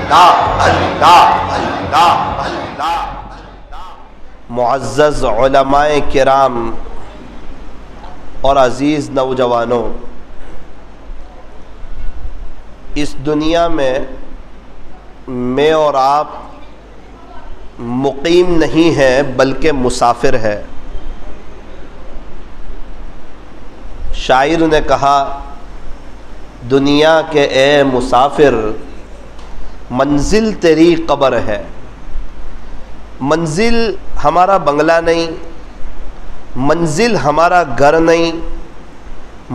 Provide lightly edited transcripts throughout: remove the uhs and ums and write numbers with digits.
اللہ اللہ اللہ اللہ۔ معزز علماء کرام اور عزیز نوجوانوں، اس دنیا میں اور آپ مقیم نہیں ہیں بلکہ مسافر ہے۔ شاعر نے کہا، دنیا کے اے مسافر منزل تیری قبر ہے۔ منزل ہمارا بنگلہ نہیں، منزل ہمارا گھر نہیں،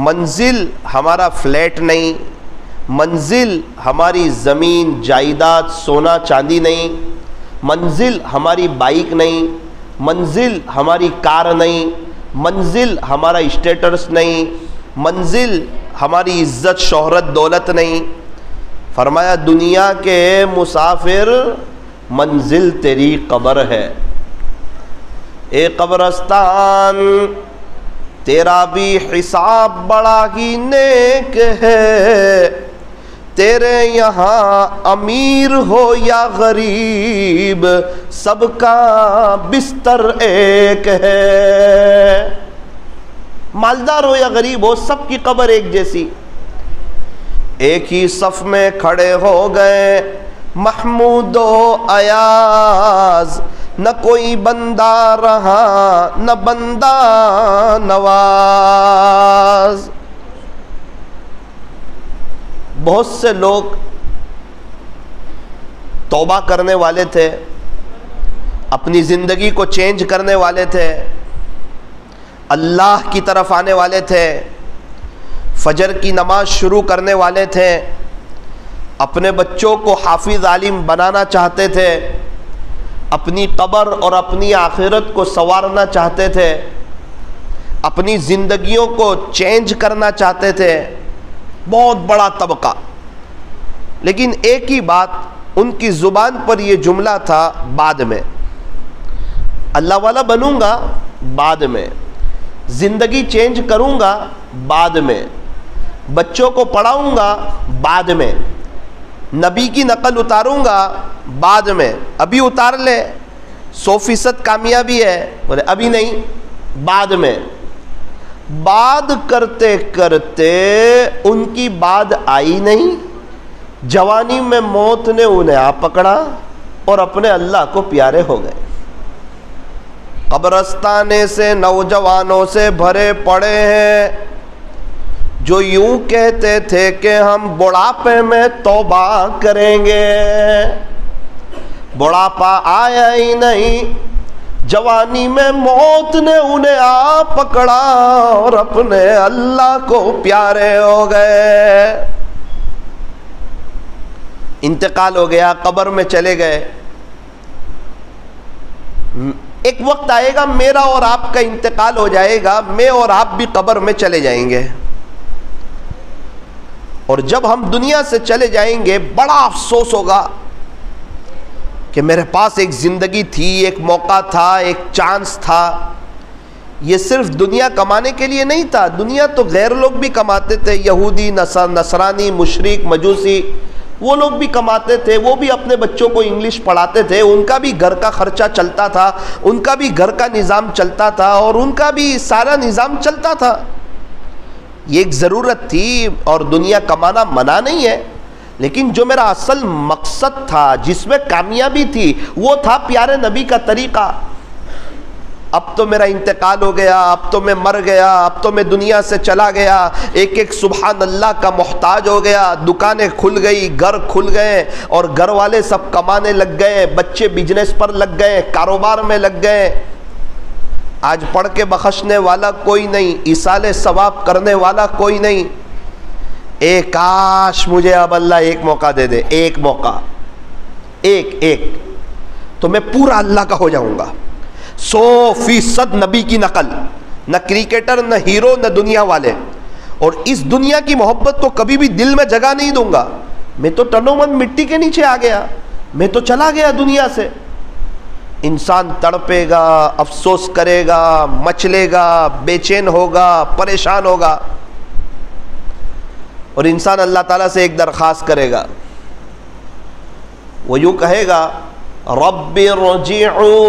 منزل ہمارا فلیٹ نہیں، منزل ہماری زمین جائیداد سونا چاندی نہیں، منزل ہماری بائک نہیں، منزل ہماری کار نہیں، منزل ہمارا اسٹیٹس نہیں، منزل ہماری عزت شہرت دولت نہیں۔ فرمایا دنیا کے مسافر منزل تیری قبر ہے۔ اے قبرستان تیرا بھی حساب بڑا ہی نیک ہے، تیرے یہاں امیر ہو یا غریب سب کا بستر ایک ہے۔ مالدار ہو یا غریب ہو سب کی قبر ایک جیسی۔ ایک ہی صف میں کھڑے ہو گئے محمود و ایاز، نہ کوئی بندہ رہا نہ بندہ نواز۔ بہت سے لوگ توبہ کرنے والے تھے، اپنی زندگی کو چینج کرنے والے تھے، اللہ کی طرف آنے والے تھے، فجر کی نماز شروع کرنے والے تھے، اپنے بچوں کو حافظ عالم بنانا چاہتے تھے، اپنی قبر اور اپنی آخرت کو سنوارنا چاہتے تھے، اپنی زندگیوں کو چینج کرنا چاہتے تھے، بہت بڑا طبقہ۔ لیکن ایک ہی بات ان کی زبان پر یہ جملہ تھا، بعد میں اللہ والا بنوں گا، بعد میں زندگی چینج کروں گا، بعد میں بچوں کو پڑھاؤں گا، بعد میں نبی کی نقل اتاروں گا، بعد میں۔ ابھی اتار لے 100% کامیابی ہے، بولے ابھی نہیں، بعد میں۔ بات کرتے کرتے ان کی بات آئی نہیں، جوانی میں موت نے انہیں آ پکڑا اور اپنے اللہ کو پیارے ہو گئے۔ قبرستانے سے نوجوانوں سے بھرے پڑے ہیں جو یوں کہتے تھے کہ ہم بڑھاپے میں توبہ کریں گے، بڑھاپا آیا ہی نہیں، جوانی میں موت نے انہیں آ پکڑا اور اپنے اللہ کو پیارے ہو گئے۔ انتقال ہو گیا، قبر میں چلے گئے۔ ایک وقت آئے گا میرا اور آپ کا انتقال ہو جائے گا، میں اور آپ بھی قبر میں چلے جائیں گے، اور جب ہم دنیا سے چلے جائیں گے بڑا افسوس ہوگا کہ میرے پاس ایک زندگی تھی، ایک موقع تھا، ایک چانس تھا۔ یہ صرف دنیا کمانے کے لیے نہیں تھا، دنیا تو غیر لوگ بھی کماتے تھے، یہودی، نصرانی، مشرک، مجوسی، وہ لوگ بھی کماتے تھے، وہ بھی اپنے بچوں کو انگلش پڑھاتے تھے، ان کا بھی گھر کا خرچہ چلتا تھا، ان کا بھی گھر کا نظام چلتا تھا، اور ان کا بھی سارا نظام چلتا تھا۔ یہ ایک ضرورت تھی، اور دنیا کمانا منع نہیں ہے، لیکن جو میرا اصل مقصد تھا، جس میں کامیابی تھی، وہ تھا پیارے نبی کا طریقہ۔ اب تو میرا انتقال ہو گیا، اب تو میں مر گیا، اب تو میں دنیا سے چلا گیا، ایک ایک سبحان اللہ کا محتاج ہو گیا، دکانیں کھل گئی، گھر کھل گئے، اور گھر والے سب کمانے لگ گئے، بچے بزنس پر لگ گئے، کاروبار میں لگ گئے۔ آج پڑھ کے بخشنے والا کوئی نہیں، ایصال ثواب کرنے والا کوئی نہیں۔ کاش مجھے اب اللہ ایک موقع دے دے، ایک موقع، ایک تو میں پورا اللہ کا ہو جاؤں گا، 100% نبی کی نقل، نہ کرکٹر، نہ ہیرو، نہ دنیا والے، اور اس دنیا کی محبت کو کبھی بھی دل میں جگہ نہیں دوں گا۔ میں تو تنو من مٹی کے نیچے آ گیا، میں تو چلا گیا دنیا سے۔ انسان تڑپے گا، افسوس کرے گا، مچلے گا، بے چین ہوگا، پریشان ہوگا، اور انسان اللہ تعالیٰ سے ایک درخواست کرے گا، وہ یوں کہے گا رب ارجعون۔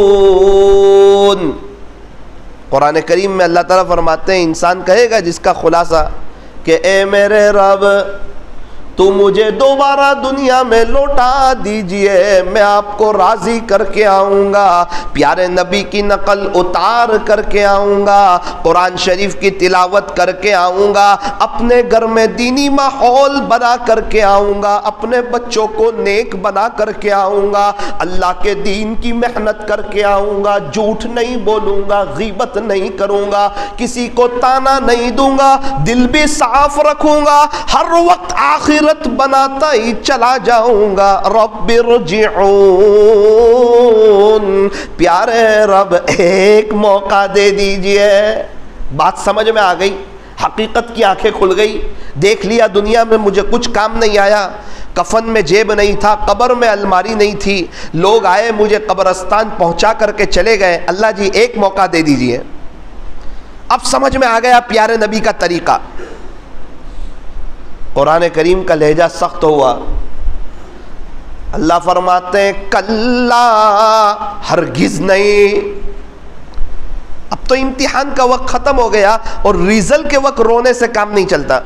قرآن کریم میں اللہ تعالیٰ فرماتے ہیں انسان کہے گا جس کا خلاصہ کہ اے میرے رب تو مجھے دوبارہ دنیا میں لوٹا دیجئے، میں آپ کو راضی کر کے آؤں گا، پیارے نبی کی نقل اتار کر کے آؤں گا، قرآن شریف کی تلاوت کر کے آؤں گا، اپنے گھر میں دینی ماحول بنا کر کے آؤں گا، اپنے بچوں کو نیک بنا کر کے آؤں گا، اللہ کے دین کی محنت کر کے آؤں گا، جھوٹ نہیں بولوں گا، غیبت نہیں کروں گا، کسی کو تانا نہیں دوں گا، دل بھی صاف رکھوں گا، ہر وقت آخرت بناتا ہی چلا جاؤں گا۔ رب ارجعون، پیارے رب ایک موقع دے دیجئے۔ بات سمجھ میں آ گئی، حقیقت کی آنکھیں کھل گئی، دیکھ لیا دنیا میں مجھے کچھ کام نہیں آیا، کفن میں جیب نہیں تھا، قبر میں الماری نہیں تھی، لوگ آئے مجھے قبرستان پہنچا کر کے چلے گئے، اللہ جی ایک موقع دے دیجئے۔ اب سمجھ میں آ گیا پیارے نبی کا طریقہ۔ قرآن کریم کا لہجہ سخت ہوا، اللہ فرماتے ہیں کلا، ہرگز نہیں۔ اب تو امتحان کا وقت ختم ہو گیا اور ریزلٹ کے وقت رونے سے کام نہیں چلتا۔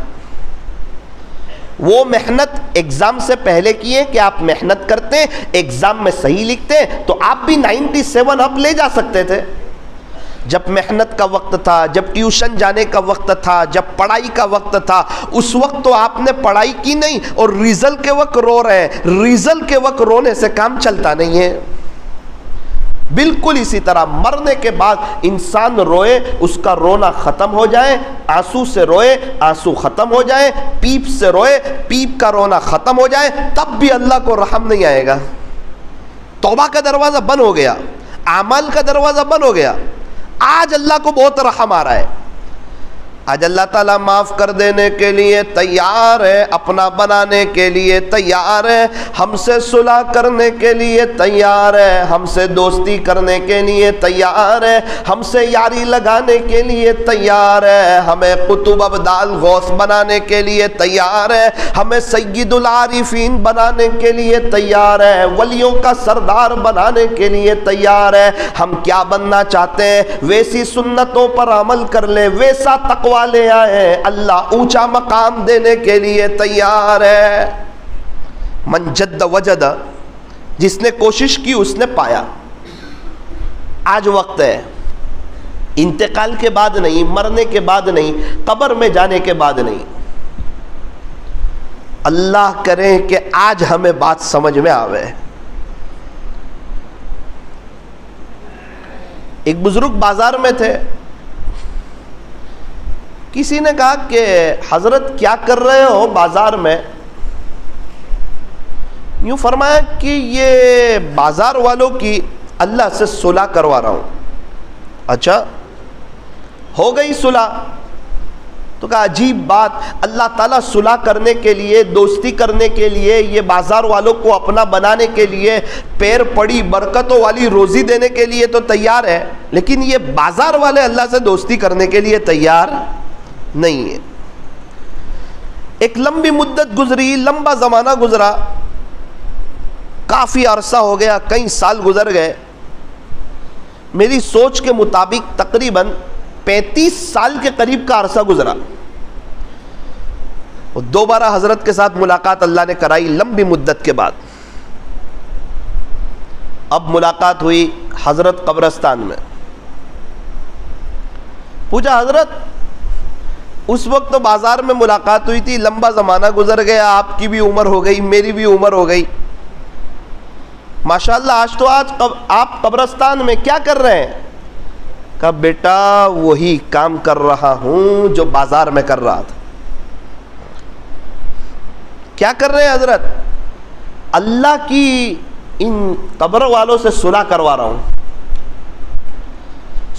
وہ محنت ایگزام سے پہلے کیے کہ آپ محنت کرتے ایگزام میں صحیح لکھتے تو آپ بھی 97 اپ لے جا سکتے تھے۔ جب محنت کا وقت تھا، جب ٹیوشن جانے کا وقت تھا، جب پڑھائی کا وقت تھا، اس وقت تو آپ نے پڑھائی کی نہیں اور ریزلٹ کے وقت رو رہے ہیں۔ ریزلٹ کے وقت رونے سے کام چلتا نہیں ہے۔ بالکل اسی طرح مرنے کے بعد انسان روئے، اس کا رونا ختم ہو جائے، آنسو سے روئے، آنسو ختم ہو جائے، پیپ سے روئے، پیپ کا رونا ختم ہو جائے، تب بھی اللہ کو رحم نہیں آئے گا۔ توبہ کا دروازہ بند ہو گیا، اعمال کا دروازہ بند ہو گیا، آج اللہ کو بہت رحم آ رہا ہے، آج اللہ تعالیٰ معاف کر دینے کے لیے تیار ہے، اپنا بنانے کے لیے تیار ہے، ہم سے صلح کرنے کے لیے تیار ہے، ہم سے دوستی کرنے کے لیے تیار ہے، ہم سے یاری لگانے کے لیے تیار ہے، ہمیں قطب ابدال غوث بنانے کے لیے تیار ہے، ہمیں سید العارفین بنانے کے لیے تیار ہے، ولیوں کا سردار بنانے کے لیے تیار ہے۔ ہم کیا بننا چاہتے ہیں؟ ویسی سنتوں پر عمل کر لے، ویسا تقوی لے آئے، اللہ اونچا مقام دینے کے لیے تیار ہے۔ من جد وجد، جس نے کوشش کی اس نے پایا۔ آج وقت ہے، انتقال کے بعد نہیں، مرنے کے بعد نہیں، قبر میں جانے کے بعد نہیں۔ اللہ کرے کہ آج ہمیں بات سمجھ میں آوے۔ ایک بزرگ بازار میں تھے، کسی نے کہا کہ حضرت کیا کر رہے ہو بازار میں؟ یوں فرمایا کہ یہ بازار والوں کی اللہ سے صلح کروا رہا ہوں۔ اچھا، ہو گئی صلح؟ تو کہا عجیب بات، اللہ تعالیٰ صلح کرنے کے لیے، دوستی کرنے کے لیے، یہ بازار والوں کو اپنا بنانے کے لیے، پیر پڑی برکتوں والی روزی دینے کے لیے تو تیار ہے، لیکن یہ بازار والے اللہ سے دوستی کرنے کے لیے تیار نہیں ہے۔ ایک لمبی مدت گزری، لمبا زمانہ گزرا، کافی عرصہ ہو گیا، کئی سال گزر گئے، میری سوچ کے مطابق تقریباً 35 سال کے قریب کا عرصہ گزرا۔ دوبارہ حضرت کے ساتھ ملاقات اللہ نے کرائی لمبی مدت کے بعد۔ اب ملاقات ہوئی حضرت قبرستان میں، پوچھا حضرت اس وقت تو بازار میں ملاقات ہوئی تھی، لمبا زمانہ گزر گیا، آپ کی بھی عمر ہو گئی، میری بھی عمر ہو گئی، ماشاءاللہ آج آپ قبرستان میں کیا کر رہے ہیں؟ کہا بیٹا وہی کام کر رہا ہوں جو بازار میں کر رہا تھا۔ کیا کر رہے ہیں حضرت؟ اللہ کی ان قبر والوں سے صلح کروا رہا ہوں۔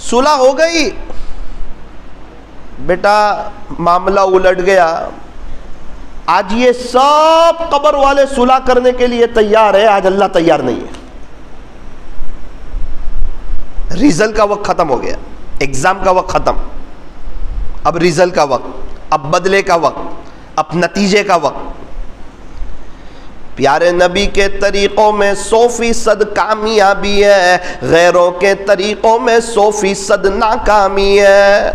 صلح ہو گئی بیٹا، معاملہ الٹ گیا، آج یہ سب قبر والے صلح کرنے کے لیے تیار ہے، آج اللہ تیار نہیں ہے۔ ریزلٹ کا وقت ختم ہو گیا، ایگزام کا وقت ختم، اب ریزلٹ کا وقت، اب بدلے کا وقت، اب نتیجے کا وقت۔ پیارے نبی کے طریقوں میں 100% کامیابی ہے، غیروں کے طریقوں میں 100% ناکامی ہے۔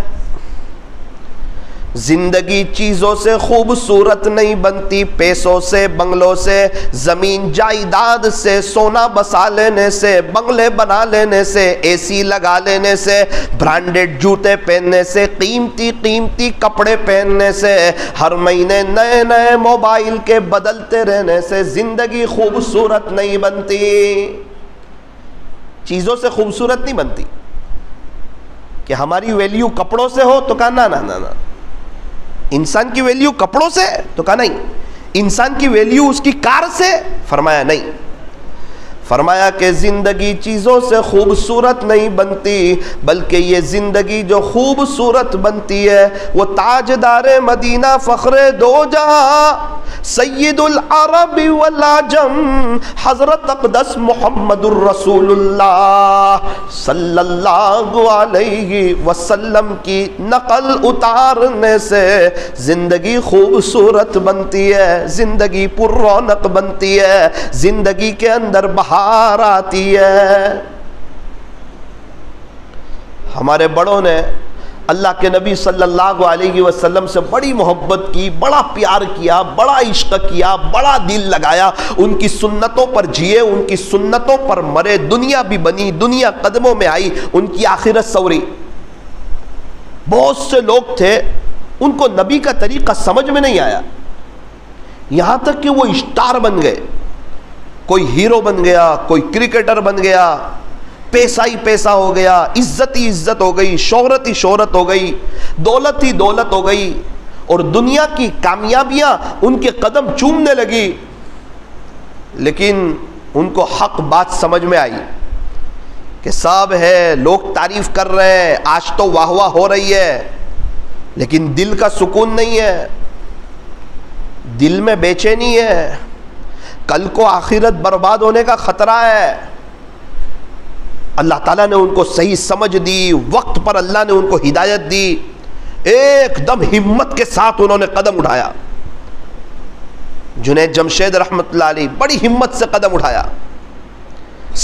زندگی چیزوں سے خوبصورت نہیں بنتی، پیسوں سے، بنگلوں سے، زمین جائیداد سے، سونا بسا لینے سے، بنگلے بنا لینے سے، اے سی لگا لینے سے، برانڈڈ جوتے پہننے سے، قیمتی قیمتی کپڑے پہننے سے، ہر مہینے نئے نئے موبائل کے بدلتے رہنے سے زندگی خوبصورت نہیں بنتی۔ چیزوں سے خوبصورت نہیں بنتی کہ ہماری ویلیو کپڑوں سے ہو تو کہا نا نا نا نا، انسان کی ویلیو کپڑوں سے تو کہا نہیں، انسان کی ویلیو اس کی کار سے، فرمایا نہیں، فرمایا کہ زندگی چیزوں سے خوبصورت نہیں بنتی، بلکہ یہ زندگی جو خوبصورت بنتی ہے وہ تاجدار مدینہ، فخر دو جہاں، سید العرب والعجم، حضرت اقدس محمد الرسول اللہ صلی اللہ علیہ وسلم کی نقل اتارنے سے زندگی خوبصورت بنتی ہے، زندگی پر رونق بنتی ہے، زندگی کے اندر بہار آتی ہے۔ ہمارے بڑوں نے اللہ کے نبی صلی اللہ علیہ وسلم سے بڑی محبت کی، بڑا پیار کیا، بڑا عشق کیا، بڑا دل لگایا، ان کی سنتوں پر جیے، ان کی سنتوں پر مرے، دنیا بھی بنی، دنیا قدموں میں آئی، ان کی آخرت سوری۔ بہت سے لوگ تھے ان کو نبی کا طریقہ سمجھ میں نہیں آیا، یہاں تک کہ وہ اسٹار بن گئے، کوئی ہیرو بن گیا، کوئی کرکٹر بن گیا، پیسہ ہی پیسہ ہو گیا، عزت ہی عزت ہو گئی، شہرت ہی شہرت ہو گئی، دولت ہی دولت ہو گئی، اور دنیا کی کامیابیاں ان کے قدم چومنے لگی۔ لیکن ان کو حق بات سمجھ میں آئی کہ سب ہے، لوگ تعریف کر رہے ہیں، آج تو واہ واہ ہو رہی ہے، لیکن دل کا سکون نہیں ہے، دل میں بے چینی ہے، کل کو آخرت برباد ہونے کا خطرہ ہے۔ اللہ تعالیٰ نے ان کو صحیح سمجھ دی، وقت پر اللہ نے ان کو ہدایت دی، ایک دم ہمت کے ساتھ انہوں نے قدم اٹھایا۔ جنید جمشید رحمت اللہ علیہ بڑی ہمت سے قدم اٹھایا،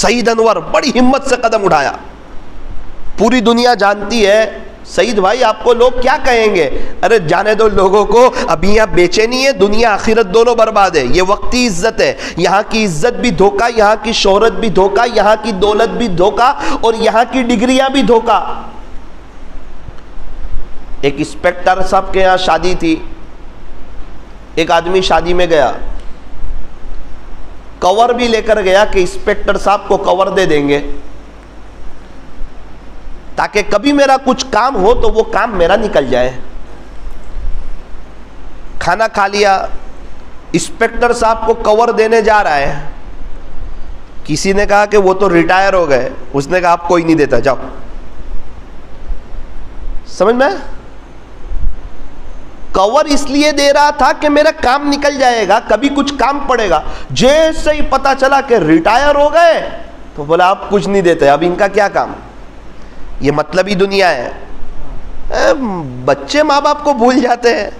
سعید انور بڑی ہمت سے قدم اٹھایا۔ پوری دنیا جانتی ہے سعید بھائی آپ کو لوگ کیا کہیں گے، ارے جانے دو لوگوں کو، ابھی یہاں بے چینی ہے، دنیا آخرت دونوں برباد ہے، یہ وقتی عزت ہے، یہاں کی عزت بھی دھوکہ، یہاں کی شہرت بھی دھوکہ، یہاں کی دولت بھی دھوکہ، اور یہاں کی ڈگریاں بھی دھوکہ۔ ایک انسپیکٹر صاحب کے یہاں شادی تھی، ایک آدمی شادی میں گیا، کور بھی لے کر گیا کہ انسپیکٹر صاحب کو کور دے دیں گے تاکہ کبھی میرا کچھ کام ہو تو وہ کام میرا نکل جائے۔ کھانا کھا لیا، انسپیکٹر صاحب کو کور دینے جا رہا ہے، کسی نے کہا کہ وہ تو ریٹائر ہو گئے، اس نے کہا آپ کوئی نہیں دیتا، جاؤ۔ سمجھ میں؟ کور اس لیے دے رہا تھا کہ میرا کام نکل جائے گا، کبھی کچھ کام پڑے گا۔ جیسے ہی پتا چلا کہ ریٹائر ہو گئے تو بولا آپ کچھ نہیں دیتے، اب ان کا کیا کام۔ یہ مطلبی دنیا ہے، بچے ماں باپ کو بھول جاتے ہیں۔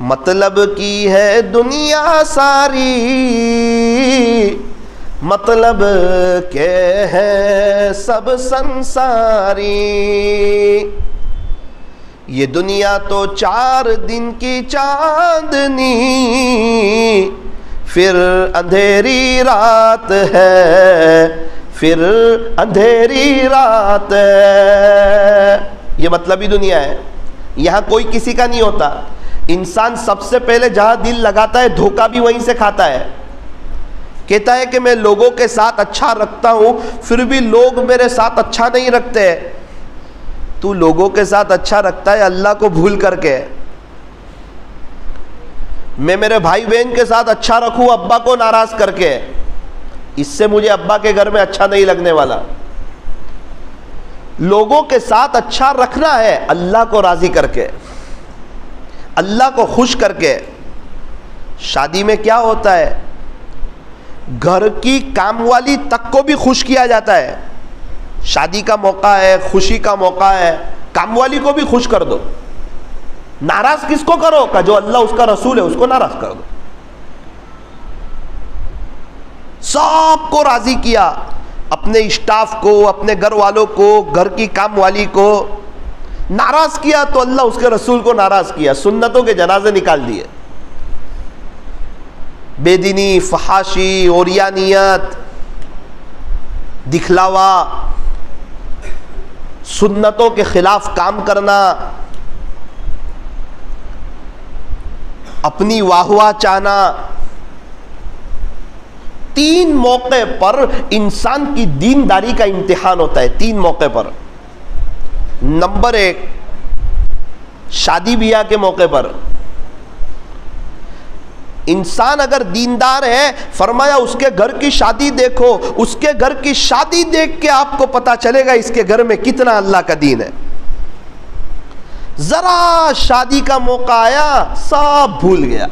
مطلب کی ہے دنیا ساری، مطلب کے ہے سب سنساری، یہ دنیا تو 4 دن کی چاندنی، پھر اندھیری رات ہے، پھر اندھیری رات ہے۔ یہ مطلبی دنیا ہے، یہاں کوئی کسی کا نہیں ہوتا۔ انسان سب سے پہلے جہاں دل لگاتا ہے دھوکہ بھی وہیں سے کھاتا ہے۔ کہتا ہے کہ میں لوگوں کے ساتھ اچھا رکھتا ہوں، پھر بھی لوگ میرے ساتھ اچھا نہیں رکھتے۔ تو لوگوں کے ساتھ اچھا رکھتا ہے اللہ کو بھول کر کے۔ میں میرے بھائی بہن کے ساتھ اچھا رکھوں ابا کو ناراض کر کے، اس سے مجھے ابا کے گھر میں اچھا نہیں لگنے والا۔ لوگوں کے ساتھ اچھا رکھنا ہے اللہ کو راضی کر کے، اللہ کو خوش کر کے۔ شادی میں کیا ہوتا ہے، گھر کی کام والی تک کو بھی خوش کیا جاتا ہے۔ شادی کا موقع ہے، خوشی کا موقع ہے، کام والی کو بھی خوش کر دو۔ ناراض کس کو کرو کہ جو اللہ اس کا رسول ہے اس کو ناراض کر دو۔ سب کو راضی کیا، اپنے اسٹاف کو، اپنے گھر والوں کو، گھر کی کام والی کو ناراض کیا تو اللہ اس کے رسول کو ناراض کیا، سنتوں کے جنازے نکال دیے۔ بے دینی، فحاشی، اوریانیت، دکھلاوا، سنتوں کے خلاف کام کرنا، اپنی واہ واہ چاہنا، تین موقع پر انسان کی دینداری کا امتحان ہوتا ہے، تین موقع پر۔ نمبر ایک، شادی بیاہ کے موقع پر انسان اگر دیندار ہے، فرمایا اس کے گھر کی شادی دیکھو، اس کے گھر کی شادی دیکھ کے آپ کو پتا چلے گا اس کے گھر میں کتنا اللہ کا دین ہے۔ ذرا شادی کا موقع آیا سب بھول گیا،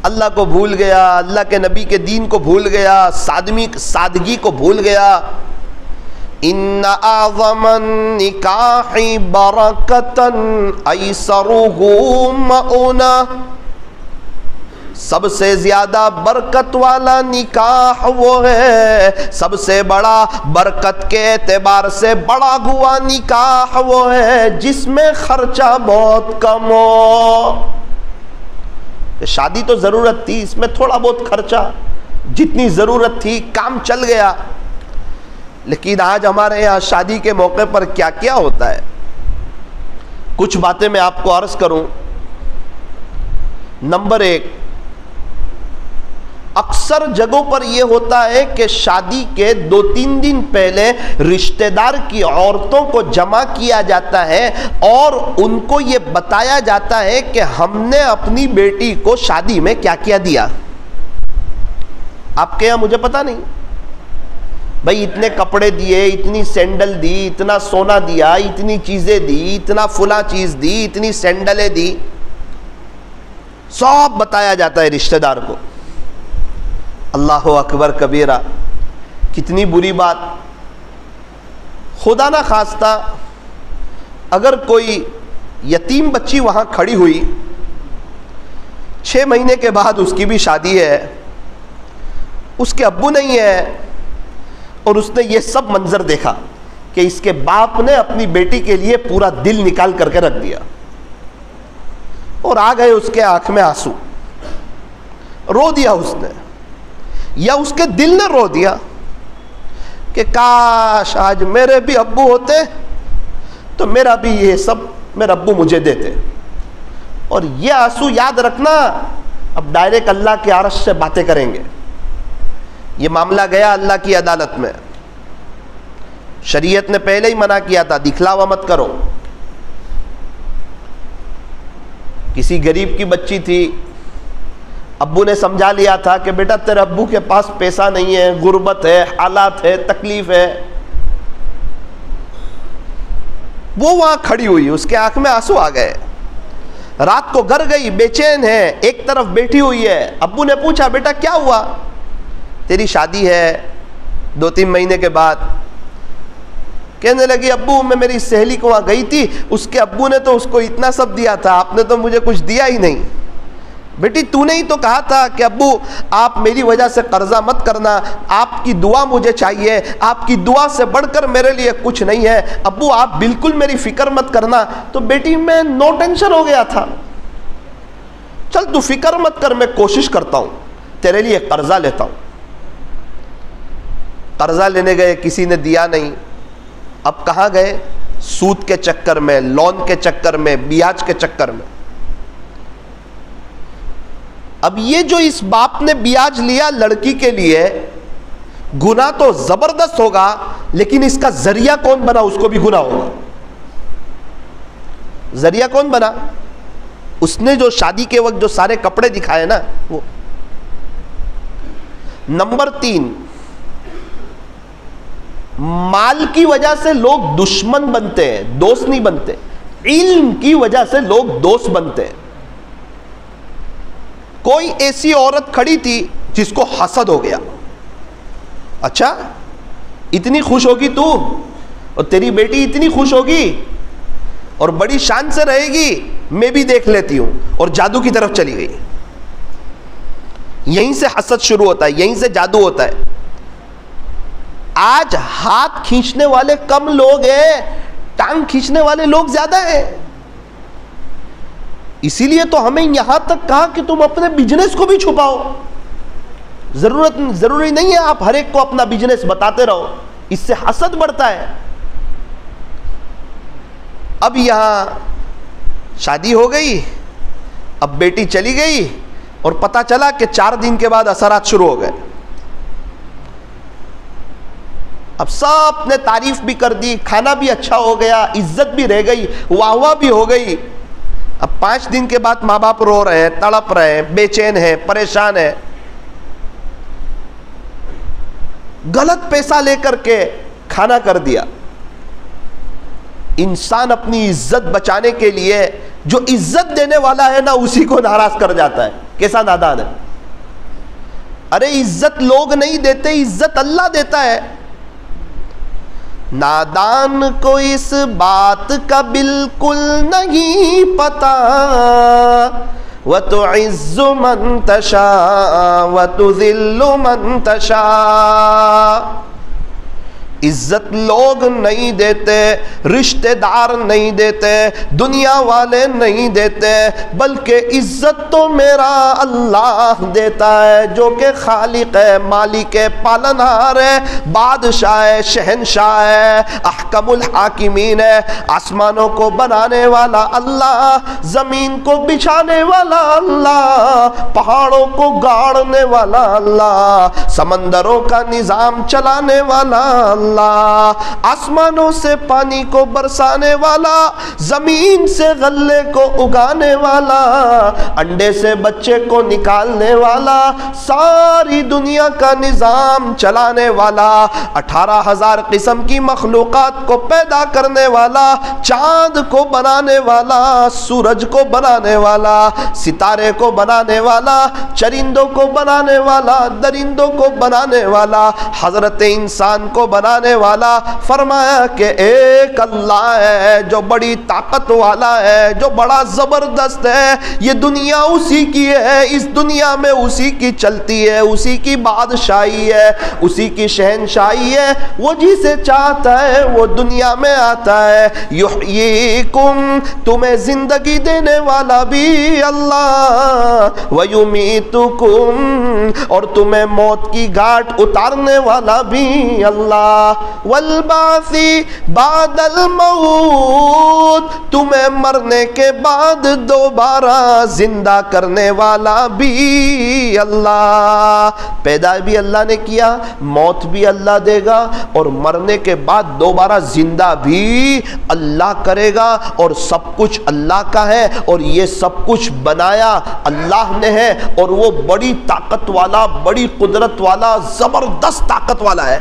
اللہ کو بھول گیا، اللہ کے نبی کے دین کو بھول گیا، سادگی کو بھول گیا۔ ان اعظم النکاح برکتا ایسرہ مؤنہ، سب سے زیادہ برکت والا نکاح وہ ہے، سب سے بڑا برکت کے اعتبار سے بڑا ہوا نکاح وہ ہے جس میں خرچہ بہت کم ہو۔ شادی تو ضرورت تھی، اس میں تھوڑا بہت خرچہ، جتنی ضرورت تھی کام چل گیا، لیکن آج ہمارے یہاں شادی کے موقع پر کیا کیا ہوتا ہے، کچھ باتیں میں آپ کو عرض کروں۔ نمبر ایک، اکثر جگہوں پر یہ ہوتا ہے کہ شادی کے 2-3 دن پہلے رشتہ دار کی عورتوں کو جمع کیا جاتا ہے اور ان کو یہ بتایا جاتا ہے کہ ہم نے اپنی بیٹی کو شادی میں کیا کیا دیا۔ آپ کے یہاں مجھے پتا نہیں، بھائی اتنے کپڑے دیے، اتنی سینڈل دی، اتنا سونا دیا، اتنی چیزیں دی، اتنا فلاں چیز دی، اتنی سینڈلیں دی، سب بتایا جاتا ہے رشتہ دار کو۔ اللہ اکبر کبیرہ، کتنی بری بات۔ خدا نہ خواستہ اگر کوئی یتیم بچی وہاں کھڑی ہوئی، 6 مہینے کے بعد اس کی بھی شادی ہے، اس کے ابو نہیں ہے، اور اس نے یہ سب منظر دیکھا کہ اس کے باپ نے اپنی بیٹی کے لیے پورا دل نکال کر کے رکھ دیا، اور آ گئے اس کے آنکھ میں آنسو، رو دیا اس نے، یا اس کے دل نے رو دیا کہ کاش آج میرے بھی ابو ہوتے تو میرا بھی یہ سب میرے ابو مجھے دیتے۔ اور یہ آنسو یاد رکھنا، اب ڈائریکٹ اللہ کے عرش سے باتیں کریں گے۔ یہ معاملہ گیا اللہ کی عدالت میں، شریعت نے پہلے ہی منع کیا تھا دکھلاوا مت کرو۔ کسی غریب کی بچی تھی، ابو نے سمجھا لیا تھا کہ بیٹا تیرے ابو کے پاس پیسہ نہیں ہے، غربت ہے، حالات ہے، تکلیف ہے، وہ وہاں کھڑی ہوئی، اس کے آنکھ میں آنسو آ گئے، رات کو گھر گئی، بے چین ہے، ایک طرف بیٹھی ہوئی ہے۔ ابو نے پوچھا بیٹا کیا ہوا؟ تیری شادی ہے 2-3 مہینے کے بعد۔ کہنے لگی ابو میں میری سہیلی کو وہاں گئی تھی، اس کے ابو نے تو اس کو اتنا سب دیا تھا، آپ نے تو مجھے کچھ دیا ہی نہیں۔ بیٹی تو نے ہی تو کہا تھا کہ ابو آپ میری وجہ سے قرضہ مت کرنا، آپ کی دعا مجھے چاہیے، آپ کی دعا سے بڑھ کر میرے لیے کچھ نہیں ہے، ابو آپ بالکل میری فکر مت کرنا۔ تو بیٹی میں نو ٹینشن ہو گیا تھا، چل تو فکر مت کر، میں کوشش کرتا ہوں، تیرے لیے قرضہ لیتا ہوں۔ قرضہ لینے گئے، کسی نے دیا نہیں، اب کہاں گئے؟ سود کے چکر میں، لون کے چکر میں، بیاج کے چکر میں۔ اب یہ جو اس باپ نے بیاج لیا لڑکی کے لیے، گناہ تو زبردست ہوگا، لیکن اس کا ذریعہ کون بنا اس کو بھی گناہ ہوگا۔ ذریعہ کون بنا؟ اس نے جو شادی کے وقت جو سارے کپڑے دکھائے نا وہ۔ نمبر 3، مال کی وجہ سے لوگ دشمن بنتے ہیں، دوست نہیں بنتے، علم کی وجہ سے لوگ دوست بنتے ہیں۔ کوئی ایسی عورت کھڑی تھی جس کو حسد ہو گیا، اچھا اتنی خوش ہوگی تو، اور تیری بیٹی اتنی خوش ہوگی اور بڑی شان سے رہے گی، میں بھی دیکھ لیتی ہوں، اور جادو کی طرف چلی گئی۔ یہیں سے حسد شروع ہوتا ہے, یہیں سے جادو ہوتا ہے. آج ہاتھ کھینچنے والے کم لوگ ہیں, ٹانگ کھینچنے والے لوگ زیادہ ہیں. اسی لیے تو ہمیں یہاں تک کہا کہ تم اپنے بزنس کو بھی چھپاؤ. ضروری نہیں ہے آپ ہر ایک کو اپنا بزنس بتاتے رہو, اس سے حسد بڑھتا ہے. اب یہاں شادی ہو گئی, اب بیٹی چلی گئی, اور پتا چلا کہ 4 دن کے بعد اثرات شروع ہو گئے. اب سب نے تعریف بھی کر دی, کھانا بھی اچھا ہو گیا, عزت بھی رہ گئی, واہ واہ بھی ہو گئی. اب 5 دن کے بعد ماں باپ رو رہے ہیں, تڑپ رہے ہیں, بے چین ہیں, پریشان ہیں. غلط پیسہ لے کر کے کھانا کر دیا. انسان اپنی عزت بچانے کے لیے جو عزت دینے والا ہے نا اسی کو ناراض کر جاتا ہے. کیسا نادان ہے. ارے عزت لوگ نہیں دیتے, عزت اللہ دیتا ہے. نادان کو اس بات کا بالکل نہیں پتا, وَتُعِزُّ مَن تَشَاءُ وَتُذِلُّ مَن تَشَاءُ. عزت لوگ نہیں دیتے, رشتہ دار نہیں دیتے, دنیا والے نہیں دیتے, بلکہ عزت تو میرا اللہ دیتا ہے جو کہ خالق ہے, مالک ہے, پالنہار ہے, بادشاہ ہے, شہنشاہ ہے, احکم الحاکمین ہے. آسمانوں کو بنانے والا اللہ, زمین کو بچھانے والا اللہ, پہاڑوں کو گاڑنے والا اللہ, سمندروں کا نظام چلانے والا اللہ, آسمانوں سے پانی کو برسانے والا, زمین سے غلے کو اگانے والا, انڈے سے بچے کو نکالنے والا, ساری دنیا کا نظام چلانے والا, 18,000 قسم کی مخلوقات کو پیدا کرنے والا, چاند کو بنانے والا, سورج کو بنانے والا, ستارے کو بنانے والا, چرندوں کو بنانے والا, درندوں کو بنانے والا, حضرت انسان کو بنانے والا. فرمایا کہ ایک اللہ ہے جو بڑی طاقت والا ہے, جو بڑا زبردست ہے. یہ دنیا اسی کی ہے, اس دنیا میں اسی کی چلتی ہے, اسی کی بادشاہی ہے, اسی کی شہنشاہی ہے. وہ جسے چاہتا ہے وہ دنیا میں آتا ہے. یحییکم, تمہیں زندگی دینے والا بھی اللہ, ویمیتکم, اور تمہیں موت کی گھاٹ اتارنے والا بھی اللہ, والبعثی بعد الموت, تمہیں مرنے کے بعد دوبارہ زندہ کرنے والا بھی اللہ. پیدا بھی اللہ نے کیا, موت بھی اللہ دے گا, اور مرنے کے بعد دوبارہ زندہ بھی اللہ کرے گا. اور سب کچھ اللہ کا ہے, اور یہ سب کچھ بنایا اللہ نے ہے, اور وہ بڑی طاقت والا, بڑی قدرت والا, زبردست طاقت والا ہے.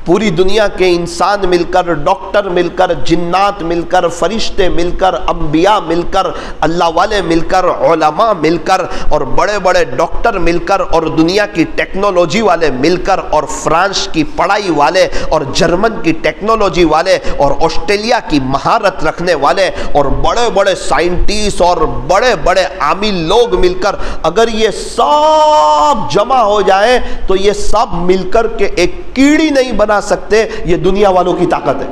پوری دنیا کے انسان مل کر, ڈاکٹر مل کر, جنات مل کر, فرشتے مل کر, انبیاء مل کر, اللہ والے مل کر, علماء مل کر, اور بڑے بڑے ڈاکٹر مل کر, اور دنیا کی ٹیکنالوجی والے مل کر, اور فرانس کی پڑھائی والے, اور جرمن کی ٹیکنالوجی والے, اور آسٹریلیا کی مہارت رکھنے والے, اور بڑے بڑے سائنٹسٹ اور بڑے بڑے عامل لوگ مل کر, اگر یہ سب جمع ہو جائیں تو یہ سب مل کر کے ایک کیڑی نہیں بنا سکتے. یہ دنیا والوں کی طاقت ہے.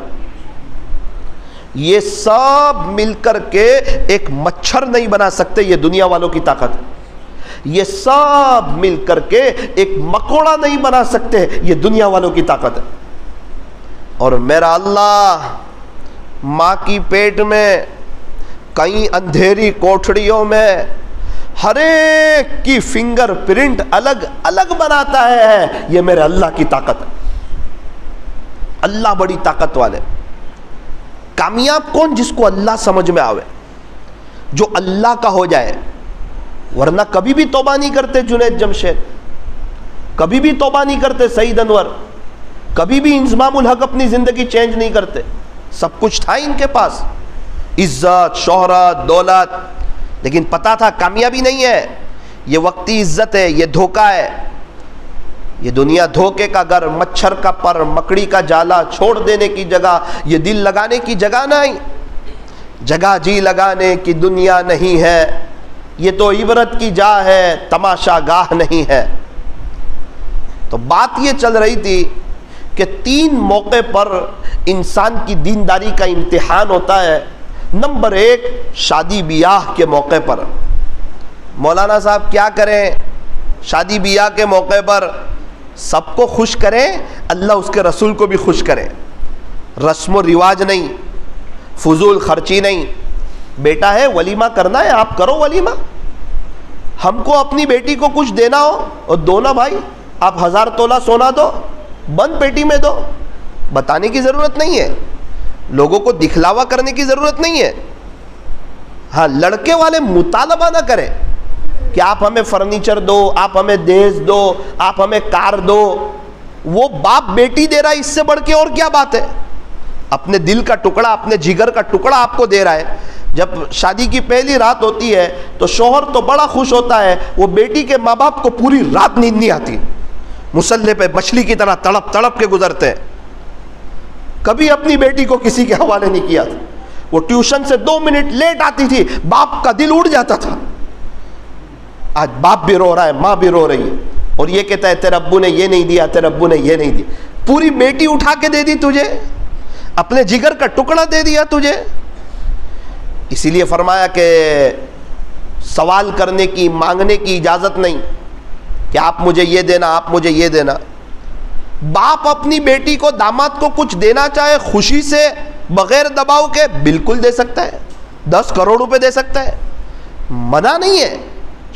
یہ سب مل کر کے ایک مچھر نہیں بنا سکتے. یہ دنیا والوں کی طاقت ہے. یہ سب مل کر کے ایک مکوڑا نہیں بنا سکتے. یہ دنیا والوں کی طاقت ہے. اور میرا اللہ ماں کی پیٹ میں, کئی اندھیری کوٹھڑیوں میں, ہر ایک کی فنگر پرنٹ الگ الگ بناتا ہے. یہ میرے اللہ کی طاقت ہے. اللہ بڑی طاقت والے. کامیاب کون؟ جس کو اللہ سمجھ میں آوے, جو اللہ کا ہو جائے. ورنہ کبھی بھی توبہ نہیں کرتے جنید جمشید, کبھی بھی توبہ نہیں کرتے سعید انور, کبھی بھی انضمام الحق اپنی زندگی چینج نہیں کرتے. سب کچھ تھا ان کے پاس, عزت, شہرت, دولت, لیکن پتا تھا کامیابی نہیں ہے, یہ وقتی عزت ہے, یہ دھوکہ ہے. یہ دنیا دھوکے کا گھر, مچھر کا پر, مکڑی کا جالا, چھوڑ دینے کی جگہ, یہ دل لگانے کی جگہ نہیں. جگہ جی لگانے کی دنیا نہیں ہے, یہ تو عبرت کی جا ہے، تماشا گاہ نہیں ہے۔ تو بات یہ چل رہی تھی کہ 3 موقع پر انسان کی دینداری کا امتحان ہوتا ہے۔ نمبر 1 شادی بیاہ کے موقع پر۔ مولانا صاحب کیا کریں شادی بیاہ کے موقع پر؟ سب کو خوش کریں، اللہ اس کے رسول کو بھی خوش کریں۔ رسم و رواج نہیں، فضول خرچی نہیں۔ بیٹا ہے ولیمہ کرنا ہے، آپ کرو ولیمہ۔ ہم کو اپنی بیٹی کو کچھ دینا ہو اور دو نا بھائی، آپ 1000 تولہ سونا دو، بند پیٹی میں دو، بتانے کی ضرورت نہیں ہے، لوگوں کو دکھلاوا کرنے کی ضرورت نہیں ہے۔ ہاں لڑکے والے مطالبہ نہ کریں کہ آپ ہمیں فرنیچر دو، آپ ہمیں دہیج دو، آپ ہمیں کار دو۔ وہ باپ بیٹی دے رہا ہے، اس سے بڑھ کے اور کیا بات ہے؟ اپنے دل کا ٹکڑا، اپنے جگر کا ٹکڑا آپ کو دے رہا ہے۔ جب شادی کی پہلی رات ہوتی ہے تو شوہر تو بڑا خوش ہوتا ہے، وہ بیٹی کے ماں باپ کو پوری رات نیند نہیں آتی، مصلے پہ مچھلی کی طرح تڑپ تڑپ کے گزرتے ہیں۔ کبھی اپنی بیٹی کو کسی کے حوالے نہیں کیا تھا، وہ ٹیوشن سے 2 منٹ لیٹ آتی تھی، باپ کا دل اڑ جاتا تھا۔ آج باپ بھی رو رہا ہے، ماں بھی رو رہی ہے، اور یہ کہتا ہے تیرے ابو نے یہ نہیں دیا، تیرے ابو نے یہ نہیں دیا۔ پوری بیٹی اٹھا کے دے دی تجھے، اپنے جگر کا ٹکڑا دے دیا تجھے۔ اسی لیے فرمایا کہ سوال کرنے کی، مانگنے کی اجازت نہیں کہ آپ مجھے یہ دینا، آپ مجھے یہ دینا۔ باپ اپنی بیٹی کو، داماد کو کچھ دینا چاہے خوشی سے، بغیر دباؤ کے، بالکل دے سکتا ہے، 10 کروڑ روپے دے سکتا ہے، منع نہیں ہے۔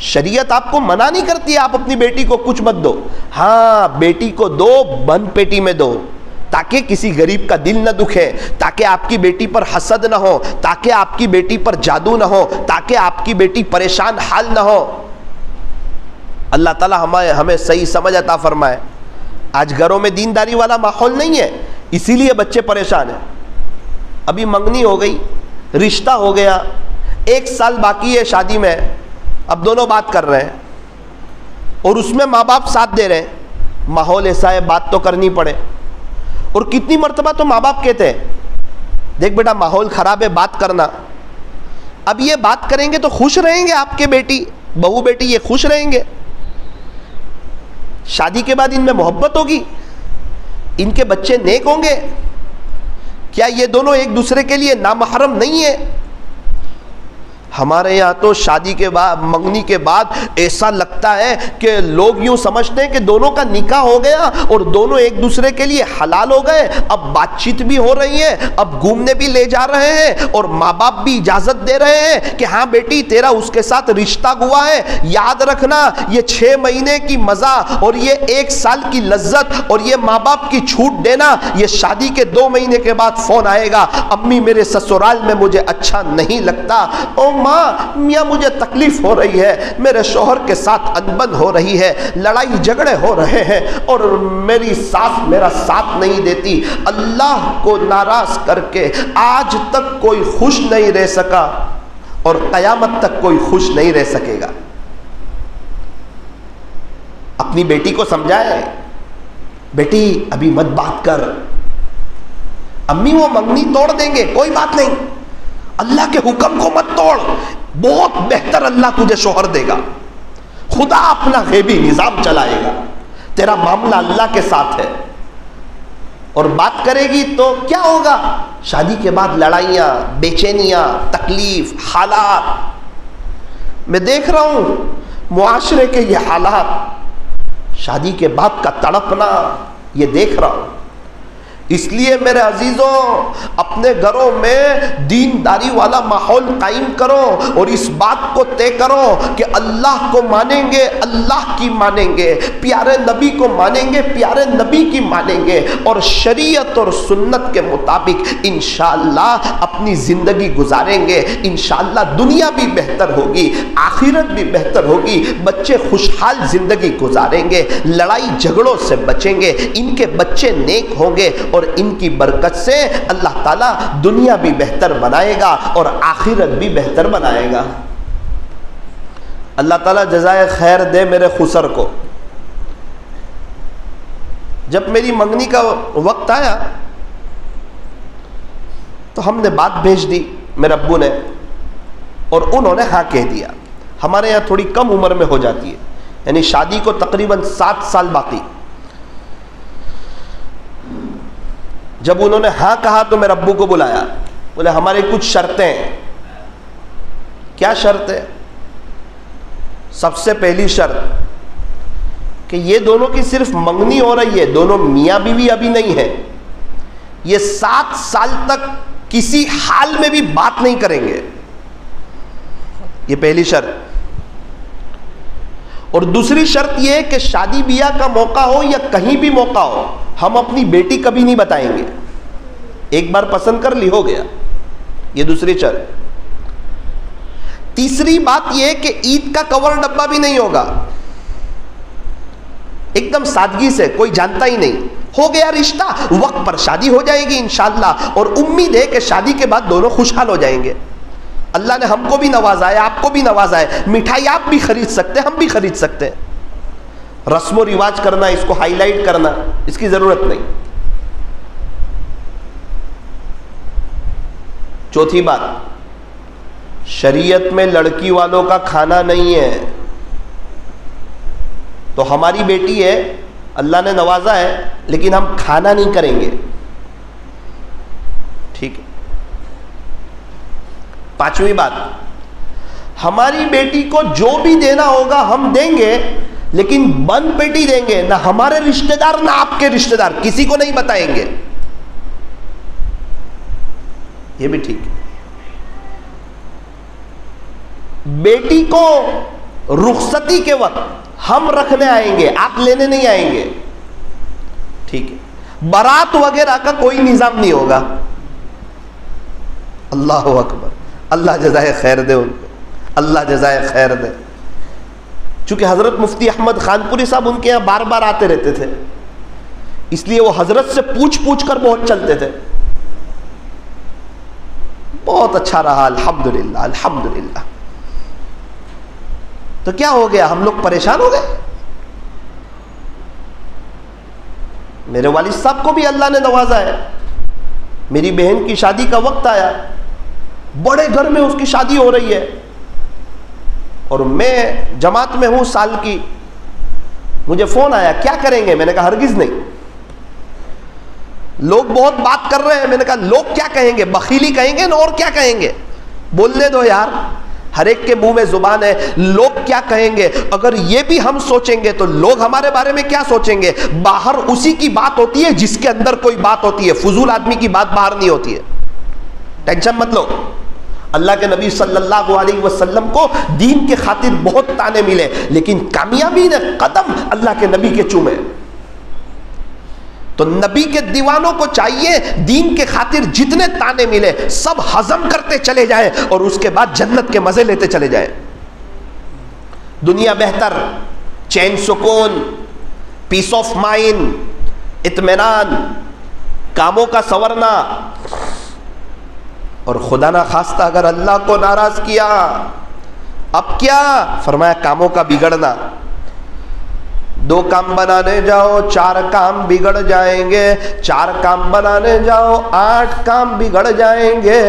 شریعت آپ کو منع نہیں کرتی ہے آپ اپنی بیٹی کو کچھ مت دو۔ ہاں بیٹی کو دو، بند پیٹی میں دو، تاکہ کسی غریب کا دل نہ دکھے، تاکہ آپ کی بیٹی پر حسد نہ ہو، تاکہ آپ کی بیٹی پر جادو نہ ہو، تاکہ آپ کی بیٹی پریشان حال نہ ہو۔ اللہ تعالی ہمیں صحیح سمجھ عطا فرمائے۔ آج گھروں میں دینداری والا ماحول نہیں ہے، اسی لیے بچے پریشان ہیں۔ ابھی منگنی ہو گئی، رشتہ ہو گیا، 1 سال باقی ہے شادی میں، اب دونوں بات کر رہے ہیں اور اس میں ماں باپ ساتھ دے رہے ہیں۔ ماحول ایسا ہے بات تو کرنی پڑے، اور کتنی مرتبہ تو ماں باپ کہتے ہیں دیکھ بیٹا ماحول خراب ہے، بات کرنا۔ اب یہ بات کریں گے تو خوش رہیں گے آپ کے بیٹی، بہو بیٹی یہ خوش رہیں گے؟ شادی کے بعد ان میں محبت ہوگی؟ ان کے بچے نیک ہوں گے؟ کیا یہ دونوں ایک دوسرے کے لیے نامحرم نہیں ہے؟ ہمارے یہاں تو شادی کے بعد، منگنی کے بعد ایسا لگتا ہے کہ لوگ یوں سمجھتے ہیں کہ دونوں کا نکاح ہو گیا اور دونوں ایک دوسرے کے لیے حلال ہو گئے۔ اب بات چیت بھی ہو رہی ہے، اب گھومنے بھی لے جا رہے ہیں، اور ماں باپ بھی اجازت دے رہے ہیں کہ ہاں بیٹی تیرا اس کے ساتھ رشتہ ہوا ہے۔ یاد رکھنا یہ 6 مہینے کی مزہ اور یہ 1 سال کی لذت اور یہ ماں باپ کی چھوٹ دینا، یہ شادی کے 2 مہینے کے بعد فون آئے گا، امی میرے سسرال میں مجھے اچھا نہیں لگتا، او ماں میاں مجھے تکلیف ہو رہی ہے، میرے شوہر کے ساتھ انبن ہو رہی ہے، لڑائی جھگڑے ہو رہے ہیں، اور میری ساس میرا ساتھ نہیں دیتی۔ اللہ کو ناراض کر کے آج تک کوئی خوش نہیں رہ سکا اور قیامت تک کوئی خوش نہیں رہ سکے گا۔ اپنی بیٹی کو سمجھائے، بیٹی ابھی مت بات کر، امی وہ منگنی توڑ دیں گے، کوئی بات نہیں، اللہ کے حکم کو مت توڑ، بہت بہتر اللہ تجھے شوہر دے گا، خدا اپنا غیبی نظام چلائے گا، تیرا معاملہ اللہ کے ساتھ ہے۔ اور بات کرے گی تو کیا ہوگا؟ شادی کے بعد لڑائیاں، بے چینیاں، تکلیف، حالات۔ میں دیکھ رہا ہوں معاشرے کے یہ حالات، شادی کے بعد کا تڑپنا، یہ دیکھ رہا ہوں۔ اس لیے میرے عزیزوں اپنے گھروں میں دینداری والا ماحول قائم کرو اور اس بات کو طے کرو کہ اللہ کو مانیں گے، اللہ کی مانیں گے، پیارے نبی کو مانیں گے، پیارے نبی کی مانیں گے، اور شریعت اور سنت کے مطابق انشاءاللہ اپنی زندگی گزاریں گے۔ انشاءاللہ دنیا بھی بہتر ہوگی، آخرت بھی بہتر ہوگی، بچے خوشحال زندگی گزاریں گے، لڑائی جھگڑوں سے بچیں گے، ان کے بچے نیک ہوں گے، اور ان کی برکت سے اللہ تعالیٰ دنیا بھی بہتر بنائے گا اور آخرت بھی بہتر بنائے گا۔ اللہ تعالیٰ جزائے خیر دے میرے خسر کو۔ جب میری منگنی کا وقت آیا تو ہم نے بات بھیج دی میرے ابو نے، اور انہوں نے ہاں کہہ دیا۔ ہمارے یہاں تھوڑی کم عمر میں ہو جاتی ہے، یعنی شادی کو تقریباً 7 سال باقی. جب انہوں نے ہاں کہا تو میرے ابو کو بلایا، بولے ہماری کچھ شرطیں ہیں. کیا شرط ہے؟ سب سے پہلی شرط کہ یہ دونوں کی صرف منگنی ہو رہی ہے، دونوں میاں بیوی ابھی نہیں ہے، یہ 7 سال تک کسی حال میں بھی بات نہیں کریں گے. یہ پہلی شرط. اور دوسری شرط یہ ہے کہ شادی بیاہ کا موقع ہو یا کہیں بھی موقع ہو، ہم اپنی بیٹی کبھی نہیں بتائیں گے. ایک بار پسند کر لی، ہو گیا. یہ دوسری شرط. تیسری بات یہ ہے کہ عید کا کور ڈبہ بھی نہیں ہوگا. ایک دم سادگی سے، کوئی جانتا ہی نہیں، ہو گیا رشتہ، وقت پر شادی ہو جائے گی انشاءاللہ، اور امید ہے کہ شادی کے بعد دونوں خوشحال ہو جائیں گے. اللہ نے ہم کو بھی نوازا ہے، آپ کو بھی نوازا ہے. مٹھائی آپ بھی خرید سکتے ہیں، ہم بھی خرید سکتے ہیں. رسم و رواج کرنا، اس کو ہائی لائٹ کرنا، اس کی ضرورت نہیں. چوتھی بات، شریعت میں لڑکی والوں کا کھانا نہیں ہے. تو ہماری بیٹی ہے، اللہ نے نوازا ہے، لیکن ہم کھانا نہیں کریں گے. ٹھیک ہے. پانچویں بات، ہماری بیٹی کو جو بھی دینا ہوگا ہم دیں گے، لیکن بند پیٹی دیں گے. نہ ہمارے رشتہ دار نہ آپ کے رشتہ دار، کسی کو نہیں بتائیں گے. یہ بھی ٹھیک ہے. بیٹی کو رخصتی کے وقت ہم رکھنے آئیں گے، آپ لینے نہیں آئیں گے. ٹھیک ہے. بارات وغیرہ کا کوئی نظام نہیں ہوگا. اللہ اکبر. اللہ جزائے خیر دے ان کو، اللہ جزائے خیر دے. چونکہ حضرت مفتی احمد خان پوری صاحب ان کے یہاں بار بار آتے رہتے تھے، اس لیے وہ حضرت سے پوچھ کر بہت چلتے تھے. بہت اچھا رہا، الحمدللہ الحمدللہ. تو کیا ہو گیا؟ ہم لوگ پریشان ہو گئے. میرے والد صاحب کو بھی اللہ نے نوازا ہے. میری بہن کی شادی کا وقت آیا، بڑے گھر میں اس کی شادی ہو رہی ہے، اور میں جماعت میں ہوں سال کی. مجھے فون آیا، کیا کریں گے؟ میں نے کہا ہرگز نہیں. لوگ بہت بات کر رہے ہیں. میں نے کہا لوگ کیا کہیں گے؟ بخیلی کہیں گے نا، اور کیا کہیں گے؟ بولنے دو یار، ہر ایک کے منہ میں زبان ہے. لوگ کیا کہیں گے؟ اگر یہ بھی ہم سوچیں گے تو لوگ ہمارے بارے میں کیا سوچیں گے؟ باہر اسی کی بات ہوتی ہے جس کے اندر کوئی بات ہوتی ہے. فضول آدمی کی بات باہر نہیں ہوتی ہے. ٹینشن مت لو. اللہ کے نبی صلی اللہ علیہ وسلم کو دین کے خاطر بہت تانے ملے، لیکن کامیابی نے قدم اللہ کے نبی کے چومے. تو نبی کے دیوانوں کو چاہیے دین کے خاطر جتنے تانے ملے سب ہضم کرتے چلے جائیں، اور اس کے بعد جنت کے مزے لیتے چلے جائیں. دنیا بہتر، چین سکون، پیس آف مائنڈ، اطمینان، کاموں کا سنورنا. اور خدا نہ خواستہ اگر اللہ کو ناراض کیا، اب کیا؟ فرمایا کاموں کا بگڑنا. 2 کام بنانے جاؤ 4 کام بگڑ جائیں گے، 4 کام بنانے جاؤ 8 کام بگڑ جائیں گے.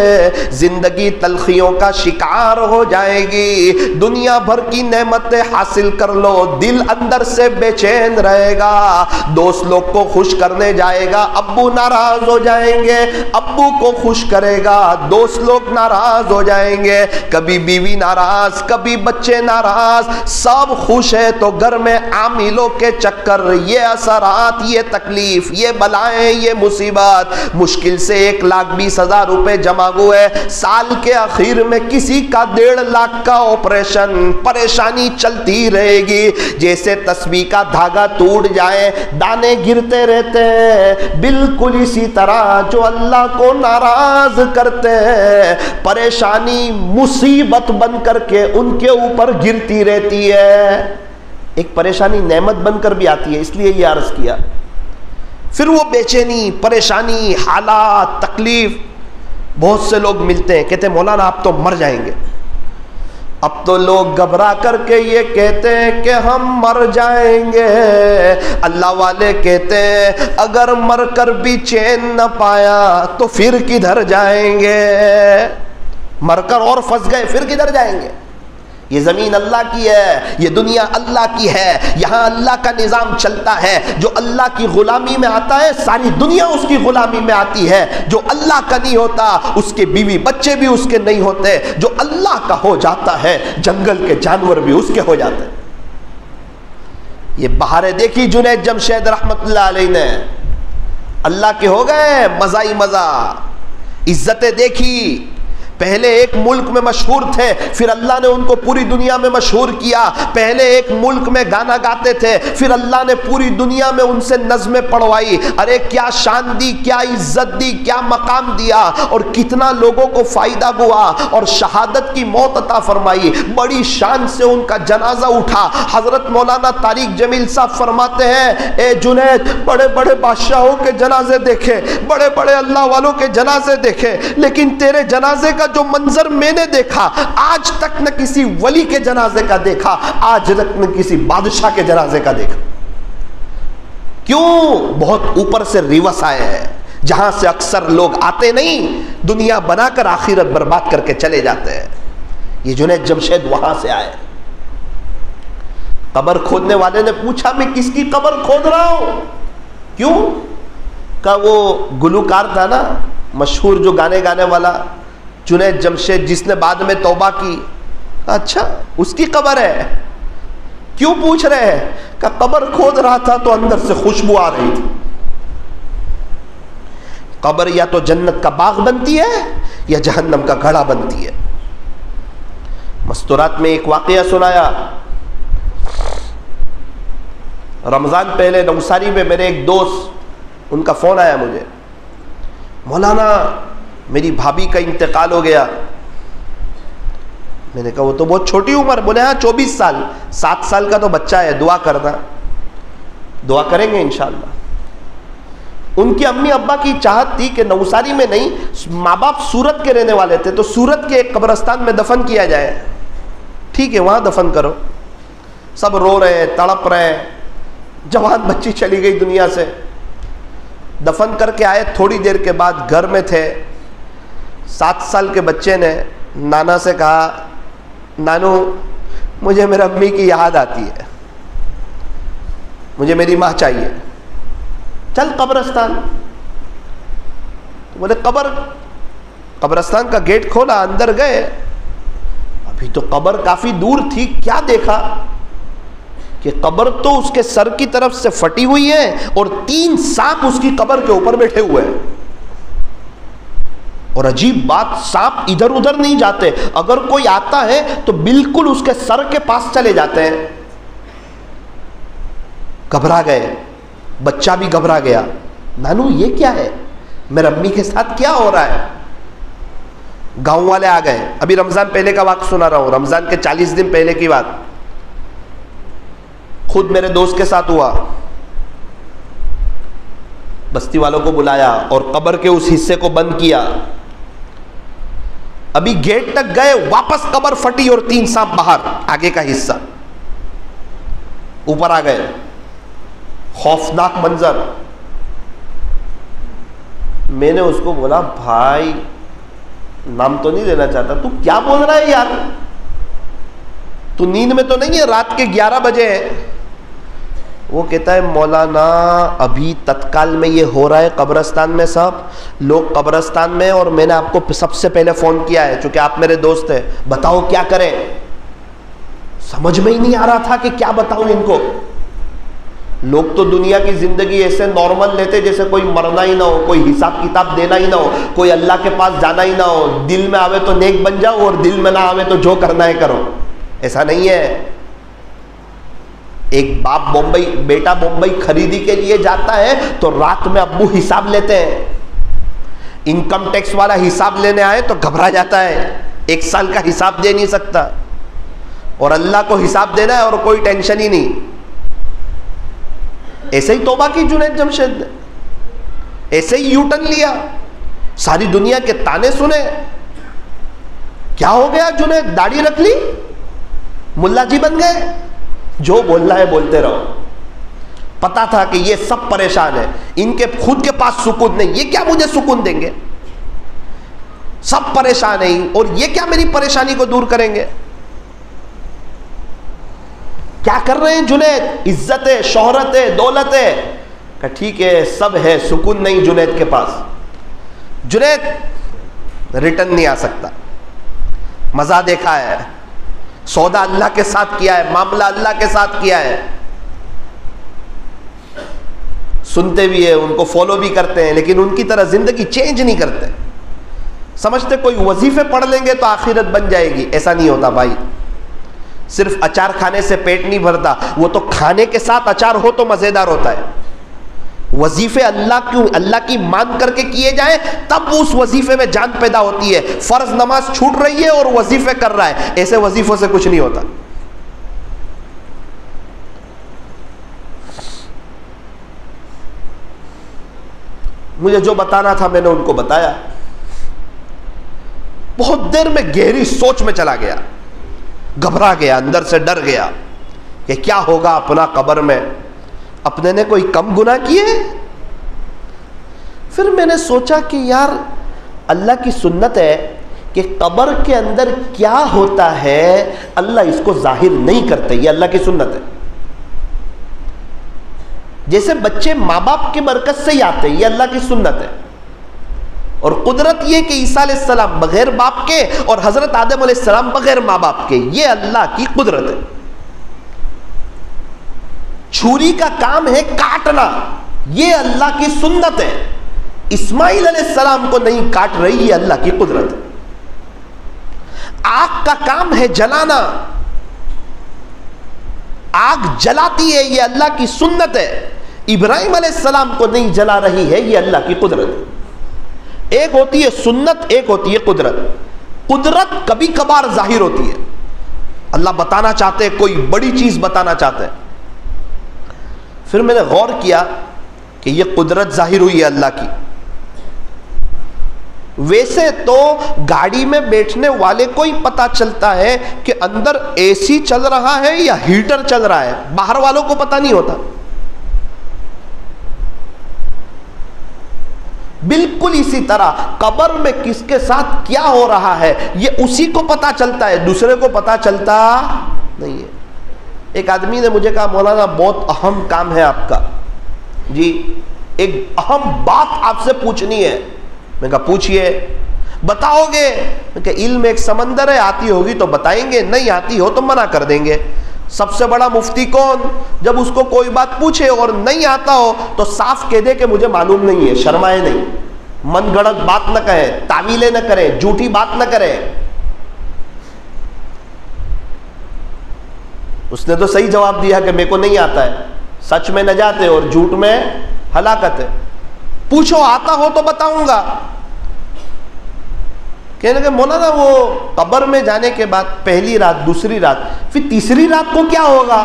زندگی تلخیوں کا شکار ہو جائے گی. دنیا بھر کی نعمتیں حاصل کر لو، دل اندر سے بے چین رہے گا. دوست لوگ کو خوش کرنے جائے گا، ابو ناراض ہو جائیں گے. ابو کو خوش کرے گا، دوست لوگ ناراض ہو جائیں گے. کبھی بیوی ناراض، کبھی بچے ناراض، سب خوش ہے تو گھر میں عاملوں کے چکر، یہ اثرات، یہ تکلیف، یہ بلائیں، یہ مصیبت. مشکل سے 1,20,000 روپے جمع ہوئے، سال کے اخیر میں کسی کا 1.5 لاکھ کا آپریشن. پریشانی چلتی رہے گی، جیسے تسبیح کا دھاگا ٹوٹ جائے دانے گرتے رہتے ہیں. بالکل اسی طرح جو اللہ کو ناراض کرتے ہیں، پریشانی مصیبت بن کر کے ان کے اوپر گرتی رہتی ہے. ایک پریشانی نعمت بن کر بھی آتی ہے، اس لیے یہ عرض کیا. پھر وہ بے چینی، پریشانی، حالات، تکلیف. بہت سے لوگ ملتے ہیں، کہتے ہیں مولانا آپ تو مر جائیں گے. اب تو لوگ گھبرا کر کے یہ کہتے ہیں کہ ہم مر جائیں گے. اللہ والے کہتے ہیں اگر مر کر بھی چین نہ پایا تو پھر کدھر جائیں گے؟ مر کر اور پھنس گئے، پھر کدھر جائیں گے؟ یہ زمین اللہ کی ہے، یہ دنیا اللہ کی ہے، یہاں اللہ کا نظام چلتا ہے۔ جو اللہ کی غلامی میں آتا ہے ساری دنیا اس کی غلامی میں آتی ہے، جو اللہ کا نہیں ہوتا اس کے بیوی بچے بھی اس کے نہیں ہوتے، جو اللہ کا ہو جاتا ہے جنگل کے جانور بھی اس کے ہو جاتے ہیں۔ یہ بہاریں دیکھی جنید جمشید رحمت اللہ علیہ نے، اللہ کے ہو گئے مزہ ہی مزہ، عزتیں دیکھی۔ پہلے ایک ملک میں مشہور تھے، پھر اللہ نے ان کو پوری دنیا میں مشہور کیا۔ پہلے ایک ملک میں گانا گاتے تھے، پھر اللہ نے پوری دنیا میں ان سے نظمیں پڑھوائی۔ ارے کیا شان دی، کیا عزت دی، کیا مقام دیا، اور کتنا لوگوں کو فائدہ ہوا، اور شہادت کی موت عطا فرمائی۔ بڑی شان سے ان کا جنازہ اٹھا۔ حضرت مولانا طارق جمیل صاحب فرماتے ہیں، اے جنید، بڑے بڑے بادشاہوں کے جنازے دیکھے، بڑے بڑے اللہ والوں کے جنازے دیکھے، لیکن تیرے جنازے کا جو منظر میں نے دیکھا آج تک نہ کسی ولی کے جنازے کا دیکھا، آج تک نہ کسی بادشاہ کے جنازے کا دیکھا۔ کیوں؟ بہت اوپر سے ریوس آئے ہیں، جہاں سے اکثر لوگ آتے نہیں، دنیا بنا کر آخرت برباد کر کے چلے جاتے ہیں۔ یہ جنید جمشید وہاں سے آئے۔ قبر کھودنے والے نے پوچھا، میں کس کی قبر کھود رہا ہوں؟ کیوں؟ کہ وہ گلوکار تھا نا مشہور، جو گانے گانے والا جنید جمشید، جس نے بعد میں توبہ کی۔ اچھا، اس کی قبر ہے؟ کیوں پوچھ رہے ہیں؟ کہ قبر کھود رہا تھا تو اندر سے خوشبو آ رہی تھی۔ قبر یا تو جنت کا باغ بنتی ہے یا جہنم کا گھڑا بنتی ہے۔ مستورات میں ایک واقعہ سنایا۔ رمضان پہلے نوساری میں میرے ایک دوست، ان کا فون آیا مجھے، مولانا میری بھابھی کا انتقال ہو گیا۔ میں نے کہا وہ تو بہت چھوٹی عمر۔ بولے ہاں 24 سال، 7 سال کا تو بچہ ہے، دعا کرنا۔ دعا کریں گے انشاءاللہ۔ ان کی امی ابا کی چاہت تھی کہ نوساری میں نہیں، ماں باپ سورت کے رہنے والے تھے، تو سورت کے ایک قبرستان میں دفن کیا جائے۔ ٹھیک ہے، وہاں دفن کرو۔ سب رو رہے ہیں، تڑپ رہے ہیں۔ جوان بچی چلی گئی دنیا سے۔ دفن کر کے آئے، تھوڑی دیر کے بعد گھر میں تھے، 7 سال کے بچے نے نانا سے کہا، نانو مجھے میرے امی کی یاد آتی ہے، مجھے میری ماں چاہیے، چل قبرستان۔ بولے قبرستان کا گیٹ کھولا، اندر گئے۔ ابھی تو قبر کافی دور تھی، کیا دیکھا کہ قبر تو اس کے سر کی طرف سے پھٹی ہوئی ہے اور 3 سانپ اس کی قبر کے اوپر بیٹھے ہوئے ہیں۔ اور عجیب بات، سانپ ادھر ادھر نہیں جاتے، اگر کوئی آتا ہے تو بالکل اس کے سر کے پاس چلے جاتے ہیں۔ گھبرا گئے، بچہ بھی گھبرا گیا، نانو یہ کیا ہے، میرے امی کے ساتھ کیا ہو رہا ہے؟ گاؤں والے آ گئے۔ ابھی رمضان پہلے کا واقعہ سنا رہا ہوں، رمضان کے 40 دن پہلے کی بات، خود میرے دوست کے ساتھ ہوا۔ بستی والوں کو بلایا اور قبر کے اس حصے کو بند کیا۔ ابھی گیٹ تک گئے، واپس قبر پھٹی اور 3 سانپ باہر، آگے کا حصہ۔ اوپر آ گئے، خوفناک منظر۔ میں نے اس کو بولا، بھائی نام تو نہیں لینا چاہتا، تو کیا بول رہا ہے یار، تو نیند میں تو نہیں ہے، رات کے 11 بجے ہے۔ وہ کہتا ہے، مولانا ابھی تتکال میں یہ ہو رہا ہے قبرستان میں، سب لوگ قبرستان میں، اور میں نے آپ کو سب سے پہلے فون کیا ہے چونکہ آپ میرے دوست ہیں، بتاؤ کیا کریں۔ سمجھ میں ہی نہیں آ رہا تھا کہ کیا بتاؤں ان کو۔ لوگ تو دنیا کی زندگی ایسے نارمل لیتے جیسے کوئی مرنا ہی نہ ہو، کوئی حساب کتاب دینا ہی نہ ہو، کوئی اللہ کے پاس جانا ہی نہ ہو، دل میں آوے تو نیک بن جاؤ اور دل میں نہ آوے تو جو کرنا ہے کرو۔ ایسا نہیں ہے۔ ایک بیٹا بمبئی خریدی کے لیے جاتا ہے تو رات میں ابو حساب لیتے ہیں، انکم ٹیکس والا حساب لینے آئے تو گھبرا جاتا ہے، 1 سال کا حساب دے نہیں سکتا، اور اللہ کو حساب دینا ہے اور کوئی ٹینشن ہی نہیں۔ ایسے ہی توبہ کی جنید جمشید نے، ایسے ہی یو ٹرن لیا، ساری دنیا کے تانے سنے۔ کیا ہو گیا جنید، داڑھی رکھ لی، ملا جی بن گئے، جو بولنا ہے بولتے رہو۔ پتا تھا کہ یہ سب پریشان ہیں، ان کے خود کے پاس سکون نہیں، یہ کیا مجھے سکون دیں گے، سب پریشان ہیں، اور یہ کیا میری پریشانی کو دور کریں گے۔ کیا کر رہے ہیں جنید؟ عزت ہے، شہرت ہے، دولت ہے. کہ ٹھیک ہے سب ہے، سکون نہیں جنید کے پاس. جنید ریٹرن نہیں آ سکتا. مزہ دیکھا ہے، سودا اللہ کے ساتھ کیا ہے، معاملہ اللہ کے ساتھ کیا ہے. سنتے بھی ہیں، ان کو فالو بھی کرتے ہیں، لیکن ان کی طرح زندگی چینج نہیں کرتے. سمجھتے کوئی وظیفے پڑھ لیں گے تو آخرت بن جائے گی. ایسا نہیں ہوتا بھائی. صرف اچار کھانے سے پیٹ نہیں بھرتا، وہ تو کھانے کے ساتھ اچار ہو تو مزیدار ہوتا ہے. وظیفے اللہ کی مان کر کے کیے جائیں تب اس وظیفے میں جان پیدا ہوتی ہے. فرض نماز چھوٹ رہی ہے اور وظیفے کر رہا ہے، ایسے وظیفوں سے کچھ نہیں ہوتا. مجھے جو بتانا تھا میں نے ان کو بتایا. بہت دیر میں گہری سوچ میں چلا گیا، گھبرا گیا، اندر سے ڈر گیا کہ کیا ہوگا اپنا قبر میں. اپنے نے کوئی کم گناہ کیے؟ پھر میں نے سوچا کہ یار اللہ کی سنت ہے کہ قبر کے اندر کیا ہوتا ہے اللہ اس کو ظاہر نہیں کرتے. یہ اللہ کی سنت ہے. جیسے بچے ماں باپ کے برکت سے ہی آتے، یہ اللہ کی سنت ہے. اور قدرت یہ کہ عیسیٰ علیہ السلام بغیر باپ کے اور حضرت آدم علیہ السلام بغیر ماں باپ کے، یہ اللہ کی قدرت ہے. چھری کا کام ہے کاٹنا، یہ اللہ کی سنت ہے. اسماعیل علیہ السلام کو نہیں کاٹ رہی، یہ اللہ کی قدرت ہے. آگ کا کام ہے جلانا، آگ جلاتی ہے، یہ اللہ کی سنت ہے. ابراہیم علیہ السلام کو نہیں جلا رہی ہے، یہ اللہ کی قدرت ہے. ایک ہوتی ہے سنت، ایک ہوتی ہے قدرت. قدرت کبھی کبھار ظاہر ہوتی ہے. اللہ بتانا چاہتے ہیں، کوئی بڑی چیز بتانا چاہتے ہیں. پھر میں نے غور کیا کہ یہ قدرت ظاہر ہوئی ہے اللہ کی. ویسے تو گاڑی میں بیٹھنے والے کو ہی پتا چلتا ہے کہ اندر اے سی چل رہا ہے یا ہیٹر چل رہا ہے، باہر والوں کو پتا نہیں ہوتا. بالکل اسی طرح قبر میں کس کے ساتھ کیا ہو رہا ہے یہ اسی کو پتا چلتا ہے، دوسرے کو پتا چلتا نہیں ہے. ایک آدمی نے مجھے کہا مولانا بہت اہم کام ہے آپ کا. جی ایک اہم بات آپ سے پوچھنی ہے. میں کہا پوچھئے. بتاؤ گے؟ میں کہا علم ایک سمندر ہے، آتی ہوگی تو بتائیں گے، نہیں آتی ہو تو منع کر دیں گے. سب سے بڑا مفتی کون؟ جب اس کو کوئی بات پوچھے اور نہیں آتا ہو تو صاف کہہ دے کہ مجھے معلوم نہیں ہے. شرمائے نہیں، من گڑت بات نہ کہیں، تعویلیں نہ کریں، جھوٹی بات نہ کریں. اس نے تو صحیح جواب دیا کہ میرے کو نہیں آتا ہے. سچ میں نجات ہے اور جھوٹ میں ہلاکت ہے. پوچھو آتا ہو تو بتاؤں گا. کہنے لگے مولانا وہ قبر میں جانے کے بعد پہلی رات، دوسری رات، پھر تیسری رات کو کیا ہوگا؟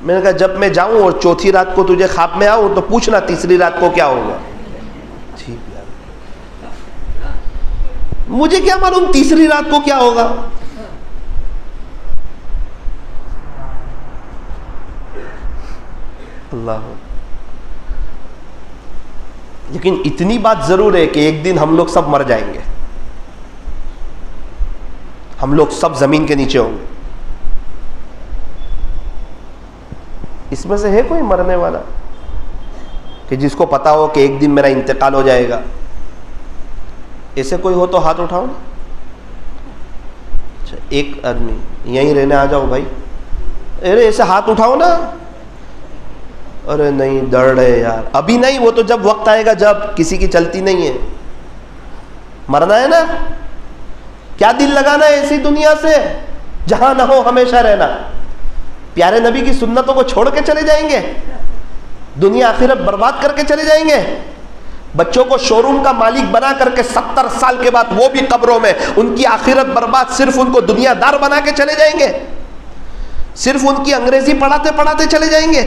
میں نے کہا جب میں جاؤں اور چوتھی رات کو تجھے خواب میں آؤں تو پوچھنا تیسری رات کو کیا ہوگا. ٹھیک ہے، مجھے کیا معلوم تیسری رات کو کیا ہوگا. اللہ. لیکن اتنی بات ضرور ہے کہ ایک دن ہم لوگ سب مر جائیں گے. ہم لوگ سب زمین کے نیچے ہوں گے. اس میں سے ہے کوئی مرنے والا کہ جس کو پتا ہو کہ ایک دن میرا انتقال ہو جائے گا؟ ایسے کوئی ہو تو ہاتھ اٹھاؤ نا. اچھا ایک آدمی یہیں رہنے آ جاؤ بھائی. ارے ایسے ہاتھ اٹھاؤ نا. ارے نہیں ڈر رہے یار. ابھی نہیں، وہ تو جب وقت آئے گا جب کسی کی چلتی نہیں ہے. مرنا ہے نا. کیا دل لگانا ہے ایسی دنیا سے جہاں نہ ہو ہمیشہ رہنا. پیارے نبی کی سنتوں کو چھوڑ کے چلے جائیں گے؟ دنیا آخرت برباد کر کے چلے جائیں گے؟ بچوں کو شو روم کا مالک بنا کر کے 70 سال کے بعد وہ بھی قبروں میں، ان کی آخرت برباد، صرف ان کو دنیا دار بنا کے چلے جائیں گے؟ صرف ان کی انگریزی پڑھاتے پڑھاتے چلے جائیں گے؟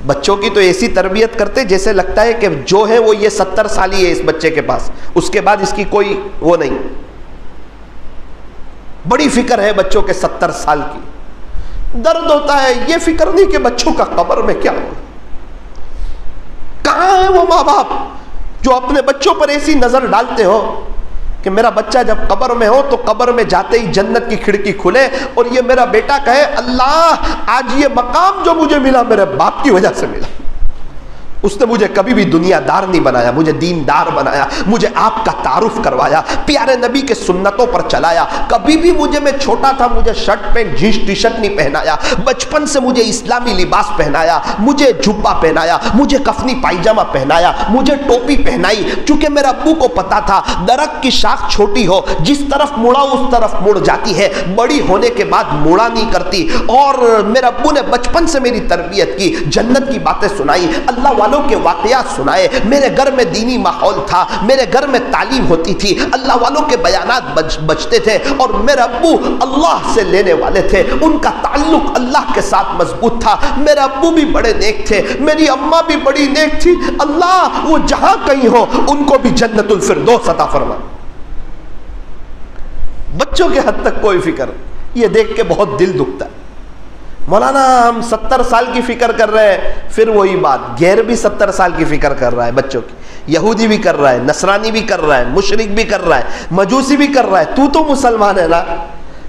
بچوں کی تو ایسی تربیت کرتے جیسے لگتا ہے کہ جو ہے وہ یہ 70 سال ہی ہے اس بچے کے پاس، اس کے بعد اس کی کوئی وہ نہیں. بڑی فکر ہے بچوں کے 70 سال کی. درد ہوتا ہے یہ فکر نہیں کہ بچوں کا قبر میں کیا ہوگا. کہاں ہے وہ ماں باپ جو اپنے بچوں پر ایسی نظر ڈالتے ہو کہ میرا بچہ جب قبر میں ہو تو قبر میں جاتے ہی جنت کی کھڑکی کھلے اور یہ میرا بیٹا کہے اللہ آج یہ مقام جو مجھے ملا میرے باپ کی وجہ سے ملا، اس نے مجھے کبھی بھی دنیا دار نہیں بنایا، مجھے دین دار بنایا، مجھے آپ کا تعارف کروایا، پیارے نبی کے سنتوں پر چلایا، کبھی بھی میں چھوٹا تھا مجھے shirt pant jeans T shirt نہیں پہنایا، بچپن سے مجھے اسلامی لباس پہنایا، مجھے جھبا پہنایا، مجھے کفنی پائجامہ پہنایا، مجھے ٹوپی پہنائی، چونکہ میرے ابو کو پتا تھا درخت کی شاخ چھوٹی ہو جس طرف مڑا اس طرف مڑ جاتی ہے، بڑی ہونے کے بعد مڑا نہیں کرتی، اور میرے ابو نے بچپن سے میری تربیت کی، جنت کی باتیں سنائی، اللہ والوں کے واقعات سنائے، میرے گھر میں دینی ماحول تھا، میرے گھر میں تعلیم ہوتی تھی، اللہ والوں کے بیانات بچتے تھے، اور میرے ابو اللہ سے لینے والے تھے، ان کا تعلق اللہ کے ساتھ مضبوط تھا، میرے ابو بھی بڑے نیک تھے، میری اماں بھی بڑی نیک تھی، اللہ وہ جہاں کہیں ہو ان کو بھی جنت الفردوس عطا فرما۔ بچوں کے حد تک کوئی فکر، یہ دیکھ کے بہت دل دکھتا ہے، مولانا ہم 70 سال کی فکر کر رہے ہیں، پھر وہی بات، غیر بھی 70 سال کی فکر کر رہا ہے بچوں کی، یہودی بھی کر رہا ہے، نصرانی بھی کر رہا ہے، مشرک بھی کر رہا ہے، مجوسی بھی کر رہا ہے، تو مسلمان ہے نا،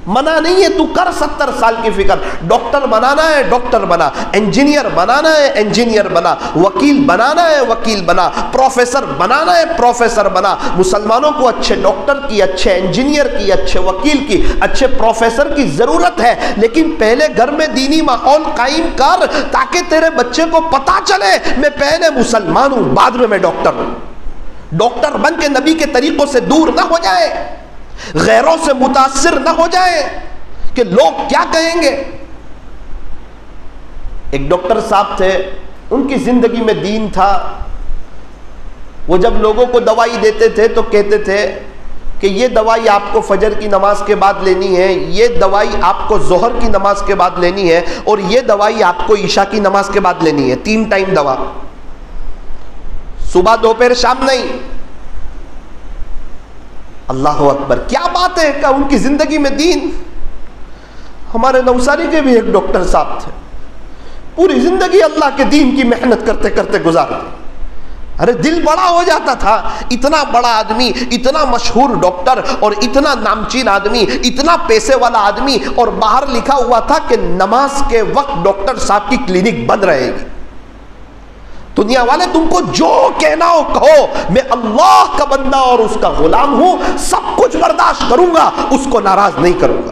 منع نہیں ہے، تو کر 70 سال کی فکر، ڈاکٹر بنانا ہے ڈاکٹر بنا، انجینئر بنانا ہے انجینئر بنا، وکیل بنانا ہے وکیل بنا، پروفیسر بنانا ہے پروفیسر بنا، مسلمانوں کو اچھے ڈاکٹر کی، اچھے انجینئر کی، اچھے وکیل کی، اچھے پروفیسر کی ضرورت ہے، لیکن پہلے گھر میں دینی ماحول قائم کر تاکہ تیرے بچے کو پتا چلے میں پہلے مسلمان ہوں بعد میں ڈاکٹر ہوں، ڈاکٹر بن کے نبی کے طریقوں سے دور نہ ہو جائے، غیروں سے متاثر نہ ہو جائے کہ لوگ کیا کہیں گے۔ ایک ڈاکٹر صاحب تھے، ان کی زندگی میں دین تھا، وہ جب لوگوں کو دوائی دیتے تھے تو کہتے تھے کہ یہ دوائی آپ کو فجر کی نماز کے بعد لینی ہے، یہ دوائی آپ کو ظہر کی نماز کے بعد لینی ہے، اور یہ دوائی آپ کو عشاء کی نماز کے بعد لینی ہے، 3 ٹائم دوا، صبح دوپہر شام نہیں۔ اللہ اکبر، کیا بات ہے کہ ان کی زندگی میں دین۔ ہمارے نوساری کے بھی ایک ڈاکٹر صاحب تھے، پوری زندگی اللہ کے دین کی محنت کرتے کرتے گزارتے، ارے دل بڑا ہو جاتا تھا، اتنا بڑا آدمی، اتنا مشہور ڈاکٹر اور اتنا نامچین آدمی، اتنا پیسے والا آدمی، اور باہر لکھا ہوا تھا کہ نماز کے وقت ڈاکٹر صاحب کی کلینک بند رہے گی۔ دنیا والے تم کو جو کہنا ہو کہو، میں اللہ کا بندہ اور اس کا غلام ہوں، سب کچھ برداشت کروں گا، اس کو ناراض نہیں کروں گا۔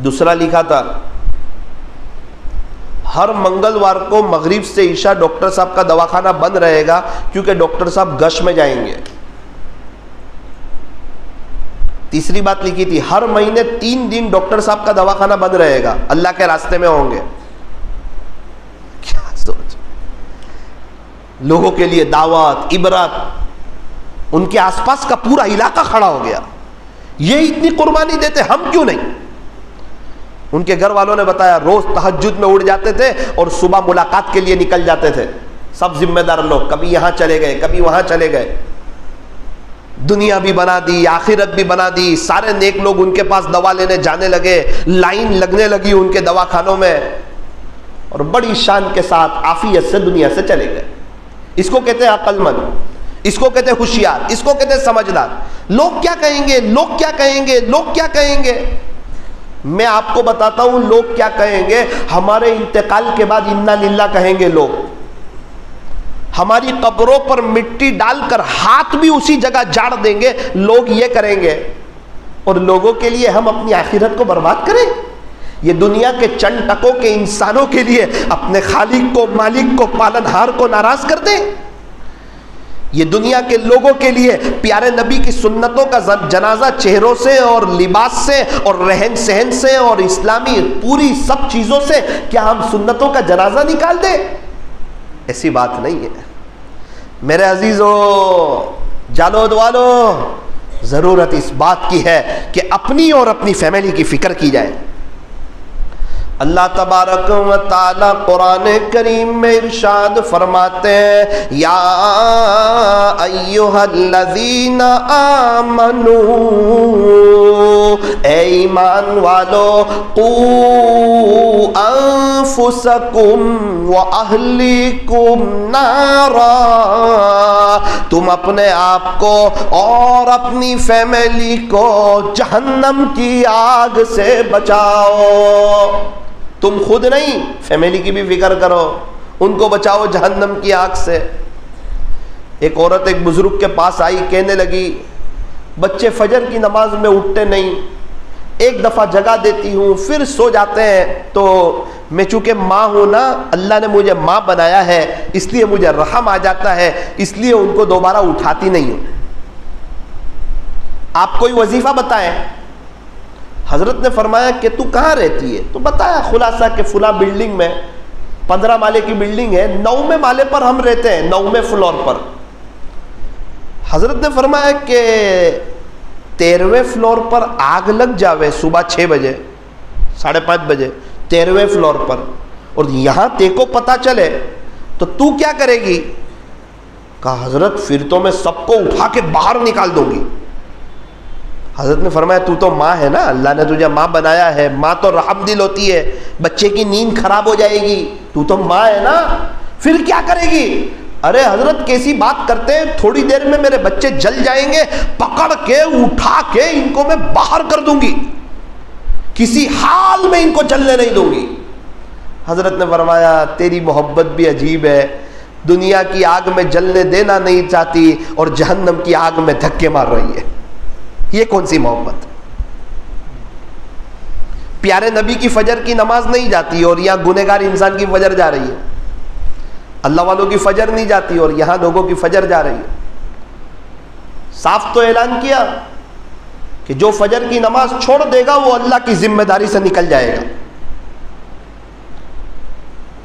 دوسرا لکھا تھا ہر منگلوار کو مغرب سے عشاء ڈاکٹر صاحب کا دواخانہ بند رہے گا کیونکہ ڈاکٹر صاحب گش میں جائیں گے۔ تیسری بات لکھی تھی ہر مہینے 3 دن ڈاکٹر صاحب کا دواخانہ بند رہے گا، اللہ کے راستے میں ہوں گے۔ کیا سوچ، لوگوں کے لیے دعوت عبرت، ان کے آس پاس کا پورا علاقہ کھڑا ہو گیا، یہ اتنی قربانی دیتے ہم کیوں نہیں؟ ان کے گھر والوں نے بتایا روز تہجد میں اڑ جاتے تھے اور صبح ملاقات کے لیے نکل جاتے تھے، سب ذمہ دار لوگ، کبھی یہاں چلے گئے کبھی وہاں چلے گئے، دنیا بھی بنا دی آخرت بھی بنا دی، سارے نیک لوگ ان کے پاس دوا لینے جانے لگے، لائن لگنے لگی ان کے دواخانوں میں، اور بڑی شان کے ساتھ عافیت سے دنیا سے چلے گئے۔ اس کو کہتے ہیں عقل مند، اس کو کہتے ہیں ہوشیار، اس کو کہتے ہیں سمجھدار۔ لوگ کیا کہیں گے، لوگ کیا کہیں گے، لوگ کیا کہیں گے؟ میں آپ کو بتاتا ہوں لوگ کیا کہیں گے۔ ہمارے انتقال کے بعد انا للہ کہیں گے لوگ، ہماری قبروں پر مٹی ڈال کر ہاتھ بھی اسی جگہ جاڑ دیں گے، لوگ یہ کریں گے، اور لوگوں کے لیے ہم اپنی آخرت کو برباد کریں؟ یہ دنیا کے چند ٹکوں کے انسانوں کے لیے اپنے خالق کو، مالک کو، پالنہار کو ناراض کر دیں؟ یہ دنیا کے لوگوں کے لیے پیارے نبی کی سنتوں کا جنازہ چہروں سے اور لباس سے اور رہن سہن سے اور اسلامی پوری سب چیزوں سے کیا ہم سنتوں کا جنازہ نکال دیں؟ ایسی بات نہیں ہے میرے عزیزو، جالود والو، ضرورت اس بات کی ہے کہ اپنی اور اپنی فیملی کی فکر کی جائے۔ اللہ تبارک و تعالی قرآن کریم میں ارشاد فرماتے ہیں یا ایھا الذین آمنو، اے ایمان والو، قوا انفسکم واہلیکم نارا، تم اپنے آپ کو اور اپنی فیملی کو جہنم کی آگ سے بچاؤ۔ تم خود نہیں، فیملی کی بھی فکر کرو، ان کو بچاؤ جہنم کی آگ سے۔ ایک عورت ایک بزرگ کے پاس آئی، کہنے لگی بچے فجر کی نماز میں اٹھتے نہیں، ایک دفعہ جگا دیتی ہوں پھر سو جاتے ہیں، تو میں چونکہ ماں ہوں نا، اللہ نے مجھے ماں بنایا ہے اس لیے مجھے رحم آ جاتا ہے، اس لیے ان کو دوبارہ اٹھاتی نہیں ہوں۔ آپ کوئی وظیفہ بتائیں۔ حضرت نے فرمایا کہ تو کہاں رہتی ہے؟ تو بتایا خلاصہ کہ فلاں بلڈنگ میں، 15 مالے کی بلڈنگ ہے، 9ویں مالے پر ہم رہتے ہیں، 9ویں فلور پر۔ حضرت نے فرمایا کہ 13ویں فلور پر آگ لگ جاوے صبح 6 بجے 5:30 بجے 13ویں فلور پر، اور یہاں تے کو پتا چلے تو کیا کرے گی؟ کہا حضرت پھر تو میں سب کو اٹھا کے باہر نکال دوں گی۔ حضرت نے فرمایا تو ماں ہے نا، اللہ نے تجھے ماں بنایا ہے، ماں تو رحم دل ہوتی ہے، بچے کی نیند خراب ہو جائے گی، تو ماں ہے نا، پھر کیا کرے گی؟ ارے حضرت کیسی بات کرتے ہیں، تھوڑی دیر میں میرے بچے جل جائیں گے، پکڑ کے اٹھا کے ان کو میں باہر کر دوں گی، کسی حال میں ان کو جلنے نہیں دوں گی۔ حضرت نے فرمایا تیری محبت بھی عجیب ہے، دنیا کی آگ میں جلنے دینا نہیں چاہتی اور جہنم کی آگ میں دھکے مار رہی ہے، یہ کون سی محبت؟ پیارے نبی کی فجر کی نماز نہیں جاتی اور یہاں گنہگار انسان کی فجر جا رہی ہے، اللہ والوں کی فجر نہیں جاتی اور یہاں لوگوں کی فجر جا رہی ہے۔ صاف تو اعلان کیا کہ جو فجر کی نماز چھوڑ دے گا وہ اللہ کی ذمہ داری سے نکل جائے گا،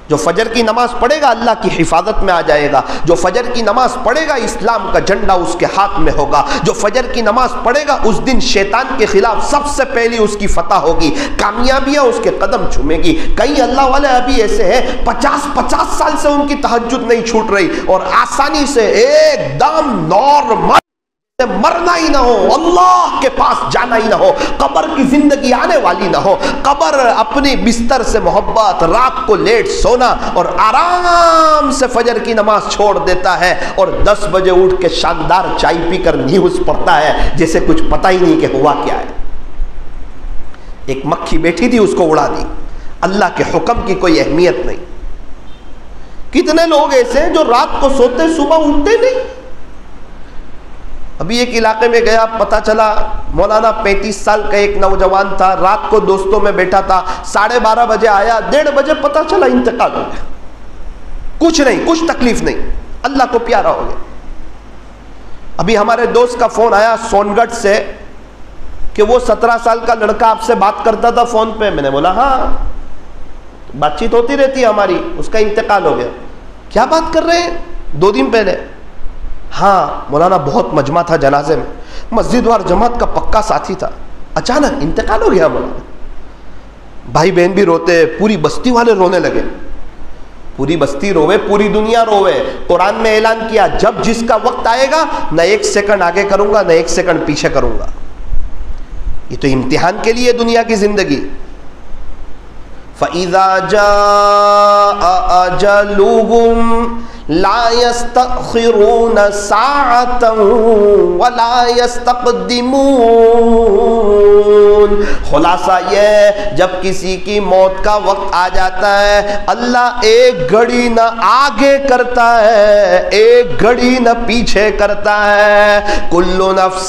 جو فجر کی نماز پڑھے گا اللہ کی حفاظت میں آ جائے گا، جو فجر کی نماز پڑھے گا اسلام کا جھنڈا اس کے ہاتھ میں ہوگا، جو فجر کی نماز پڑھے گا اس دن شیطان کے خلاف سب سے پہلی اس کی فتح ہوگی، کامیابیاں اس کے قدم چومے گی۔ کئی اللہ والے ابھی ایسے ہیں 50 سال سے ان کی تہجد نہیں چھوٹ رہی اور آسانی سے ایک دم نارمل مرنا ہی نہ ہو، اللہ کے پاس جانا ہی نہ ہو، قبر کی زندگی آنے والی نہ ہو، قبر اپنی بستر سے محبت، رات کو لیٹ سونا اور آرام سے فجر کی نماز چھوڑ دیتا ہے اور 10 بجے اٹھ کے شاندار چائے پی کر نیوز پڑھتا ہے جیسے کچھ پتہ ہی نہیں کہ ہوا کیا ہے۔ ایک مکھی بیٹھی تھی اس کو اڑا دی، اللہ کے حکم کی کوئی اہمیت نہیں۔ کتنے لوگ ایسے ہیں جو رات کو سوتے صبح اٹھتے نہیں۔ ابھی ایک علاقے میں گیا، پتہ چلا مولانا 35 سال کا ایک نوجوان تھا، رات کو دوستوں میں بیٹھا تھا، 12:30 بجے آیا، 1:30 بجے پتہ چلا انتقال ہو گیا، کچھ نہیں، کچھ تکلیف نہیں، اللہ کو پیارا ہو گیا۔ ابھی ہمارے دوست کا فون آیا سونگڑھ سے کہ وہ 17 سال کا لڑکا آپ سے بات کرتا تھا فون پہ، میں نے بولا ہاں بات چیت ہوتی رہتی ہے ہماری، اس کا انتقال ہو گیا۔ کیا بات کر رہے ہیں؟ 2 دن پہلے؟ ہاں مولانا بہت مجمع تھا جنازے میں، مسجد وار جماعت کا پکا ساتھی تھا، اچانک انتقال ہو گیا مولانا۔ بھائی بہن بھی روتے، پوری بستی والے رونے لگے، پوری بستی روے، پوری دنیا روے۔ قرآن میں اعلان کیا جب جس کا وقت آئے گا نہ 1 سیکنڈ آگے کروں گا نہ 1 سیکنڈ پیچھے کروں گا۔ یہ تو امتحان کے لیے دنیا کی زندگی۔ فَإِذَا جَاءَ أَجَلُهُمْ لا يستأخرون ساعة ولا يستقدمون۔ خلاصہ یہ جب کسی کی موت کا وقت آ جاتا ہے اللہ ایک گھڑی نہ آگے کرتا ہے، ایک گھڑی نہ پیچھے کرتا ہے۔ کل نفس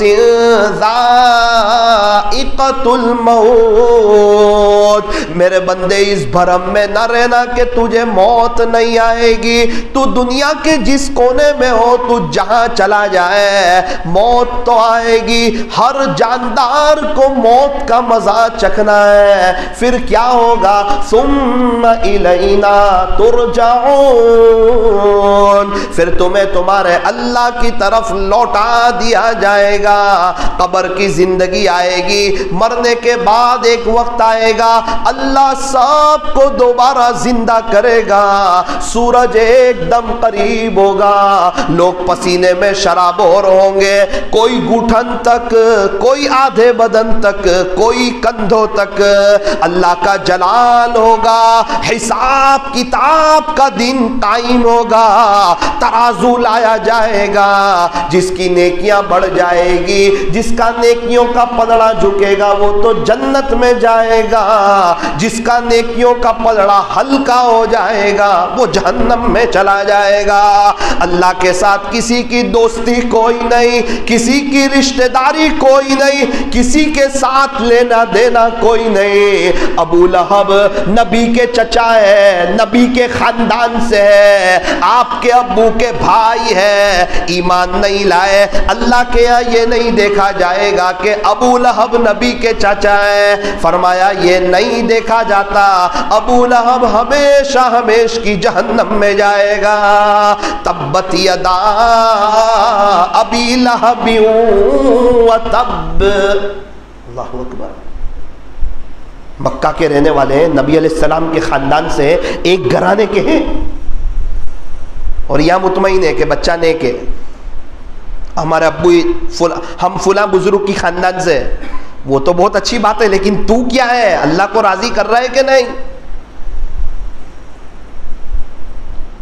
ذائقۃ الموت۔ میرے بندے اس بھرم میں نہ رہنا کہ تجھے موت نہیں آئے گی، تو دنیا کے جس کونے میں ہو تو جہاں چلا جائے موت تو آئے گی، ہر جاندار کو موت کا مزہ چکھنا ہے، پھر کیا ہوگا؟ ثم الینا ترجعون، پھر تمہیں تمہارے اللہ کی طرف لوٹا دیا جائے گا۔ قبر کی زندگی آئے گی، مرنے کے بعد ایک وقت آئے گا اللہ سب کو دوبارہ زندہ کرے گا، سورج ایک دم قریب ہوگا، لوگ پسینے میں شرابور ہوں گے، کوئی گھٹن تک، کوئی آدھے بدن تک، کوئی کندھوں تک، اللہ کا جلال ہوگا، حساب کتاب کا دن قائم ہوگا، ترازو لایا جائے گا، جس کی نیکیاں بڑھ جائے گی، جس کا نیکیوں کا پلڑا جھکے گا وہ تو جنت میں جائے گا، جس کا نیکیوں کا پلڑا ہلکا ہو جائے گا وہ جہنم میں چلا جائے گا۔ اللہ کے ساتھ کسی کی دوستی کوئی نہیں، کسی کی رشتہ داری کوئی نہیں، کسی کے ساتھ لینا دینا کوئی نہیں۔ ابو لہب نبی کے چچا ہے، نبی کے خاندان سے ہے، آپ کے ابو کے بھائی ہے، ایمان نہیں لائے۔ اللہ کے یہاں یہ نہیں دیکھا جائے گا کہ ابو لہب نبی کے چچا ہے، فرمایا یہ نہیں دیکھا جاتا، ابو لہب ہمیشہ ہمیش کی جہنم میں جائے گا۔ تبت یدا ابی لہب وتب، اللہ اکبر۔ مکہ کے رہنے والے ہیں، نبی علیہ السلام کے خاندان سے ایک گھرانے کے ہیں، اور یہاں مطمئن ہے کہ بچہ نیک ہے، ہمارے ابو ہم فلاں بزرگ کی خاندان سے، وہ تو بہت اچھی بات ہے، لیکن تو کیا ہے؟ اللہ کو راضی کر رہا ہے کہ نہیں؟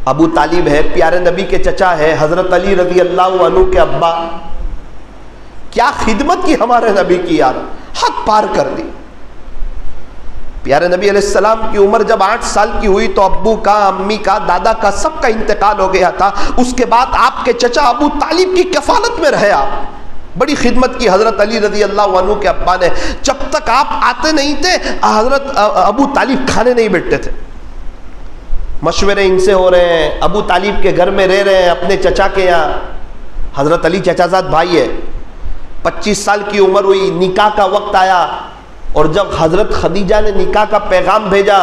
ابو طالب ہے، پیارے نبی کے چچا ہے، حضرت علی رضی اللہ عنہ کے ابا، کیا خدمت کی ہمارے نبی کی یار، حد پار کر دی۔ پیارے نبی علیہ السلام کی عمر جب 8 سال کی ہوئی تو ابو کا، امی کا، دادا کا، سب کا انتقال ہو گیا تھا۔ اس کے بعد آپ کے چچا ابو طالب کی کفالت میں رہے، آپ بڑی خدمت کی حضرت علی رضی اللہ عنہ کے ابا نے۔ جب تک آپ آتے نہیں تھے حضرت ابو طالب کھانے نہیں بیٹھتے تھے، مشورے ان سے ہو رہے ہیں، ابو طالب کے گھر میں رہ رہے ہیں اپنے چچا کے یہاں۔ حضرت علی چچا زاد بھائی ہے، 25 سال کی عمر ہوئی، نکاح کا وقت آیا، اور جب حضرت خدیجہ نے نکاح کا پیغام بھیجا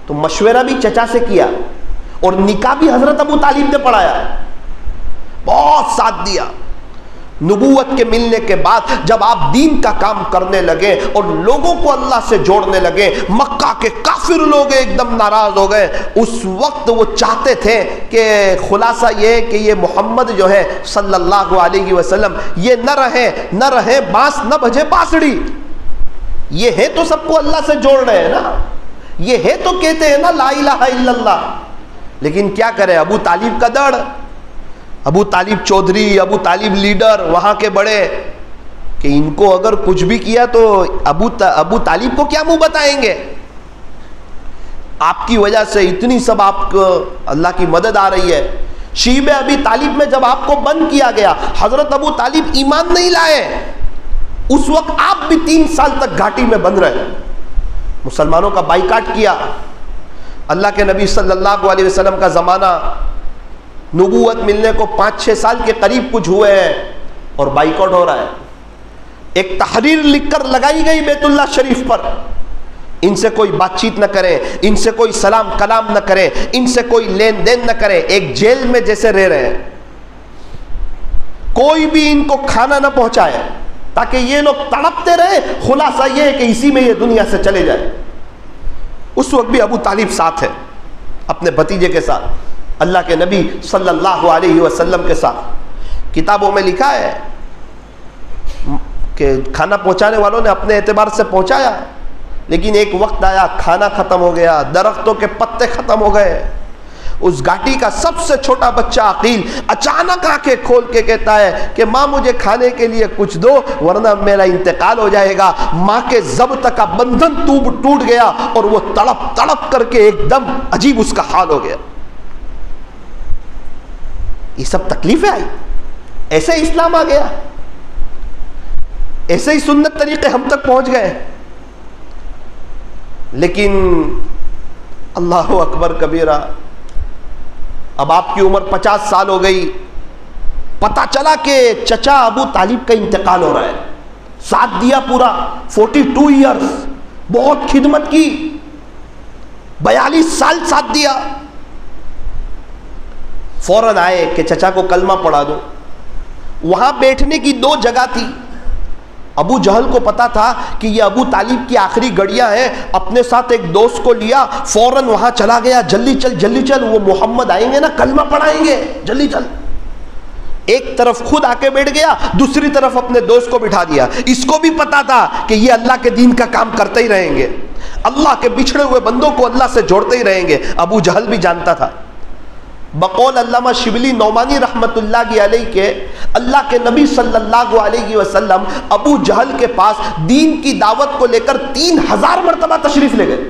تو مشورہ بھی چچا سے کیا، اور نکاح بھی حضرت ابو طالب نے پڑھایا، بہت ساتھ دیا۔ نبوت کے ملنے کے بعد جب آپ دین کا کام کرنے لگے اور لوگوں کو اللہ سے جوڑنے لگے، مکہ کے کافر لوگ ایک دم ناراض ہو گئے۔ اس وقت وہ چاہتے تھے کہ خلاصہ یہ کہ یہ محمد جو ہے صلی اللہ علیہ وسلم یہ نہ رہے بانس نہ بجے بانسڑی، یہ ہے تو سب کو اللہ سے جوڑ رہے ہیں نا، یہ ہے تو کہتے ہیں نا لا الہ الا اللہ، لیکن کیا کرے؟ ابو طالب کا دڑ، ابو طالب چودھری، ابو طالب لیڈر، وہاں کے بڑے، کہ ان کو اگر کچھ بھی کیا تو ابو طالب کو کیا منہ بتائیں گے؟ آپ کی وجہ سے اتنی سب آپ کو اللہ کی مدد آ رہی ہے۔ شیب ابی طالب میں جب آپ کو بند کیا گیا، حضرت ابو طالب ایمان نہیں لائے، اس وقت آپ بھی 3 سال تک گھاٹی میں بند رہے، مسلمانوں کا بائیکاٹ کیا۔ اللہ کے نبی صلی اللہ علیہ وسلم کا زمانہ، نبوت ملنے کو 5-6 سال کے قریب کچھ ہوئے ہیں اور بائیکاٹ ہو رہا ہے۔ ایک تحریر لکھ کر لگائی گئی بیت اللہ شریف پر، ان سے کوئی بات چیت نہ کرے، ان سے کوئی سلام کلام نہ کرے، ان سے کوئی لین دین نہ کرے، ایک جیل میں جیسے رہ رہے ہیں، کوئی بھی ان کو کھانا نہ پہنچائے تاکہ یہ لوگ تڑپتے رہے، خلاصہ یہ ہے کہ اسی میں یہ دنیا سے چلے جائے۔ اس وقت بھی ابو طالب ساتھ ہے اپنے بھتیجے کے ساتھ، اللہ کے نبی صلی اللہ علیہ وسلم کے ساتھ۔ کتابوں میں لکھا ہے کہ کھانا پہنچانے والوں نے اپنے اعتبار سے پہنچایا، لیکن ایک وقت آیا کھانا ختم ہو گیا، درختوں کے پتے ختم ہو گئے۔ اس گھاٹی کا سب سے چھوٹا بچہ عقیل اچانک آنکھیں کھول کے کہتا ہے کہ ماں مجھے کھانے کے لیے کچھ دو ورنہ میرا انتقال ہو جائے گا۔ ماں کے ضبط کا بندھن ٹوٹ گیا اور وہ تڑپ تڑپ کر کے ایک دم عجیب اس کا حال ہو گیا۔ یہ سب تکلیفیں آئی، ایسے اسلام آ گیا، ایسے ہی سنت طریقے ہم تک پہنچ گئے۔ لیکن اللہ اکبر کبیرہ، اب آپ کی عمر 50 سال ہو گئی، پتا چلا کہ چچا ابو طالب کا انتقال ہو رہا ہے، ساتھ دیا پورا 42 ایئرز، بہت خدمت کی، 42 سال ساتھ دیا. فوراً آئے کہ چچا کو کلمہ پڑھا دو. وہاں بیٹھنے کی 2 جگہ تھی. ابو جہل کو پتا تھا کہ یہ ابو طالب کی آخری گھڑیاں ہیں، اپنے ساتھ ایک دوست کو لیا، فوراً وہاں چلا گیا، جلدی چل وہ محمد آئیں گے نا کلمہ پڑھائیں گے، جلدی چل. ایک طرف خود آ کے بیٹھ گیا، دوسری طرف اپنے دوست کو بٹھا دیا. اس کو بھی پتا تھا کہ یہ اللہ کے دین کا کام کرتے ہی رہیں گے، اللہ کے بچھڑے ہوئے بندوں کو اللہ سے جوڑتے ہی رہیں گے. ابو جہل بھی جانتا تھا. بقول علامہ شبلی نعمانی رحمت اللہ علیہ کے، اللہ کے نبی صلی اللہ علیہ وسلم ابو جہل کے پاس دین کی دعوت کو لے کر 3000 مرتبہ تشریف لے گئے.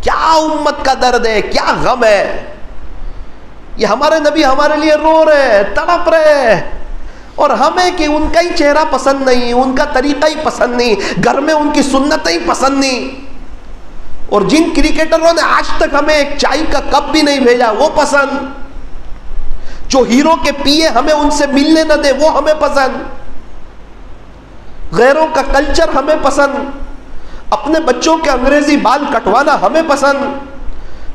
کیا امت کا درد ہے، کیا غم ہے. یہ ہمارے نبی ہمارے لیے رو رہے، تڑپ رہے، اور ہمیں کہ ان کا ہی چہرہ پسند نہیں، ان کا طریقہ ہی پسند نہیں، گھر میں ان کی سنتیں ہی پسند نہیں. اور جن کرکٹروں نے آج تک ہمیں ایک چائے کا کپ بھی نہیں بھیجا وہ پسند، جو ہیرو کے پیے ہمیں ان سے ملنے نہ دے وہ ہمیں پسند، غیروں کا کلچر ہمیں پسند، اپنے بچوں کے انگریزی بال کٹوانا ہمیں پسند،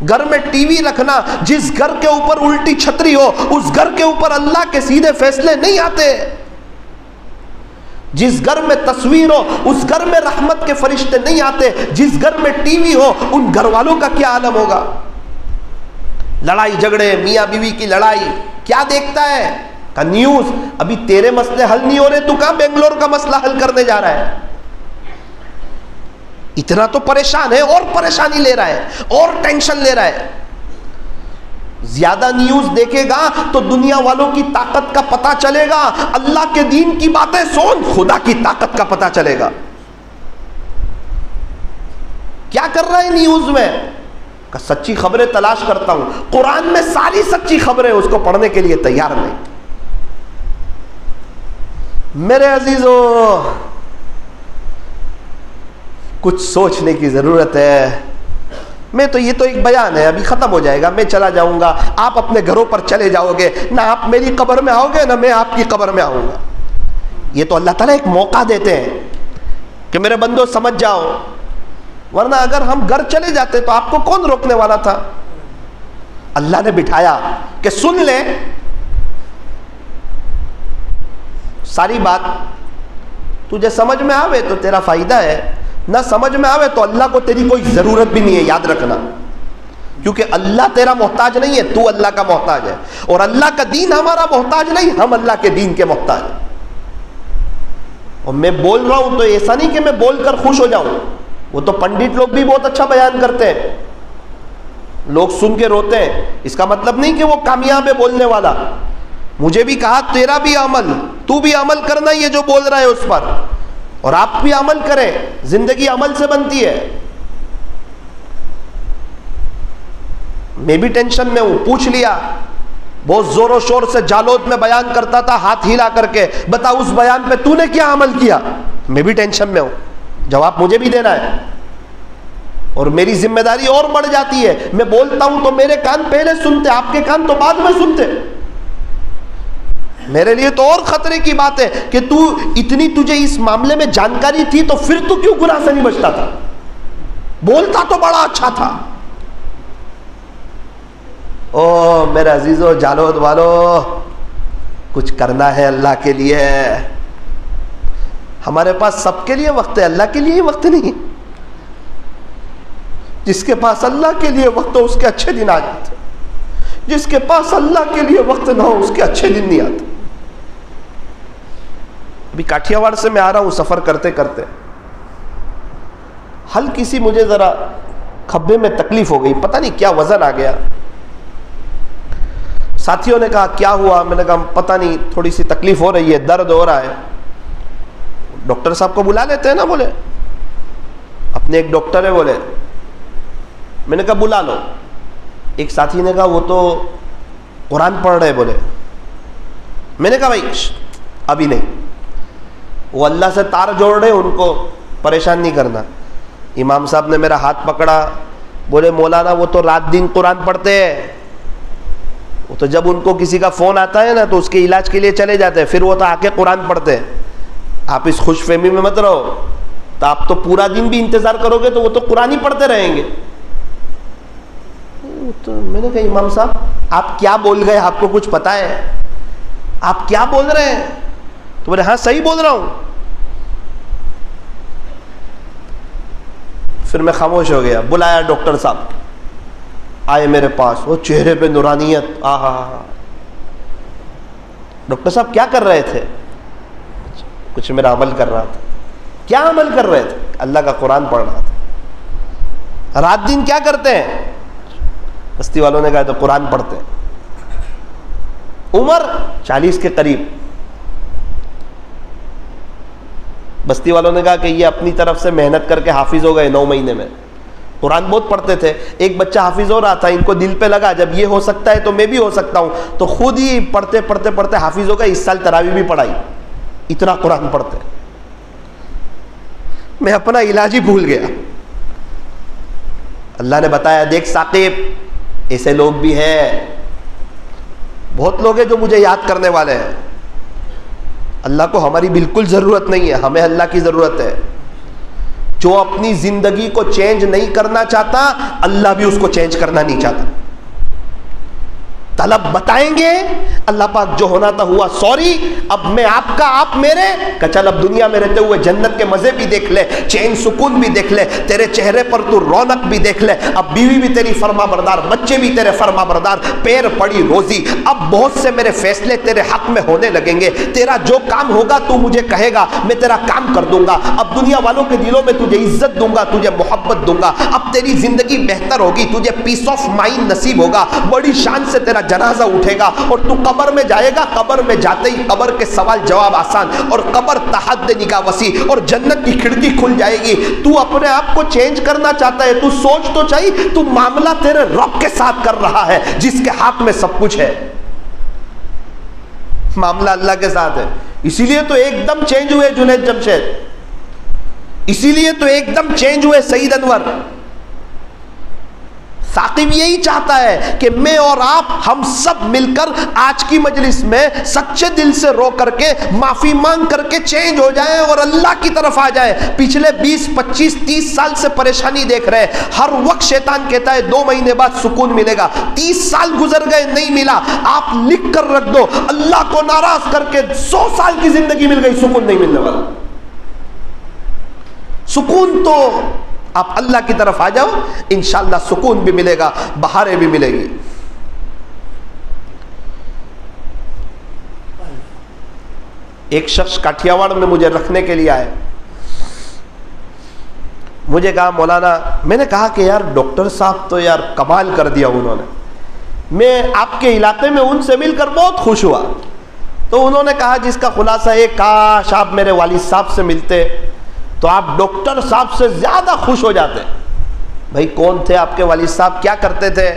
گھر میں ٹی وی رکھنا، جس گھر کے اوپر الٹی چھتری ہو اس گھر کے اوپر اللہ کے سیدھے فیصلے نہیں آتے، جس گھر میں تصویر ہو اس گھر میں رحمت کے فرشتے نہیں آتے، جس گھر میں ٹی وی ہو ان گھر والوں کا کیا عالم ہوگا. لڑائی جھگڑے، میاں بیوی کی لڑائی، کیا دیکھتا ہے کہ نیوز. ابھی تیرے مسئلے حل نہیں ہو رہے، تو کہاں بنگلور کا مسئلہ حل کرنے جا رہا ہے. اتنا تو پریشان ہے، اور پریشانی لے رہا ہے، اور ٹینشن لے رہا ہے. زیادہ نیوز دیکھے گا تو دنیا والوں کی طاقت کا پتہ چلے گا، اللہ کے دین کی باتیں سن، خدا کی طاقت کا پتہ چلے گا. کیا کر رہا ہے نیوز میں؟ کہ سچی خبریں تلاش کرتا ہوں. قرآن میں ساری سچی خبریں، اس کو پڑھنے کے لیے تیار نہیں. میرے عزیزو، کچھ سوچنے کی ضرورت ہے. میں تو یہ تو ایک بیان ہے، ابھی ختم ہو جائے گا، میں چلا جاؤں گا، آپ اپنے گھروں پر چلے جاؤ گے، نہ آپ میری قبر میں آؤ گے نہ میں آپ کی قبر میں آؤں گا. یہ تو اللہ تعالیٰ ایک موقع دیتے ہیں کہ میرے بندو سمجھ جاؤ، ورنہ اگر ہم گھر چلے جاتے تو آپ کو کون روکنے والا تھا. اللہ نے بٹھایا کہ سن لے ساری بات، تجھے سمجھ میں آوے تو تیرا فائدہ ہے، نہ سمجھ میں آوے تو اللہ کو تیری کوئی ضرورت بھی نہیں ہے، یاد رکھنا. کیونکہ اللہ تیرا محتاج نہیں ہے، تو اللہ کا محتاج ہے، اور اللہ کا دین ہمارا محتاج نہیں، ہم اللہ کے دین کے محتاج ہیں. اور میں بول رہا ہوں تو ایسا نہیں کہ میں بول کر خوش ہو جاؤں. وہ تو پنڈت لوگ بھی بہت اچھا بیان کرتے ہیں، لوگ سن کے روتے ہیں. اس کا مطلب نہیں کہ وہ کامیاب ہے بولنے والا. مجھے بھی کہا تیرا بھی عمل، تو بھی عمل کرنا یہ جو بول رہا ہے اس پر، اور آپ بھی عمل کریں. زندگی عمل سے بنتی ہے. میں بھی ٹینشن میں ہوں. پوچھ لیا، بہت زور و شور سے جالوت میں بیان کرتا تھا ہاتھ ہلا کر کے، بتا اس بیان پہ تو نے کیا عمل کیا. میں بھی ٹینشن میں ہوں، جواب مجھے بھی دینا ہے، اور میری ذمہ داری اور بڑھ جاتی ہے. میں بولتا ہوں تو میرے کان پہلے سنتے، آپ کے کان تو بعد میں سنتے. میرے لیے تو اور خطرے کی بات ہے کہ تو اتنی تجھے اس معاملے میں جانکاری تھی تو پھر تو کیوں گناہ سے نہیں بچتا تھا؟ بولتا تو بڑا اچھا تھا. او میرے عزیزو جالود والو، کچھ کرنا ہے اللہ کے لیے. ہمارے پاس سب کے لیے وقت ہے، اللہ کے لیے ہی وقت نہیں. جس کے پاس اللہ کے لیے وقت ہو اس کے اچھے دن آ جاتے، جس کے پاس اللہ کے لیے وقت نہ ہو اس کے اچھے دن نہیں آتے. ابھی کاٹھیا واڑ سے میں آ رہا ہوں سفر کرتے کرتے، ہلکی سی مجھے ذرا کھبے میں تکلیف ہو گئی، پتہ نہیں کیا وزن آ گیا. ساتھیوں نے کہا کیا ہوا؟ میں نے کہا پتہ نہیں، تھوڑی سی تکلیف ہو رہی ہے، درد ہو رہا ہے. ڈاکٹر صاحب کو بلا لیتے ہیں نا، بولے اپنے ایک ڈاکٹر ہے بولے. میں نے کہا بلا لو. ایک ساتھی نے کہا وہ تو قرآن پڑھ رہے بولے. میں نے کہا بھائی ابھی نہیں، وہ اللہ سے تار جوڑ رہے، ان کو پریشان نہیں کرنا. امام صاحب نے میرا ہاتھ پکڑا، بولے مولانا وہ تو رات دن قرآن پڑھتے ہیں، وہ تو جب ان کو کسی کا فون آتا ہے نا تو اس کے علاج کے لیے چلے جاتے ہیں، پھر وہ تو آ کے قرآن پڑھتے ہیں۔ آپ اس خوش فہمی میں مت رہو، تو آپ تو پورا دن بھی انتظار کرو گے تو وہ تو قرآن ہی پڑھتے رہیں گے۔ تو میں نے کہا امام صاحب آپ کیا بول گئے، آپ کو کچھ پتا ہے؟ آپ کیا بول رہے ہیں؟ تو بولے ہاں صحیح بول رہا ہوں۔ پھر میں خاموش ہو گیا۔ بلایا ڈاکٹر صاحب، آئے میرے پاس، وہ چہرے پہ نورانیت، آہا۔ ڈاکٹر صاحب کیا کر رہے تھے؟ کچھ میرا عمل کر رہا تھا۔ کیا عمل کر رہے تھے؟ اللہ کا قرآن پڑھ رہا تھا۔ رات دن کیا کرتے ہیں؟ بستی والوں نے کہا تو قرآن پڑھتے ہیں۔ عمر 40 کے قریب۔ بستی والوں نے کہا کہ یہ اپنی طرف سے محنت کر کے حافظ ہو گئے 9 مہینے میں، قرآن بہت پڑھتے تھے۔ ایک بچہ حافظ ہو رہا تھا، ان کو دل پہ لگا جب یہ ہو سکتا ہے تو میں بھی ہو سکتا ہوں، تو خود ہی پڑھتے پڑھتے پڑھتے حافظ ہو گئے۔ اس سال تراویح بھی پڑھائی، اتنا قرآن پڑھتے۔ میں اپنا علاج ہی بھول گیا۔ اللہ نے بتایا دیکھ ثاقب، ایسے لوگ بھی ہیں، بہت لوگ ہیں جو مجھے یاد کرنے والے ہیں۔ اللہ کو ہماری بالکل ضرورت نہیں ہے، ہمیں اللہ کی ضرورت ہے۔ جو اپنی زندگی کو چینج نہیں کرنا چاہتا، اللہ بھی اس کو چینج کرنا نہیں چاہتا۔ طلب بتائیں گے اللہ پاک جو ہونا تھا ہوا، سوری اب میں آپ کا آپ میرے، کہ چل اب دنیا میں رہتے ہوئے جنت کے مزے بھی دیکھ لے، چین سکون بھی دیکھ لے، تیرے چہرے پر تو رونق بھی دیکھ لے، اب بیوی بھی تیری فرما بردار، بچے بھی تیرے فرما بردار، پیر پڑی روزی، اب بہت سے میرے فیصلے تیرے حق میں ہونے لگیں گے، تیرا جو کام ہوگا تو مجھے کہے گا، میں تیرا کام کر دوں گا، اب دنیا والوں کے دلوں میں تجھے عزت دوں گا، تجھے محبت دوں گا، اب تیری زندگی بہتر ہوگی، تجھے پیس آف مائنڈ نصیب ہوگا، بڑی شان سے تیرا جنازہ اٹھے گا، اور تو قبر میں جائے گا، قبر میں جاتے ہی قبر کے سوال جواب آسان، اور قبر تحد نگاہ وسیع، اور جنت کی کھڑکی کھل جائے گی۔ تو اپنے آپ کو چینج کرنا چاہتا ہے، تو سوچ تو چاہیے، تو معاملہ تیرے رب کے ساتھ کر رہا ہے جس کے ہاتھ میں سب کچھ ہے۔ معاملہ اللہ کے ساتھ ہے، اسی لیے تو ایک دم چینج ہوئے جنید جمشید، اسی لیے تو ایک دم چینج ہوئے سعید انور۔ ثاقب یہی چاہتا ہے کہ میں اور آپ ہم سب مل کر آج کی مجلس میں سچے دل سے رو کر کے معافی مانگ کر کے چینج ہو جائیں اور اللہ کی طرف آ جائیں۔ پچھلے 20 25 30 سال سے پریشانی دیکھ رہے ہیں، ہر وقت شیطان کہتا ہے 2 مہینے بعد سکون ملے گا، 30 سال گزر گئے نہیں ملا، آپ لکھ کر رکھ دو اللہ کو ناراض کر کے 100 سال کی زندگی مل گئی، سکون نہیں ملنے والا۔ سکون تو آپ اللہ کی طرف آ جاؤ، انشاءاللہ سکون بھی ملے گا، بہاریں بھی ملے گی۔ ایک شخص کاٹھیاواڑ میں مجھے رکھنے کے لیے آئے، مجھے کہا مولانا، میں نے کہا کہ یار ڈاکٹر صاحب تو یار کمال کر دیا انہوں نے، میں آپ کے علاقے میں ان سے مل کر بہت خوش ہوا۔ تو انہوں نے کہا جس کا خلاصہ ہے، کاش آپ میرے والد صاحب سے ملتے تو آپ ڈاکٹر صاحب سے زیادہ خوش ہو جاتے۔ بھائی کون تھے آپ کے والد صاحب، کیا کرتے تھے؟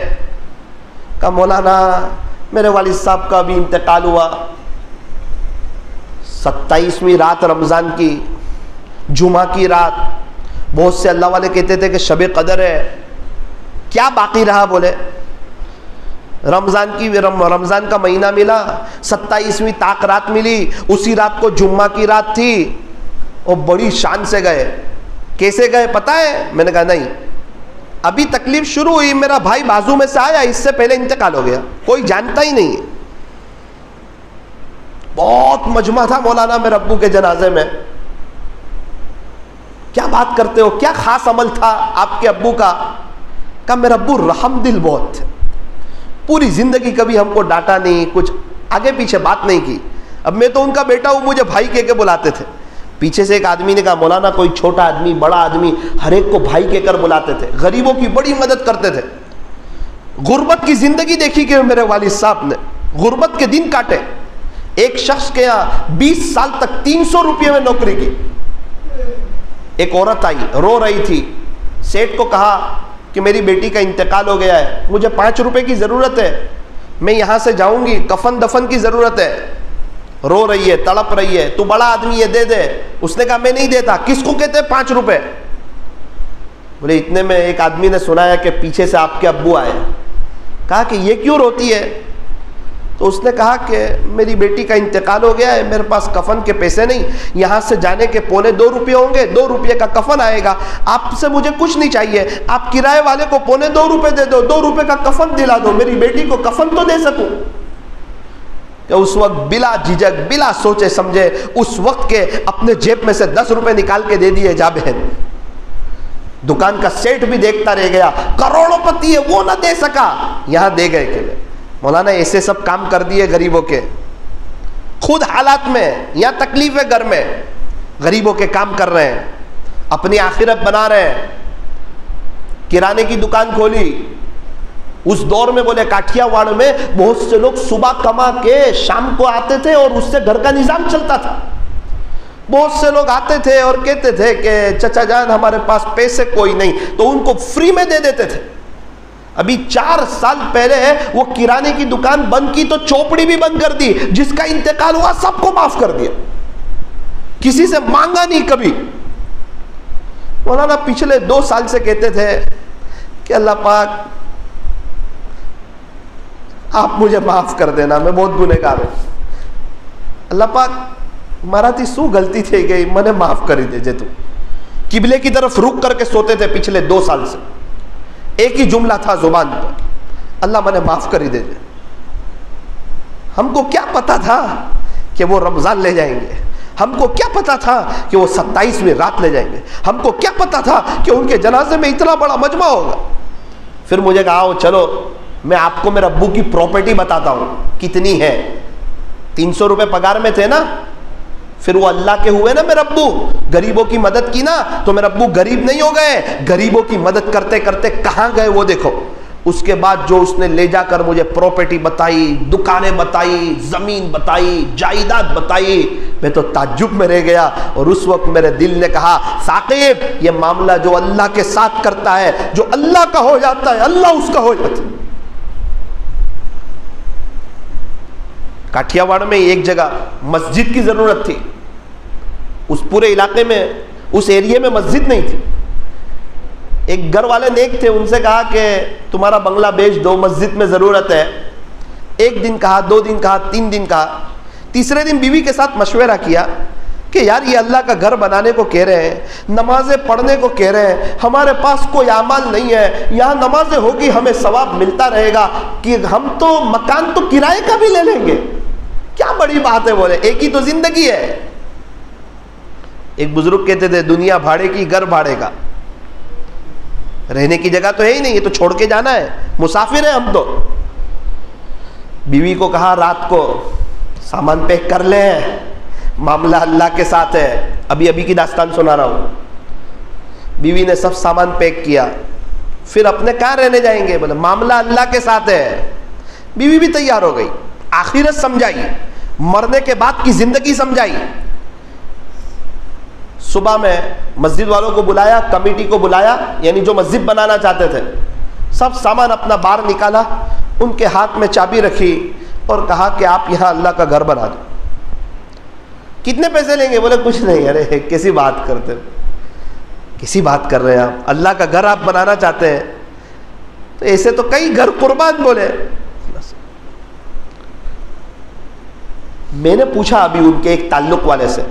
کہا مولانا میرے والد صاحب کا بھی انتقال ہوا، 27ویں رات رمضان کی، جمعہ کی رات، بہت سے اللہ والے کہتے تھے کہ شب قدر ہے، کیا باقی رہا؟ بولے رمضان کا مہینہ ملا، 27ویں طاق رات ملی، اسی رات کو جمعہ کی رات تھی، اور بڑی شان سے گئے۔ کیسے گئے پتہ ہے؟ میں نے کہا نہیں، ابھی تکلیف شروع ہوئی، میرا بھائی بازو میں سے آیا، اس سے پہلے انتقال ہو گیا، کوئی جانتا ہی نہیں۔ بہت مجمع تھا مولانا میرے ابو کے جنازے میں۔ کیا بات کرتے ہو، کیا خاص عمل تھا آپ کے ابو کا؟ کہا میرا ابو رحم دل بہت تھے، پوری زندگی کبھی ہم کو ڈانٹا نہیں، کچھ آگے پیچھے بات نہیں کی۔ اب میں تو ان کا بیٹا ہوں، مجھے بھائی کہہ کے بلاتے تھے۔ پیچھے سے ایک آدمی نے کہا مولانا کوئی چھوٹا آدمی بڑا آدمی ہر ایک کو بھائی کہہ کر بلاتے تھے، غریبوں کی بڑی مدد کرتے تھے۔ غربت کی زندگی دیکھی کہ میرے والد صاحب نے غربت کے دن کاٹے۔ ایک شخص کے یہاں 20 سال تک 300 روپے میں نوکری کی۔ ایک عورت آئی، رو رہی تھی، سیٹ کو کہا کہ میری بیٹی کا انتقال ہو گیا ہے، مجھے 5 روپے کی ضرورت ہے، میں یہاں سے جاؤں گی، کفن دفن کی ضرورت ہے۔ رو رہی ہے، تڑپ رہی ہے، تو بڑا آدمی یہ دے دے۔ اس نے کہا میں نہیں دیتا۔ کس کو کہتے 5 روپے؟ بولے اتنے میں ایک آدمی نے سنایا کہ پیچھے سے آپ کے ابو آئے۔ کہا کہ یہ کیوں روتی ہے؟ تو اس نے کہا کہ میری بیٹی کا انتقال ہو گیا ہے، میرے پاس کفن کے پیسے نہیں، یہاں سے جانے کے 2.25 روپے ہوں گے، 2 روپے کا کفن آئے گا، آپ سے مجھے کچھ نہیں چاہیے، آپ کرائے والے کو 2.25 روپے دے دو، 2 روپے کا کفن دلا دو، میری بیٹی کو کفن تو دے سکوں۔ کہ اس وقت بلا جھجک بلا سوچے سمجھے اس وقت کے اپنے جیب میں سے 10 روپے نکال کے دے دیے، جا بہن۔ دکان کا سیٹ بھی دیکھتا رہ گیا، کروڑوں پتی ہے وہ نہ دے سکا، یہاں دے گئے کہ مولانا ایسے سب کام کر دیے غریبوں کے، خود حالات میں یا تکلیف ہے گھر میں، غریبوں کے کام کر رہے ہیں، اپنی آخرت بنا رہے ہیں۔ کرانے کی دکان کھولی، اس دور میں بولے کاٹھیا واڑ میں بہت سے لوگ صبح کما کے شام کو آتے تھے اور اس سے گھر کا نظام چلتا تھا۔ بہت سے لوگ آتے تھے اور کہتے تھے کہ چچا جان ہمارے پاس پیسے کوئی نہیں، تو ان کو فری میں دے دیتے تھے۔ ابھی 4 سال پہلے وہ کرانے کی دکان بند کی تو چوپڑی بھی بند کر دی، جس کا انتقال ہوا سب کو معاف کر دیا، کسی سے مانگا نہیں کبھی۔ مولانا پچھلے 2 سال سے کہتے تھے کہ اللہ پاک آپ مجھے معاف کر دینا، میں بہت گنہگار ہوں، اللہ پاک مارا تھی سو غلطی تھی گئی، میں نے معاف کری دے جے تو۔ قبلے کی طرف رک کر کے سوتے تھے پچھلے 2 سال سے، ایک ہی جملہ تھا زبان پر، اللہ میں نے معاف کری دے جے۔ ہم کو کیا پتا تھا کہ وہ رمضان لے جائیں گے، ہم کو کیا پتا تھا کہ وہ 27ویں رات لے جائیں گے، ہم کو کیا پتا تھا کہ ان کے جنازے میں اتنا بڑا مجمع ہوگا۔ پھر مجھے کہا چلو میں آپ کو میرے ابو کی پراپرٹی بتاتا ہوں کتنی ہے۔ 300 روپے پگار میں تھے نا، پھر وہ اللہ کے ہوئے نا میرے ابو، غریبوں کی مدد کی نا تو میرے ابو غریب نہیں ہو گئے، غریبوں کی مدد کرتے کرتے کہاں گئے وہ دیکھو۔ اس کے بعد جو اس نے لے جا کر مجھے پراپرٹی بتائی، دکانیں بتائی، زمین بتائی، جائیداد بتائی، میں تو تعجب میں رہ گیا۔ اور اس وقت میرے دل نے کہا ثاقب یہ معاملہ جو اللہ کے ساتھ کرتا ہے، جو اللہ کا ہو جاتا ہے اللہ اس کا ہو جاتا ہے۔ کاٹھیا واڑ میں ایک جگہ مسجد کی ضرورت تھی، اس پورے علاقے میں اس ایریے میں مسجد نہیں تھی۔ ایک گھر والے نیک تھے، ان سے کہا کہ تمہارا بنگلہ بیچ دو، مسجد میں ضرورت ہے۔ 1 دن کہا، 2 دن کہا، 3 دن کہا، تیسرے دن بیوی کے ساتھ مشورہ کیا کہ یار یہ اللہ کا گھر بنانے کو کہہ رہے ہیں، نمازیں پڑھنے کو کہہ رہے ہیں، ہمارے پاس کوئی اعمال نہیں ہے، یہاں نمازیں ہوگی ہمیں ثواب ملتا رہے گا، کہ ہم تو مکان تو کرائے کا بھی لے لیں گے، کیا بڑی بات ہے۔ بولے ایک ہی تو زندگی ہے۔ ایک بزرگ کہتے تھے دنیا بھاڑے کی گھر بھاڑے کا، رہنے کی جگہ تو ہے ہی نہیں، یہ تو چھوڑ کے جانا ہے، مسافر ہیں ہم تو۔ بیوی کو کہا رات کو سامان پیک کر لیں، معاملہ اللہ کے ساتھ ہے۔ ابھی کی داستان سنا رہا ہوں۔ بیوی نے سب سامان پیک کیا، پھر اپنے کہاں رہنے جائیں گے، بولے معاملہ اللہ کے ساتھ ہے۔ بیوی بھی تیار ہو گئی، آخرت سمجھائی، مرنے کے بعد کی زندگی سمجھائی۔ صبح میں مسجد والوں کو بلایا، کمیٹی کو بلایا، یعنی جو مسجد بنانا چاہتے تھے، سب سامان اپنا باہر نکالا، ان کے ہاتھ میں چابی رکھی اور کہا کہ آپ یہاں اللہ کا گھر بنا دو۔ کتنے پیسے لیں گے؟ بولے کچھ نہیں۔ ارے کیسی بات کرتے، کیسی بات کر رہے ہیں آپ، اللہ کا گھر آپ بنانا چاہتے ہیں تو ایسے تو کئی گھر قربان۔ بولے میں نے پوچھا ابھی ان کے ایک تعلق والے سے،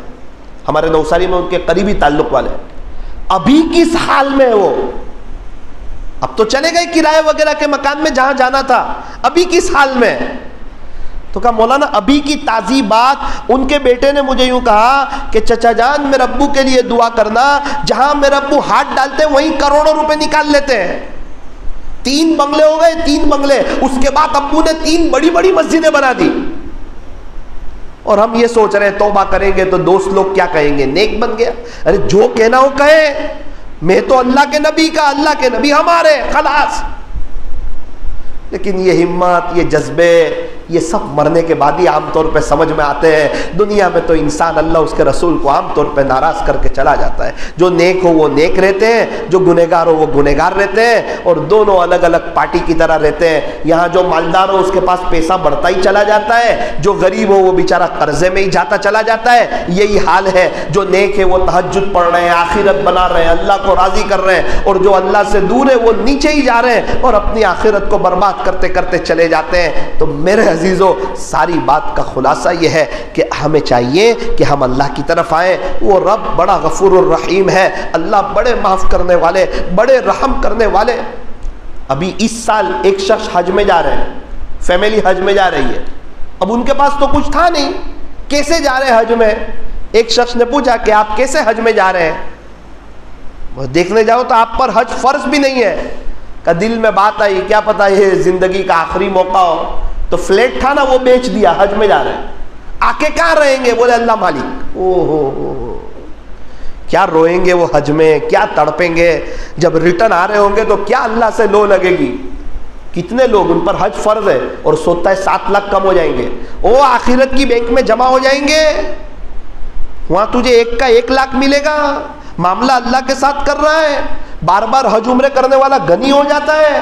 ہمارے نوساری میں ان کے قریبی تعلق والے، ابھی کس حال میں وہ؟ اب تو چلے گئے کرائے وغیرہ کے مکان میں جہاں جانا تھا، ابھی کس حال میں؟ تو کہا مولانا ابھی کی تازی بات، ان کے بیٹے نے مجھے یوں کہا کہ چچا جان میرے ابو کے لیے دعا کرنا، جہاں میرے ابو ہاتھ ڈالتے ہیں وہیں کروڑوں روپے نکال لیتے ہیں۔ 3 بنگلے ہو گئے، 3 بنگلے، اس کے بعد ابو نے 3 بڑی بڑی مسجدیں بنا دی۔ اور ہم یہ سوچ رہے ہیں توبہ کریں گے تو دوست لوگ کیا کہیں گے، نیک بن گیا۔ ارے جو کہنا ہو کہے، میں تو اللہ کے نبی کا، اللہ کے نبی ہمارے، خلاص۔ لیکن یہ ہمت، یہ جذبے، یہ سب مرنے کے بعد ہی عام طور پہ سمجھ میں آتے ہیں۔ دنیا میں تو انسان اللہ اس کے رسول کو عام طور پہ ناراض کر کے چلا جاتا ہے۔ جو نیک ہو وہ نیک رہتے ہیں، جو گنہگار ہو وہ گنہگار رہتے ہیں، اور دونوں الگ الگ پارٹی کی طرح رہتے ہیں۔ یہاں جو مالدار ہو اس کے پاس پیسہ بڑھتا ہی چلا جاتا ہے، جو غریب ہو وہ بیچارہ قرضے میں ہی جاتا چلا جاتا ہے۔ یہی حال ہے، جو نیک ہے وہ تہجد پڑھ رہے ہیں، آخرت بنا رہے ہیں، اللہ کو راضی کر رہے ہیں، اور جو اللہ سے دور ہے وہ نیچے ہی جا رہے ہیں اور اپنی آخرت کو برباد کرتے کرتے چلے جاتے ہیں۔ تو میرے عزیزو ساری بات کا خلاصہ یہ ہے کہ ہمیں چاہیے کہ ہم اللہ کی طرف آئیں. وہ رب بڑا غفور الرحیم ہے، اللہ بڑے معاف کرنے والے، بڑے رحم کرنے والے. ابھی اس سال ایک شخص حج میں جا رہے ہیں، فیملی حج میں جا رہی ہے. اب ان کے پاس تو کچھ تھا نہیں، کیسے جا رہے ہیں حج میں؟ ایک شخص نے پوچھا کہ آپ کیسے حج میں جا رہے ہیں؟ وہ دیکھنے جاؤ تو آپ پر حج فرض بھی نہیں ہے. کہ دل میں بات آئی کیا پتا یہ زندگی کا آخری موقع ہو، تو فلیٹ تھا نا وہ بیچ دیا، حج میں جا رہے ہیں. آ کے کہاں رہیں گے؟ بولے اللہ مالک. او ہو کیا روئیں گے وہ حج میں، کیا تڑپیں گے. جب ریٹرن آ رہے ہوں گے تو کیا اللہ سے لو لگے گی. کتنے لوگ ان پر حج فرض ہے اور سوچتا ہے 7 لاکھ کم ہو جائیں گے، وہ آخرت کی بینک میں جمع ہو جائیں گے، وہاں تجھے 1 کا 1 لاکھ ملے گا. معاملہ اللہ کے ساتھ کر رہا ہے. بار بار حج عمرے کرنے والا غنی ہو جاتا ہے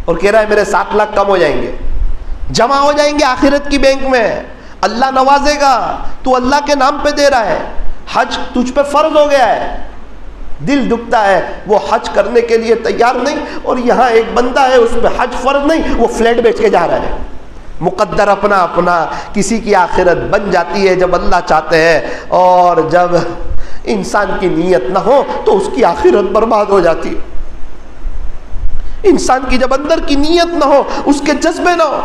اور کہہ رہا ہے میرے 7 لاکھ کم ہو جائیں گے، جمع ہو جائیں گے آخرت کی بینک میں. اللہ نوازے گا، تو اللہ کے نام پہ دے رہا ہے. حج تجھ پہ فرض ہو گیا ہے. دل دکھتا ہے وہ حج کرنے کے لیے تیار نہیں، اور یہاں ایک بندہ ہے اس پہ حج فرض نہیں، وہ فلیٹ بیچ کے جا رہا ہے. مقدر اپنا اپنا. کسی کی آخرت بن جاتی ہے جب اللہ چاہتے ہیں، اور جب انسان کی نیت نہ ہو تو اس کی آخرت برباد ہو جاتی ہے. انسان کی جب اندر کی نیت نہ ہو، اس کے جذبے نہ ہو.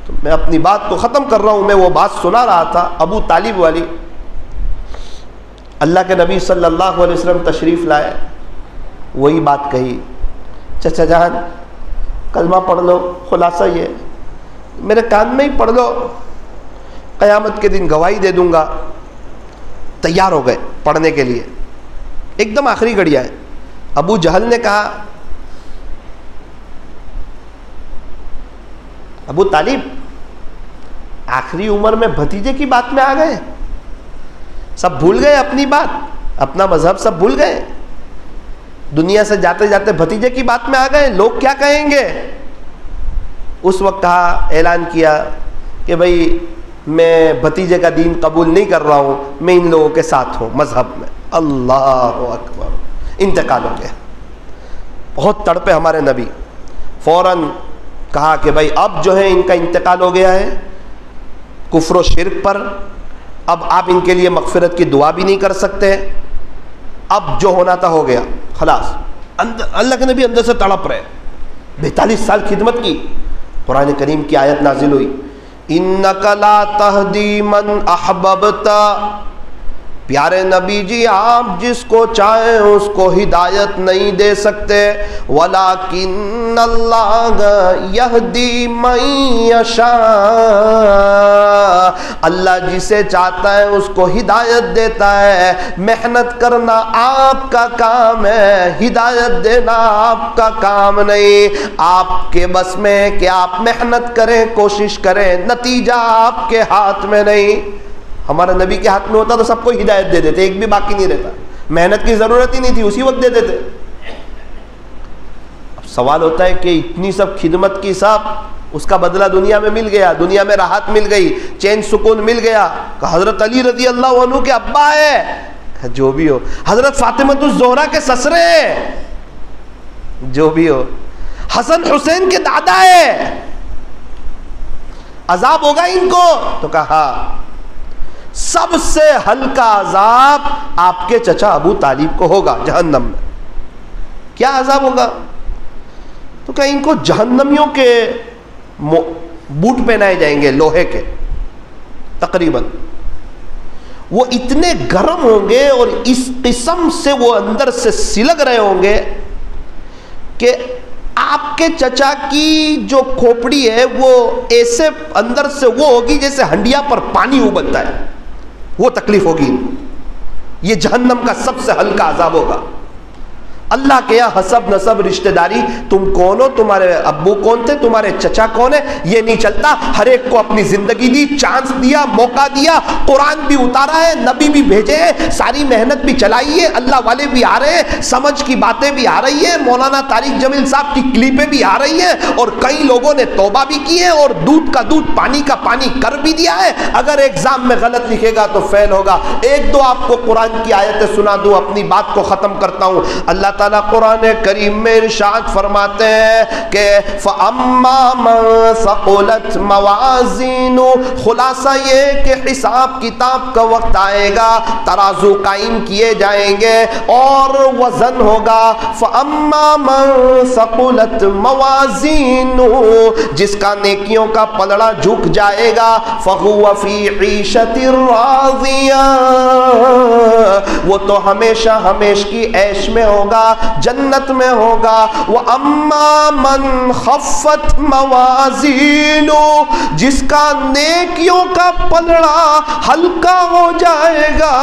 تو میں اپنی بات کو ختم کر رہا ہوں. میں وہ بات سنا رہا تھا ابو طالب والی. اللہ کے نبی صلی اللہ علیہ وسلم تشریف لائے، وہی بات کہی، چچا جان کلمہ پڑھ لو. خلاصہ یہ میرے کان میں ہی پڑھ لو، قیامت کے دن گواہی دے دوں گا. تیار ہو گئے پڑھنے کے لیے. ایک دم آخری گھڑی آئے. ابو جہل نے کہا ابو طالب آخری عمر میں بھتیجے کی بات میں آ گئے، سب بھول گئے اپنی بات، اپنا مذہب سب بھول گئے، دنیا سے جاتے جاتے بھتیجے کی بات میں آ گئے، لوگ کیا کہیں گے. اس وقت کہا، اعلان کیا کہ بھئی میں بھتیجے کا دین قبول نہیں کر رہا ہوں، میں ان لوگوں کے ساتھ ہوں مذہب میں. اللہ اکبر. انتقال ہو گیا. بہت تڑپے ہمارے نبی. فوراً کہا کہ بھائی اب جو ہے ان کا انتقال ہو گیا ہے کفر و شرک پر، اب آپ ان کے لیے مغفرت کی دعا بھی نہیں کر سکتے، اب جو ہونا تھا ہو گیا خلاص. اللہ کے نبی اندر سے تڑپ رہے. 42 سال خدمت کی. قرآن کریم کی آیت نازل ہوئی، اِنَّكَ لَا تَهْدِي مَنْ أَحْبَبْتَ. پیارے نبی جی آپ جس کو چاہیں اس کو ہدایت نہیں دے سکتے، وَلَكِنَّ اللَّهَ يَهْدِي مَن يَشَاءُ. اللہ جسے چاہتا ہے اس کو ہدایت دیتا ہے. محنت کرنا آپ کا کام ہے، ہدایت دینا آپ کا کام نہیں. آپ کے بس میں کہ آپ محنت کریں، کوشش کریں، نتیجہ آپ کے ہاتھ میں نہیں. ہمارے نبی کے ہاتھ میں ہوتا تو سب کو ہدایت دے دیتے، ایک بھی باقی نہیں رہتا. محنت کی ضرورت ہی نہیں تھی، اسی وقت دے دیتے. اب سوال ہوتا ہے کہ اتنی سب خدمت کی، سب اس کا بدلہ دنیا میں مل گیا، دنیا میں راحت مل گئی، چین سکون مل گیا. کہ حضرت علی رضی اللہ عنہ کے ابا ہے، جو بھی ہو، حضرت فاطمۃ الزہرا کے سسرے ہیں، جو بھی ہو، حسن حسین کے دادا ہے، عذاب ہوگا ان کو. تو کہا سب سے ہلکا عذاب آپ کے چچا ابو طالب کو ہوگا جہنم میں. کیا عذاب ہوگا؟ تو کہ ان کو جہنمیوں کے بوٹ پہنائے جائیں گے لوہے کے تقریباً. وہ اتنے گرم ہوں گے اور اس قسم سے وہ اندر سے سلگ رہے ہوں گے کہ آپ کے چچا کی جو کھوپڑی ہے وہ ایسے اندر سے وہ ہوگی جیسے ہنڈیا پر پانی ابلتا ہے، وہ تکلیف ہوگی. یہ جہنم کا سب سے ہلکا عذاب ہوگا. اللہ کے یہاں حسب نسب رشتہ داری، تم کون ہو، تمہارے ابو کون تھے، تمہارے چچا کون ہے، یہ نہیں چلتا. ہر ایک کو اپنی زندگی دی، چانس دیا، موقع دیا، قرآن بھی اتارا ہے، نبی بھی بھیجے ہیں، ساری محنت بھی چلائی ہے، اللہ والے بھی آ رہے ہیں، سمجھ کی باتیں بھی آ رہی ہیں، مولانا طارق جمیل صاحب کی کلپیں بھی آ رہی ہیں، اور کئی لوگوں نے توبہ بھی کی ہے اور دودھ کا دودھ پانی کا پانی کر بھی دیا ہے. اگر ایگزام میں غلط لکھے گا تو فیل ہوگا. ایک دو آپ کو قرآن کی آیتیں سنا دوں، اپنی بات کو ختم کرتا ہوں. اللہ تعالیٰ قرآن کریم میں ارشاد فرماتے ہیں کہ فَأَمَّا مَن ثَقُلَتْ مَوَازِينُهُ، خلاصہ یہ کہ حساب کتاب کا وقت آئے گا، ترازو قائم کیے جائیں گے اور وزن ہوگا۔ فَأَمَّا مَن ثَقُلَتْ مَوَازِينُهُ، جس کا نیکیوں کا پلڑا جھک جائے گا، فَهُوَ فِي عِيشَةٍ رَاضِيَةٍ، وہ تو ہمیشہ ہمیش کی عیش میں ہوگا، جنت میں ہوگا۔ وَأَمَّا مَنْ خَفَّتْ مَوَازِينُهُ، جس کا نیکیوں کا پلڑا ہلکا ہو جائے گا،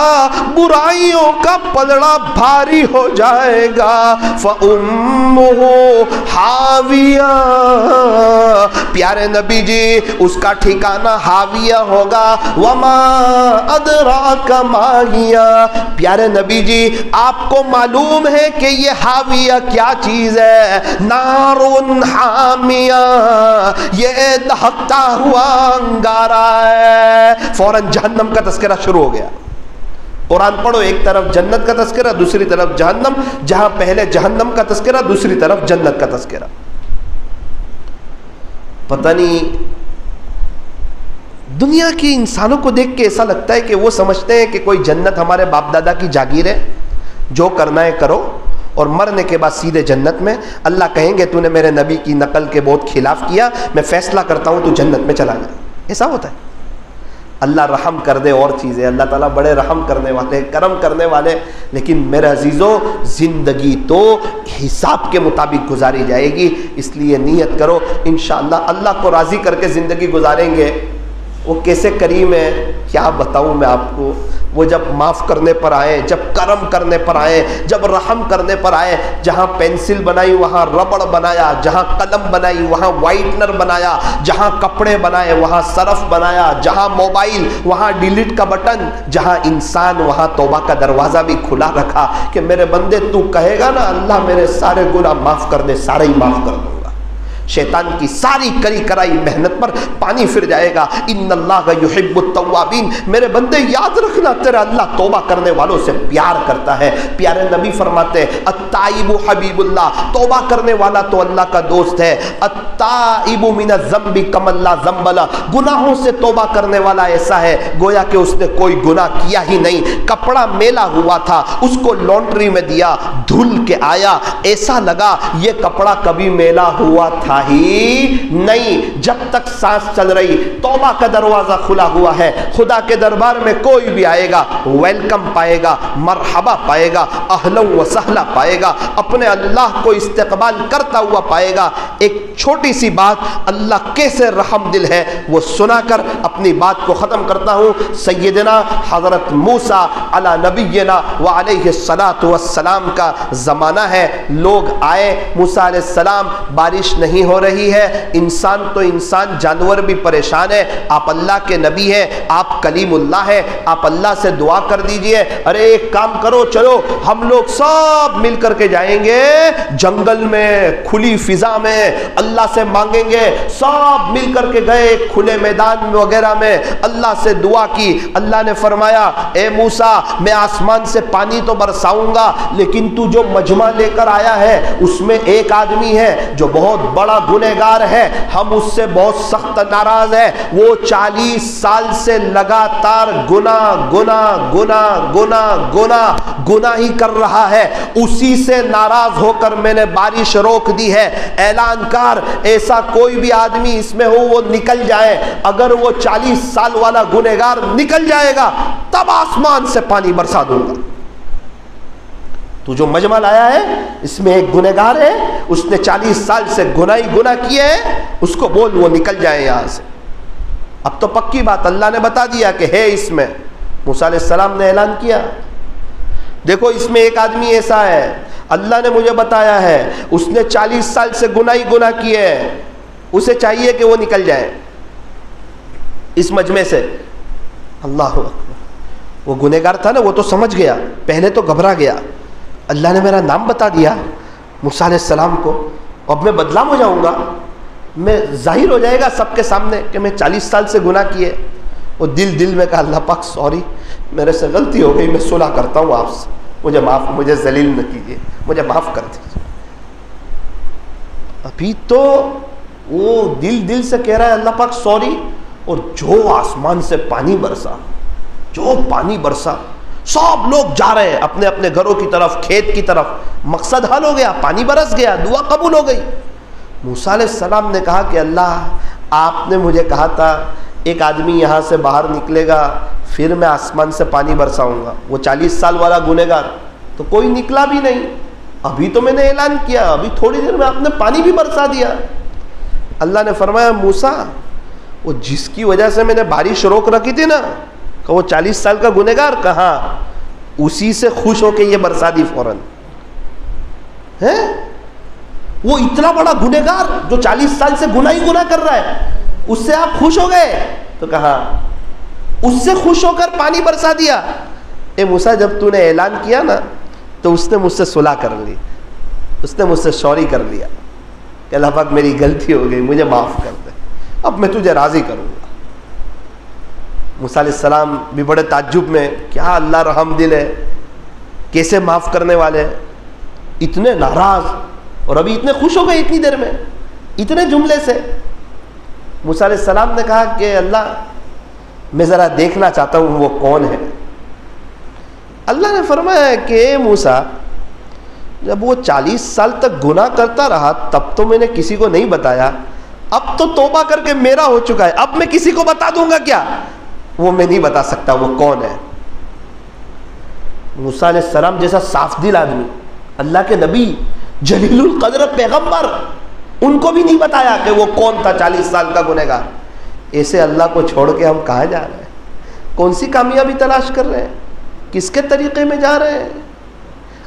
برائیوں کا پلڑا بھاری ہو جائے گا، فَأُمُّهُ حَاوِيَةٌ، پیارے نبی جی اس کا ٹھکانہ حاویہ ہوگا۔ وَمَا أَدْرَاكَ مَا هِيَ، پیارے نبی جی آپ کو معلوم ہے کہ یہ حاویہ کیا چیز ہے؟ نارٌ حامیہ، یہ دہکتا ہوا انگارہ ہے۔ فوراً جہنم کا تذکرہ شروع ہو گیا۔ قرآن پڑھو، ایک طرف جنت کا تذکرہ، دوسری طرف جہنم، جہاں پہلے جہنم کا تذکرہ دوسری طرف جنت کا تذکرہ۔ پتہ نہیں دنیا کی انسانوں کو دیکھ کے ایسا لگتا ہے کہ وہ سمجھتے ہیں کہ کوئی جنت ہمارے باپ دادا کی جاگیر ہے، جو کرنا ہے کرو اور مرنے کے بعد سیدھے جنت میں۔ اللہ کہیں گے تو نے میرے نبی کی نقل کے بہت خلاف کیا، میں فیصلہ کرتا ہوں تو جنت میں چلا جائے۔ ایسا ہوتا ہے؟ اللہ رحم کر دے اور چیزیں، اللہ تعالیٰ بڑے رحم کرنے والے، کرم کرنے والے، لیکن میرے عزیزوں زندگی تو حساب کے مطابق گزاری جائے گی، اس لیے نیت کرو انشاءاللہ اللہ کو راضی کر کے زندگی گزاریں گے۔ وہ کیسے کریم ہے کیا بتاؤں میں آپ کو، وہ جب معاف کرنے پر آئے، جب کرم کرنے پر آئے، جب رحم کرنے پر آئے، جہاں پینسل بنائی وہاں ربڑ بنایا، جہاں قلم بنائی وہاں وائٹنر بنایا، جہاں کپڑے بنائے وہاں صرف بنایا، جہاں موبائل وہاں ڈیلیٹ کا بٹن، جہاں انسان وہاں توبہ کا دروازہ بھی کھلا رکھا کہ میرے بندے تو کہے گا نا اللہ میرے سارے گناہ معاف کر دے، سارے ہی معاف کر دوں گا۔ شیطان کی ساری کری کرائی محنت پر پانی پھر جائے گا۔ ان اللہ یحب التوابین، میرے بندے یاد رکھنا تیرا اللہ توبہ کرنے والوں سے پیار کرتا ہے۔ پیارے نبی فرماتے ہیں التائب حبیب اللہ، توبہ کرنے والا تو اللہ کا دوست ہے۔ التائب من الذنب کمن لا ذنب لہ، گناہوں سے توبہ کرنے والا ایسا ہے گویا کہ اس نے کوئی گناہ کیا ہی نہیں۔ کپڑا میلا ہوا تھا، اس کو لانڈری میں دیا، دھل کے آیا، ایسا لگا یہ کپڑا کبھی میلا ہوا تھا ہی نہیں۔ جب تک سانس چل رہی توبہ کا دروازہ کھلا ہوا ہے۔ خدا کے دربار میں کوئی بھی آئے گا ویلکم پائے گا، مرحبا پائے گا، اہلا و سہلا پائے گا، اپنے اللہ کو استقبال کرتا ہوا پائے گا۔ ایک چھوٹی سی بات، اللہ کیسے رحم دل ہے وہ سنا کر اپنی بات کو ختم کرتا ہوں۔ سیدنا حضرت موسیٰ علی نبینا وعلیہ الصلاۃ والسلام کا زمانہ ہے۔ لوگ آئے، موسیٰ علیہ السلام بارش نہیں ہو رہی ہے، انسان تو انسان، جانور بھی پریشان ہے، آپ اللہ کے نبی ہیں، آپ کلیم اللہ ہیں، آپ اللہ سے دعا کر دیجئے۔ ارے ایک کام کرو، چلو ہم لوگ سب مل کر کے جائیں گے جنگل میں، کھلی فضا میں، اللہ سے مانگیں گے۔ سب مل کر کے گئے کھلے میدان وغیرہ میں، اللہ سے دعا کی۔ اللہ نے فرمایا اے موسیٰ میں آسمان سے پانی تو برساؤں گا، لیکن تو جو مجمع لے کر آیا ہے اس میں ایک آدمی ہے جو بہت بڑا گنہگار ہے، ہم اس سے بہت سخت ناراض ہے۔ وہ 40 سال سے لگاتار گناہ ہی کر رہا ہے، اسی سے ناراض ہو کر میں نے بارش روک دی ہے۔ اعلان کر ایسا کوئی بھی آدمی اس میں ہو وہ نکل جائے، اگر وہ 40 سال والا گنہگار نکل جائے گا تب آسمان سے پانی برسا دوں گا۔ تو جو مجمع لایا ہے اس میں ایک گنہگار ہے، اس نے 40 سال سے گناہ کیے ہیں، اس کو بول وہ نکل جائے یہاں سے۔ اب تو پکی بات اللہ نے بتا دیا کہ ہے اس میں۔ موسیٰ علیہ السلام نے اعلان کیا دیکھو اس میں ایک آدمی ایسا ہے، اللہ نے مجھے بتایا ہے اس نے 40 سال سے گناہ کیے ہیں، اسے چاہیے کہ وہ نکل جائے اس مجمع سے۔ اللہ اکبر، وہ گنہگار تھا نا، وہ تو سمجھ گیا، پہلے تو گھبرا گیا، اللہ نے میرا نام بتا دیا موسیٰ علیہ السلام کو، اب میں بدنام ہو جاؤں گا، میں ظاہر ہو جائے گا سب کے سامنے کہ میں 40 سال سے گناہ کیے۔ وہ دل میں کہا اللہ پاک سوری، میرے سے غلطی ہو گئی، میں صلح کرتا ہوں آپ سے۔ مجھے معاف، مجھے ذلیل نہ کیجیے، مجھے معاف کر دیجیے. ابھی تو وہ دل سے کہہ رہا ہے اللہ پاک سوری، اور جو آسمان سے پانی برسا، جو پانی برسا، سب لوگ جا رہے ہیں اپنے اپنے گھروں کی طرف، کھیت کی طرف. مقصد حل ہو گیا، پانی برس گیا، دعا قبول ہو گئی. موسیٰ علیہ السلام نے کہا کہ اللہ آپ نے مجھے کہا تھا ایک آدمی یہاں سے باہر نکلے گا پھر میں آسمان سے پانی برساؤں گا. وہ 40 سال والا گنہگار تو کوئی نکلا بھی نہیں. ابھی تو میں نے اعلان کیا، ابھی تھوڑی دیر میں آپ نے پانی بھی برسا دیا. اللہ نے فرمایا موسیٰ وہ جس کی وجہ سے میں نے بارش روک رکھی تھی نا، کہ وہ 40 سال کا گنہگار، کہاں اسی سے خوش ہو کے یہ برسا دی فوراً. ہے وہ اتنا بڑا گنہگار جو 40 سال سے گناہ ہی گناہ کر رہا ہے، اس سے آپ خوش ہو گئے؟ تو کہا اس سے خوش ہو کر پانی برسا دیا. اے موسیٰ جب تو نے اعلان کیا نا تو اس نے مجھ سے صلح کر لی، اس نے مجھ سے شوری کر لیا کہ اللہ پاک میری غلطی ہو گئی، مجھے معاف کر دے، اب میں تجھے راضی کروں گا. موسیٰ علیہ السلام بھی بڑے تعجب میں، کیا اللہ رحم دل ہے، کیسے معاف کرنے والے ہیں. اتنے ناراض اور ابھی اتنے خوش ہو گئے اتنی دیر میں، اتنے جملے سے. موسیٰ علیہ السلام نے کہا کہ اللہ میں ذرا دیکھنا چاہتا ہوں وہ کون ہے. اللہ نے فرمایا کہ اے موسیٰ جب وہ 40 سال تک گناہ کرتا رہا تب تو میں نے کسی کو نہیں بتایا، اب تو توبہ کر کے میرا ہو چکا ہے، اب میں کسی کو بتا دوں گا کیا؟ وہ میں نہیں بتا سکتا وہ کون ہے. موسیٰ علیہ السلام جیسا صاف دل آدمی، اللہ کے نبی، جلیل القدر پیغمبر، ان کو بھی نہیں بتایا کہ وہ کون تھا 40 سال کا گنہگار. ایسے اللہ کو چھوڑ کے ہم کہاں جا رہے ہیں؟ کون سی کامیابی تلاش کر رہے ہیں؟ کس کے طریقے میں جا رہے ہیں؟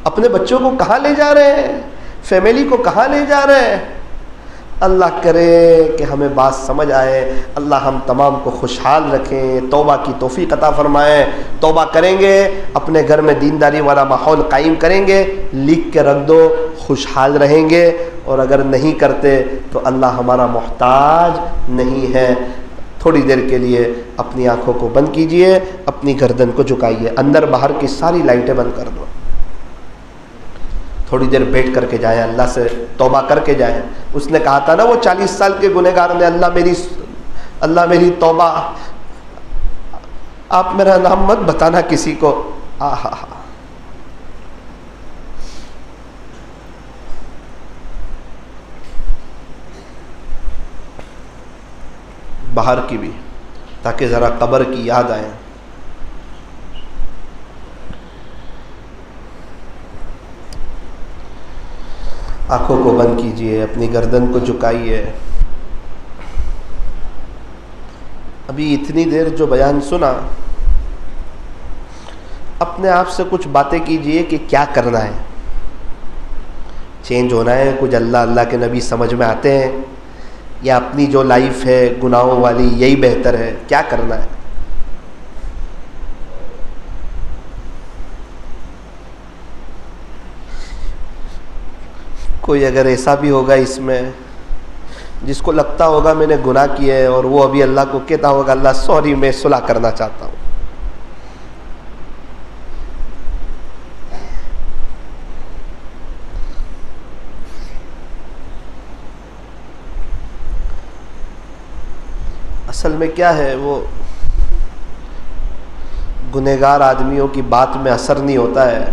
اپنے بچوں کو کہاں لے جا رہے ہیں؟ فیملی کو کہاں لے جا رہے ہیں؟ اللہ کرے کہ ہمیں بات سمجھ آئے. اللہ ہم تمام کو خوشحال رکھیں، توبہ کی توفیق عطا فرمائیں. توبہ کریں گے، اپنے گھر میں دینداری والا ماحول قائم کریں گے، لکھ کے رکھ دو، خوشحال رہیں گے. اور اگر نہیں کرتے تو اللہ ہمارا محتاج نہیں ہے. تھوڑی دیر کے لیے اپنی آنکھوں کو بند کیجئے، اپنی گردن کو جھکائیے، اندر باہر کی ساری لائٹیں بند کر دو. تھوڑی دیر بیٹھ کر کے جائیں، اللہ سے توبہ کر کے جائیں. اس نے کہا تھا نا وہ 40 سال کے گنہگار نے، اللہ میری توبہ، آپ میرا نام مت بتانا کسی کو. باہر کی بھی، تاکہ ذرا قبر کی یاد آئے. آنکھوں کو بند کیجئے، اپنی گردن کو جھکائیے. ابھی اتنی دیر جو بیان سنا، اپنے آپ سے کچھ باتیں کیجئے کہ کیا کرنا ہے. چینج ہونا ہے، کچھ اللہ اللہ کے نبی سمجھ میں آتے ہیں، یا اپنی جو لائف ہے گناہوں والی یہی بہتر ہے؟ کیا کرنا ہے؟ کوئی اگر ایسا بھی ہوگا اس میں جس کو لگتا ہوگا میں نے گناہ کیا ہے، اور وہ ابھی اللہ کو کہتا ہوگا اللہ سوری میں صلح کرنا چاہتا ہوں. اصل میں کیا ہے، وہ گنہگار آدمیوں کی بات میں اثر نہیں ہوتا ہے.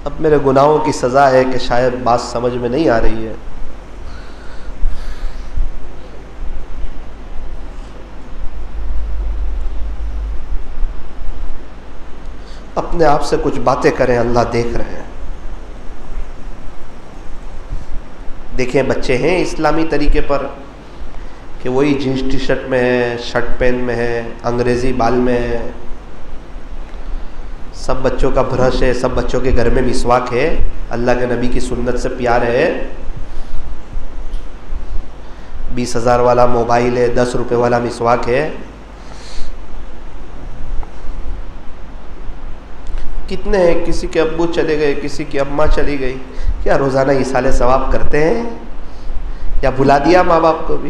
اب میرے گناہوں کی سزا ہے کہ شاید بات سمجھ میں نہیں آ رہی ہے. اپنے آپ سے کچھ باتیں کریں، اللہ دیکھ رہے ہیں. دیکھیں بچے ہیں اسلامی طریقے پر کہ وہی جینس ٹی شرٹ میں ہے، شرٹ پین میں ہے، انگریزی بال میں ہے. سب بچوں کا برش ہے، سب بچوں کے گھر میں مسواک ہے، اللہ کے نبی کی سنت سے پیار ہے. 20,000 والا موبائل ہے، 10 روپے والا مسواک ہے. کتنے ہیں، کسی کے ابو چلے گئے، کسی کی اماں چلی گئی، کیا روزانہ ایصال ثواب کرتے ہیں یا بھلا دیا ماں باپ کو بھی؟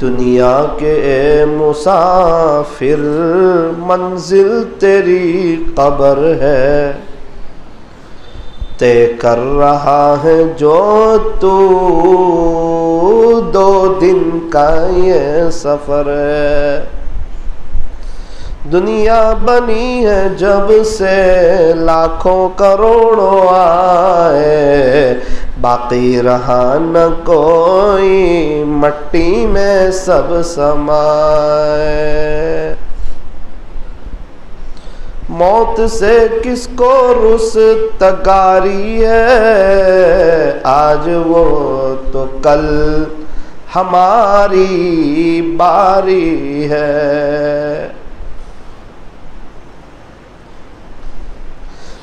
دنیا کے اے مسافر منزل تیری قبر ہے، طے کر رہا ہے جو تو 2 دن کا یہ سفر ہے۔ دنیا بنی ہے جب سے لاکھوں کروڑوں آئے، باقی رہا نہ کوئی مٹی میں سب سمائے۔ موت سے کس کو رستگاری ہے، آج وہ تو کل ہماری باری ہے۔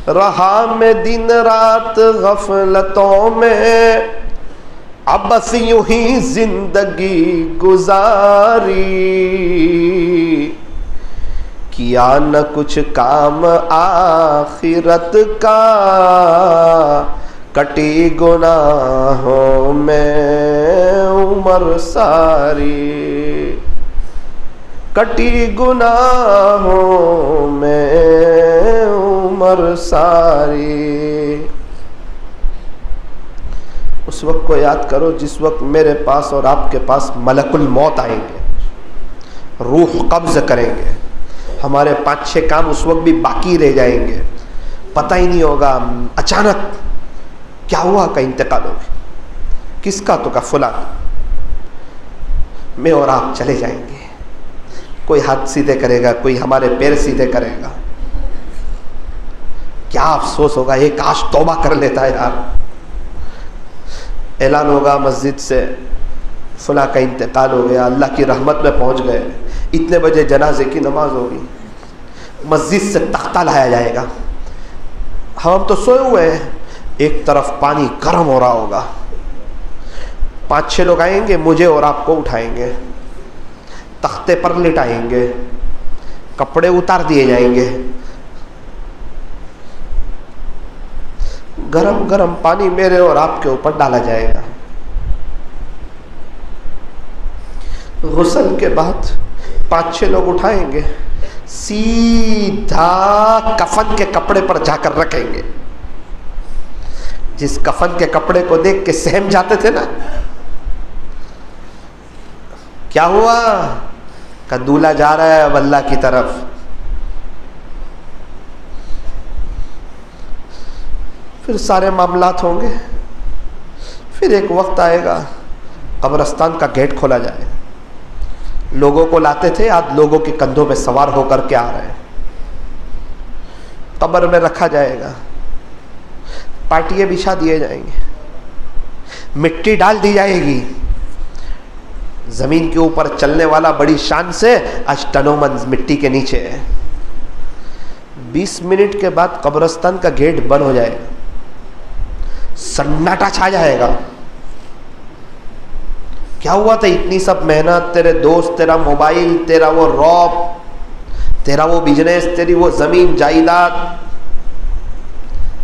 رہا میں دن رات غفلتوں میں، اب بس یوں ہی زندگی گزاری، کیا نہ کچھ کام آخرت کا، کٹی گناہوں میں عمر ساری، کٹی گناہوں میں عمر ساری۔ اس وقت کو یاد کرو جس وقت میرے پاس اور آپ کے پاس ملک الموت آئیں گے، روح قبض کریں گے، ہمارے 5-6 کام اس وقت بھی باقی رہ جائیں گے، پتہ ہی نہیں ہوگا اچانک کیا ہوا کا انتقال ہو گیا، کس کا تو کا فلاں، میں اور آپ چلے جائیں گے۔ کوئی ہاتھ سیدھے کرے گا، کوئی ہمارے پیر سیدھے کرے گا، کیا افسوس ہوگا، یہ کاش توبہ کر لیتا ہے یار۔ اعلان ہوگا مسجد سے فلاں کا انتقال ہو گیا، اللہ کی رحمت میں پہنچ گئے، اتنے بجے جنازے کی نماز ہوگی، مسجد سے تختہ لایا جائے گا، ہم تو سوئے ہوئے ہیں، ایک طرف پانی گرم ہو رہا ہوگا، 5-6 لوگ آئیں گے، مجھے اور آپ کو اٹھائیں گے، تختے پر لٹائیں گے، کپڑے اتار دیے جائیں گے، گرم گرم پانی میرے اور آپ کے اوپر ڈالا جائے گا۔ غسل کے بعد 5-6 لوگ اٹھائیں گے، سیدھا کفن کے کپڑے پر جا کر رکھیں گے۔ جس کفن کے کپڑے کو دیکھ کے سہم جاتے تھے نا، کیا ہوا کہ دولہا جا رہا ہے اب اللہ کی طرف، پھر سارے معاملات ہوں گے، پھر ایک وقت آئے گا قبرستان کا گیٹ کھولا جائے گا، لوگوں کو لاتے تھے، آج لوگوں کے کندھوں پہ سوار ہو کر کے آ رہے ہیں، قبر میں رکھا جائے گا، پاٹیاں بچھا دیے جائیں گے، مٹی ڈال دی جائے گی، زمین کے اوپر چلنے والا بڑی شان سے آج ٹنوں من مٹی کے نیچے ہے۔ 20 منٹ کے بعد قبرستان کا گیٹ بند ہو جائے گا، سناٹا چھا جائے گا۔ کیا ہوا تھا اتنی سب محنت، تیرے دوست، تیرا موبائل، تیرا وہ روب، تیرا وہ بزنس، تیری وہ زمین جائیداد،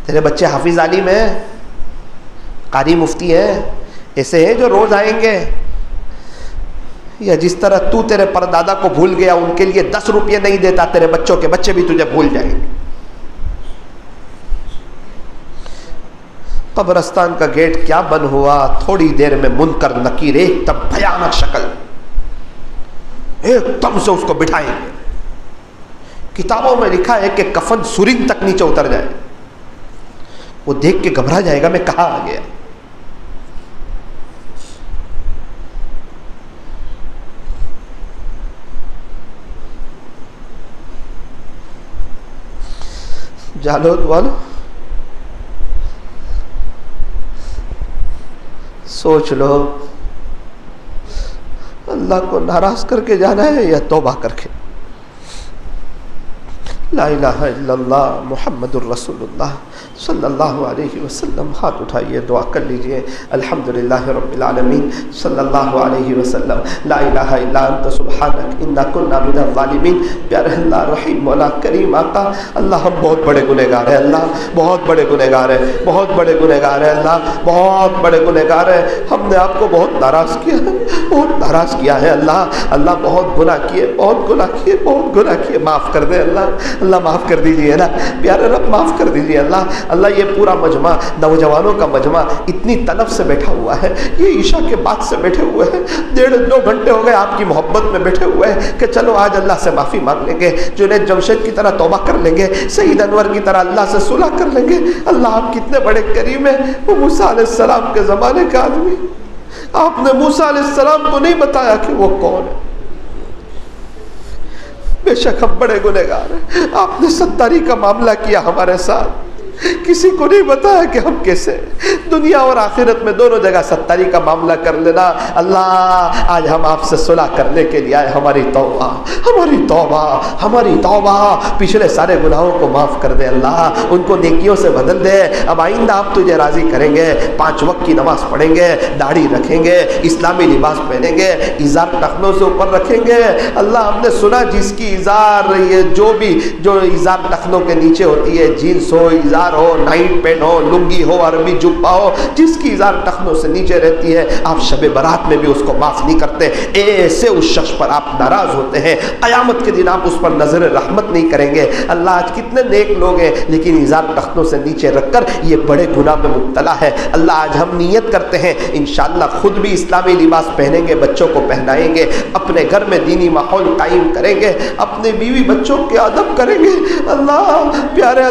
تیرے بچے حافظ عالم ہیں، قاری مفتی ہیں، ایسے ہیں جو روز آئیں گے، یا جس طرح تو تیرے پردادا کو بھول گیا، ان کے لیے 10 روپے نہیں دیتا، تیرے بچوں کے بچے بھی تجھے بھول جائیں گے۔ قبرستان کا گیٹ کیا بند ہوا، تھوڑی دیر میں منکر نکیر ایک دم بھیانک شکل، ایک دم سے اس کو بٹھائیں گے۔ کتابوں میں لکھا ہے کہ کفن سرنگ تک نیچے اتر جائے، وہ دیکھ کے گھبرا جائے گا میں کہاں آ گیا۔ جالود والو سوچ لو، اللہ کو ناراض کر کے جانا ہے یا توبہ کر کے؟ لا الہ الا اللہ محمد الرسول اللہ صلی اللہ علیہ وسلم. ہاتھ اٹھائیے, دعا کر لیجئے. الحمدللہ رب العالمین, صلی اللہ علیہ وسلم. لا الہ الا انت سبحانک انا کنا من الظالمین. پیارے اللہ, رحیم مولا, کریم آقا, اللہ ہم بہت بڑے گنہگار ہیں. اللہ بہت بڑے گنہگار ہیں, بہت بڑے گنہگار ہیں. اللہ بہت بڑے گنہگار ہیں. ہم نے آپ کو بہت ناراض کیا ہے, بہت ناراض کیا ہے. اللہ بہت گناہ کیے, بہت گناہ کیے, بہت گناہ کیے. معاف کر دے اللہ معاف کر دیجیے نا پیارے رب, معاف کر دیجیے. اللہ یہ پورا مجمع, نوجوانوں کا مجمع اتنی طلب سے بیٹھا ہوا ہے, یہ عشاء کے بعد سے بیٹھے ہوئے ہیں, 1.5-2 گھنٹے ہو گئے آپ کی محبت میں بیٹھے ہوئے ہیں کہ چلو آج اللہ سے معافی مانگ لیں گے, جنید جمشید کی طرح توبہ کر لیں گے, سعید انور کی طرح اللہ سے صلح کر لیں گے. اللہ آپ کتنے بڑے کریم ہیں. وہ موسیٰ علیہ السلام کے زمانے کا آدمی, آپ نے موسیٰ علیہ السلام کو نہیں بتایا کہ وہ کون ہے. بے شک ہم بڑے گنہگار ہیں, آپ نے ستاری کا معاملہ کیا ہمارے ساتھ, کسی کو نہیں بتایا کہ ہم کیسے, دنیا اور آخرت میں دونوں جگہ ستاری کا معاملہ کر لینا. اللہ آج ہم آپ سے صلح کرنے کے لیے آئے. ہماری توبہ, ہماری توبہ, ہماری توبہ. پچھلے سارے گناہوں کو معاف کر دے اللہ, ان کو نیکیوں سے بدل دے. اب آئندہ آپ تجھے راضی کریں گے, 5 وقت کی نماز پڑھیں گے, داڑھی رکھیں گے, اسلامی لباس پہنیں گے, ازار ٹخنوں سے اوپر رکھیں گے. اللہ ہم نے سنا جس کی ازار, یہ جو ازار ٹخنوں کے نیچے ہوتی ہے, جینس ہو, ازار ہو, نائٹ پین ہو, لنگی ہو, عربی جبہ ہو, جس کی ازار ٹخنوں سے نیچے رہتی ہے, آپ شب برات میں بھی اس کو معاف نہیں کرتے. ایسے اس شخص پر آپ ناراض ہوتے ہیں, قیامت کے دن آپ اس پر نظر رحمت نہیں کریں گے. اللہ آج کتنے نیک لوگ ہیں لیکن ازار ٹخنوں سے نیچے رکھ کر یہ بڑے گناہ میں مبتلا ہے. اللہ آج ہم نیت کرتے ہیں انشاءاللہ خود بھی اسلامی لباس پہنیں گے, بچوں کو پہنائیں گے, اپنے گھر میں دینی ماحول قائم کریں گے, اپنے بیوی بچوں کے ادب کریں گے. اللہ پیارے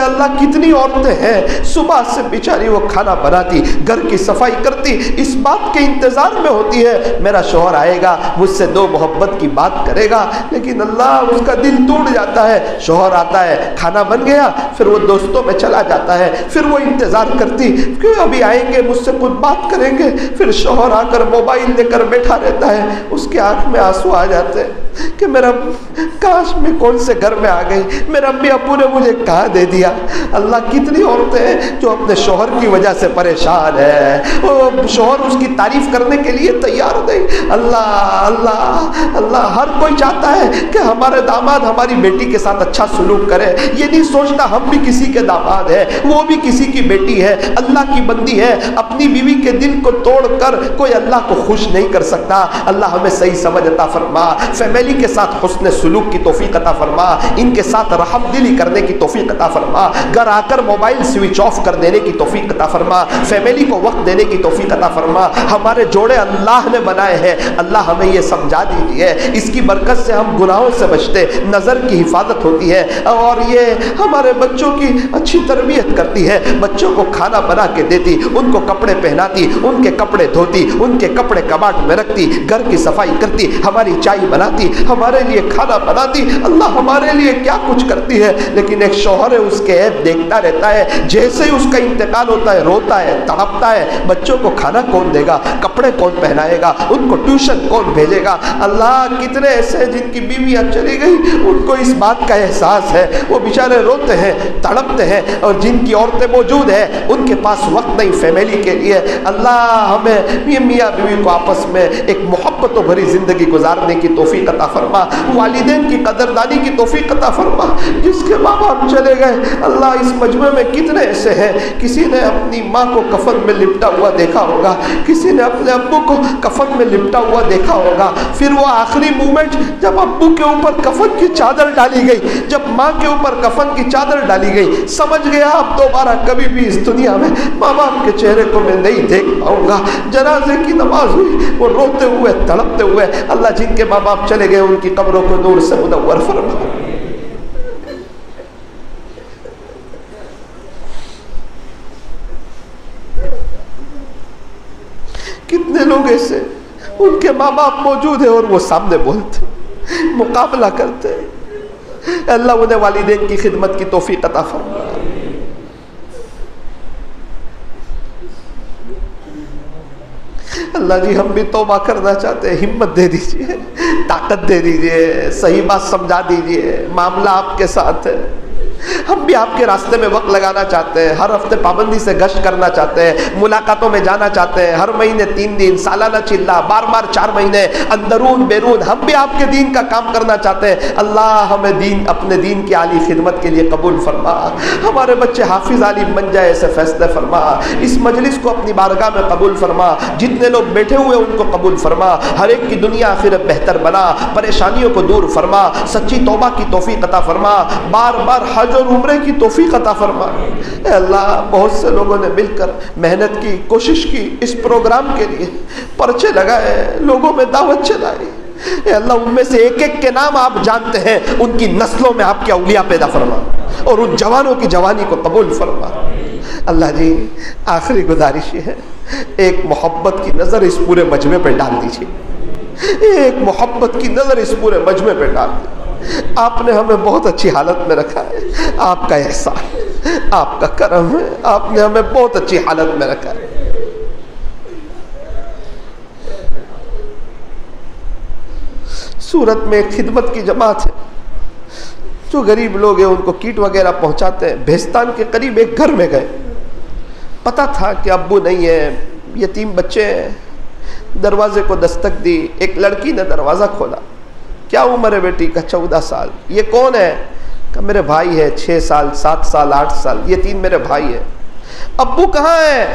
اللہ کتنی عورتیں ہیں صبح سے بیچاری وہ کھانا بناتی, گھر کی صفائی کرتی, اس بات کے انتظار میں ہوتی ہے میرا شوہر آئے گا, مجھ سے 2 محبت کی بات کرے گا, لیکن اللہ اس کا دل ٹوٹ جاتا ہے. شوہر آتا ہے, کھانا بن گیا, پھر وہ دوستوں میں چلا جاتا ہے, پھر وہ انتظار کرتی کہ ابھی آئیں گے, مجھ سے کچھ بات کریں گے. پھر شوہر آ کر موبائل لے کر بیٹھا رہتا ہے, اس کے آنکھ میں آنسو آ جاتے ہیں کہ میرا کاش میں کون سے گھر میں آ گئی, میرے امی ابو نے مجھے کہاں دے دیا. اللہ کتنی عورتیں ہیں جو اپنے شوہر کی وجہ سے پریشان ہے, وہ شوہر اس کی تعریف کرنے کے لیے تیار نہیں. اللہ ہر کوئی چاہتا ہے کہ ہمارے داماد ہماری بیٹی کے ساتھ اچھا سلوک کرے, یہ نہیں سوچتا ہم بھی کسی کے داماد ہیں, وہ بھی کسی کی بیٹی ہے, اللہ کی بندی ہے. اپنی بیوی کے دل کو توڑ کر کوئی اللہ کو خوش نہیں کر سکتا. اللہ ہمیں صحیح سمجھ عطا فرما, فیملی کے ساتھ حسن سلوک کی توفیق عطا فرما, ان کے ساتھ رحم دلی کرنے کی توفیق عطا فرما, گھر آ کر موبائل سوئچ آف کر دینے کی توفیق عطا فرما, فیملی کو وقت دینے کی توفیق عطا فرما. ہمارے جوڑے اللہ نے بنائے ہیں, اللہ ہمیں یہ سمجھا دیجیے, اس کی برکت سے ہم گناہوں سے بچتے, نظر کی حفاظت ہوتی ہے, اور یہ ہمارے بچوں کی اچھی تربیت کرتی ہے. بچوں کو کھانا بنا کے دیتی, ان کو کپڑے پہناتی, ان کے کپڑے دھوتی, ان کے کپڑے کباٹ میں رکھتی, گھر کی صفائی کرتی, ہماری چائے بناتی, ہمارے لیے کھانا بناتی. اللہ ہمارے لیے کیا کچھ کرتی ہے, لیکن ایک شوہر ہے اس کے عیب دیکھتا رہتا ہے. جیسے ہی اس کا انتقال ہوتا ہے روتا ہے, تڑپتا ہے. بچوں کو کھانا کون دے گا, کپڑے کون پہنائے گا, ان کو ٹیوشن کون بھیجے گا. اللہ کتنے ایسے جن کی بیویاں چلی گئی, ان کو اس بات کا احساس ہے, وہ بیچارے روتے ہیں, تڑپتے ہیں, اور جن کی عورتیں موجود ہیں ان کے پاس وقت نہیں فیملی کے لیے. اللہ ہمیں یہ میاں بیوی کو آپس میں ایک محبتوں بھری زندگی گزارنے کی توفیق عطا فرما, والدین کی قدردانی کی توفیق عطا فرما. جس کے ماں باپ چلے گئے, اللہ اس مجمع میں کتنے ایسے ہیں, کسی نے اپنی ماں کو کفن میں لپٹا ہوا دیکھا ہوگا, کسی نے اپنے ابو کو کفن میں لپٹا ہوا دیکھا ہوگا. پھر وہ آخری مومنٹ جب ابو کے اوپر کفن کی چادر ڈالی گئی, جب ماں کے اوپر کفن کی چادر ڈالی گئی, سمجھ گیا اب دوبارہ کبھی بھی اس دنیا میں ماں باپ کے چہرے کو میں نہیں دیکھ پاؤں گا. جنازے کی نماز ہوئی, وہ روتے ہوئے تڑپتے ہوئے. اللہ جن کے ماں باپ چلے گئے ان کی قبروں کو نور سے منور فرما. کتنے لوگ ایسے ان کے ماں باپ موجود ہیں اور وہ سامنے بولتے, مقابلہ کرتے. اللہ انہیں والدین کی خدمت کی توفیق عطا فرما. اللہ جی ہم بھی توبہ کرنا چاہتے ہیں, ہمت دے دیجئے, طاقت دے دیجئے, صحیح بات سمجھا دیجئے, معاملہ آپ کے ساتھ ہے. ہم بھی آپ کے راستے میں وقت لگانا چاہتے ہیں، ہر ہفتے پابندی سے گشت کرنا چاہتے ہیں، ملاقاتوں میں جانا چاہتے ہیں، ہر مہینے 3 دن، سالانہ چلا، بار بار 4 مہینے، اندرون بیرون ہم بھی آپ کے دین کا کام کرنا چاہتے ہیں۔ اللہ ہمیں اپنے دین کی عالی خدمت کے لیے قبول فرما، ہمارے بچے حافظ عالم بن جائے ایسے فیصلے فرما، اس مجلس کو اپنی بارگاہ میں قبول فرما، جتنے لوگ بیٹھے ہوئے ان کو قبول فرما، ہر ایک کی دنیا آخرت بہتر بنا، پریشانیوں کو دور فرما، سچی توبہ کی توفیق عطا فرما، بار بار حج اور عمرے کی توفیق عطا فرما۔ اے اللہ بہت سے لوگوں نے مل کر محنت کی، کوشش کی، اس پروگرام کے لیے پرچے لگائے، لوگوں میں دعوت چلائی، اے اللہ ان میں سے ایک ایک کے نام آپ جانتے ہیں، ان کی نسلوں میں آپ کے اولیاء پیدا فرما اور ان جوانوں کی جوانی کو قبول فرما۔ اللہ جی آخری گزارش یہ ہے، ایک محبت کی نظر اس پورے مجمع پہ ڈال دیجیے، ایک محبت کی نظر اس پورے مجمع پہ ڈال دیجیے۔ آپ نے ہمیں بہت اچھی حالت میں رکھا ہے، آپ کا احسان، آپ کا کرم ہے، آپ نے ہمیں بہت اچھی حالت میں رکھا ہے۔ سورت میں ایک خدمت کی جماعت ہے، جو غریب لوگ ہیں ان کو کیٹ وغیرہ پہنچاتے ہیں۔ بھیستان کے قریب ایک گھر میں گئے، پتہ تھا کہ ابو نہیں ہے، یتیم بچے ہیں، دروازے کو دستک دی، ایک لڑکی نے دروازہ کھولا۔ کیا عمر ہے بیٹی؟ کا 14 سال۔ یہ کون ہے؟ کہ میرے بھائی ہے، 6 سال 7 سال 8 سال، یہ 3 میرے بھائی ہیں۔ ابو کہاں ہے؟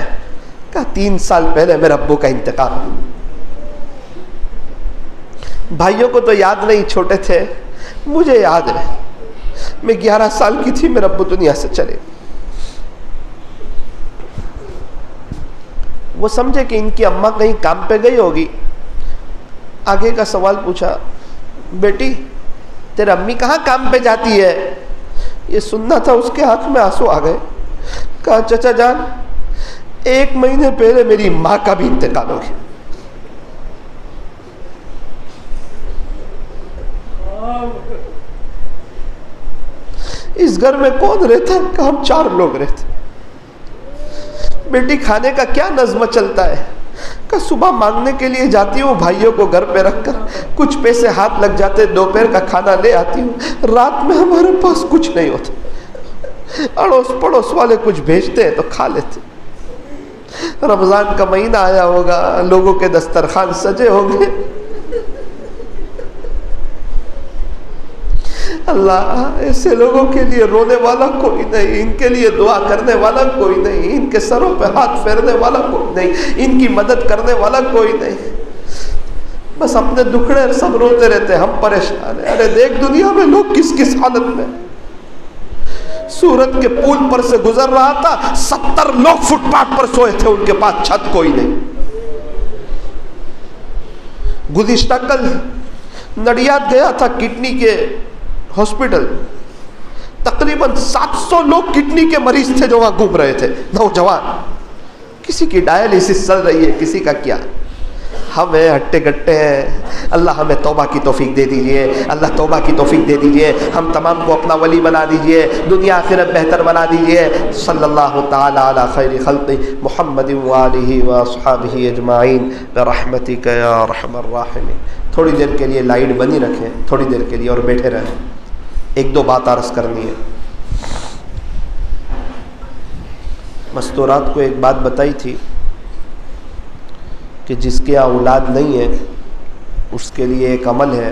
کہا 3 سال پہلے میرے ابو کا انتقال۔ بھائیوں کو تو یاد نہیں، چھوٹے تھے، مجھے یاد ہے، میں 11 سال کی تھی، میرے ابو دنیا سے چلے۔ وہ سمجھے کہ ان کی اماں کہیں کام پہ گئی ہوگی، آگے کا سوال پوچھا، بیٹی تیرے امی کہاں کام پہ جاتی ہے؟ یہ سننا تھا، اس کے آنکھ میں آنسو آ گئے۔ کہا چچا جان 1 مہینے پہلے میری ماں کا بھی انتقال ہو گیا۔ اس گھر میں کون رہتا ہے؟ کہ ہم 4 لوگ رہتے۔ بیٹی کھانے کا کیا نظم چلتا ہے؟ کہ صبح مانگنے کے لیے جاتی ہوں، بھائیوں کو گھر پہ رکھ کر کچھ پیسے ہاتھ لگ جاتے، دوپہر کا کھانا لے آتی ہوں، رات میں ہمارے پاس کچھ نہیں ہوتا، اڑوس پڑوس والے کچھ بھیجتے ہیں تو کھا لیتے۔ رمضان کا مہینہ آیا ہوگا، لوگوں کے دسترخوان سجے ہوں گے، اللہ ایسے لوگوں کے لیے رونے والا کوئی نہیں، ان کے لیے دعا کرنے والا کوئی نہیں، ان کے سروں پہ ہاتھ پھیرنے والا کوئی نہیں، ان کی مدد کرنے والا کوئی نہیں، بس اپنے دکھڑے سب روتے رہتے، ہم پریشان ہیں۔ ارے دیکھ دنیا میں لوگ کس کس حالت میں۔ سورت کے پول پر سے گزر رہا تھا، 70 لوگ فٹ پاتھ پر سوئے تھے، ان کے پاس چھت کوئی نہیں۔ گزشتہ کل نڈیاد گیا تھا کڈنی کے ہاسپٹل، تقریباً 700 لوگ کڈنی کے مریض تھے جو وہاں گھوم رہے تھے، نوجوان، کسی کی ڈائلسس چل رہی ہے، کسی کا کیا۔ ہم ہیں ہٹے گٹے ہیں، اللہ ہمیں توبہ کی توفیق دے دیجئے، اللہ توبہ کی توفیق دے دیجئے، ہم تمام کو اپنا ولی بنا دیجئے، دنیا آخرت بہتر بنا دیجئے۔ صلی اللہ تعالی علی خیر خلق محمد وآلہ واصحابہ اجمعین برحمتک یا ارحم الراحمین۔ تھوڑی دیر کے لیے لائٹ بنی رکھیں، تھوڑی دیر کے لیے، اور بیٹھے رہیں، 1-2 بات عرض کرنی ہے۔ مستورات کو ایک بات بتائی تھی کہ جس کے یہاں اولاد نہیں ہے اس کے لیے ایک عمل ہے،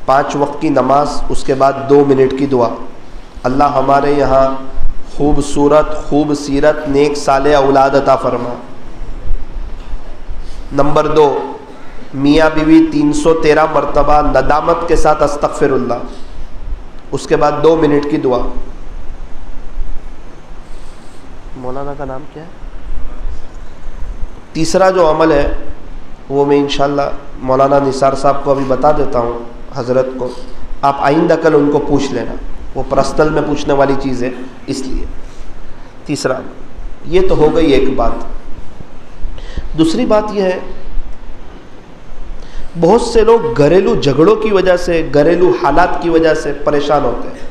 5 وقت کی نماز، اس کے بعد 2 منٹ کی دعا۔ اللہ ہمارے یہاں خوبصورت، خوب سیرت، نیک صالح اولاد عطا فرما۔ نمبر 2، میاں بیوی 313 مرتبہ ندامت کے ساتھ استغفر اللہ، اس کے بعد 2 منٹ کی دعا۔ مولانا کا نام کیا ہے؟ تیسرا جو عمل ہے وہ میں انشاءاللہ مولانا نثار صاحب کو ابھی بتا دیتا ہوں، حضرت کو، آپ آئندہ کل ان کو پوچھ لینا، وہ پرسنل میں پوچھنے والی چیز ہے اس لیے۔ تیسرا یہ تو ہو گئی ایک بات۔ دوسری بات یہ ہے، بہت سے لوگ گھریلو جھگڑوں کی وجہ سے، گھریلو حالات کی وجہ سے پریشان ہوتے ہیں۔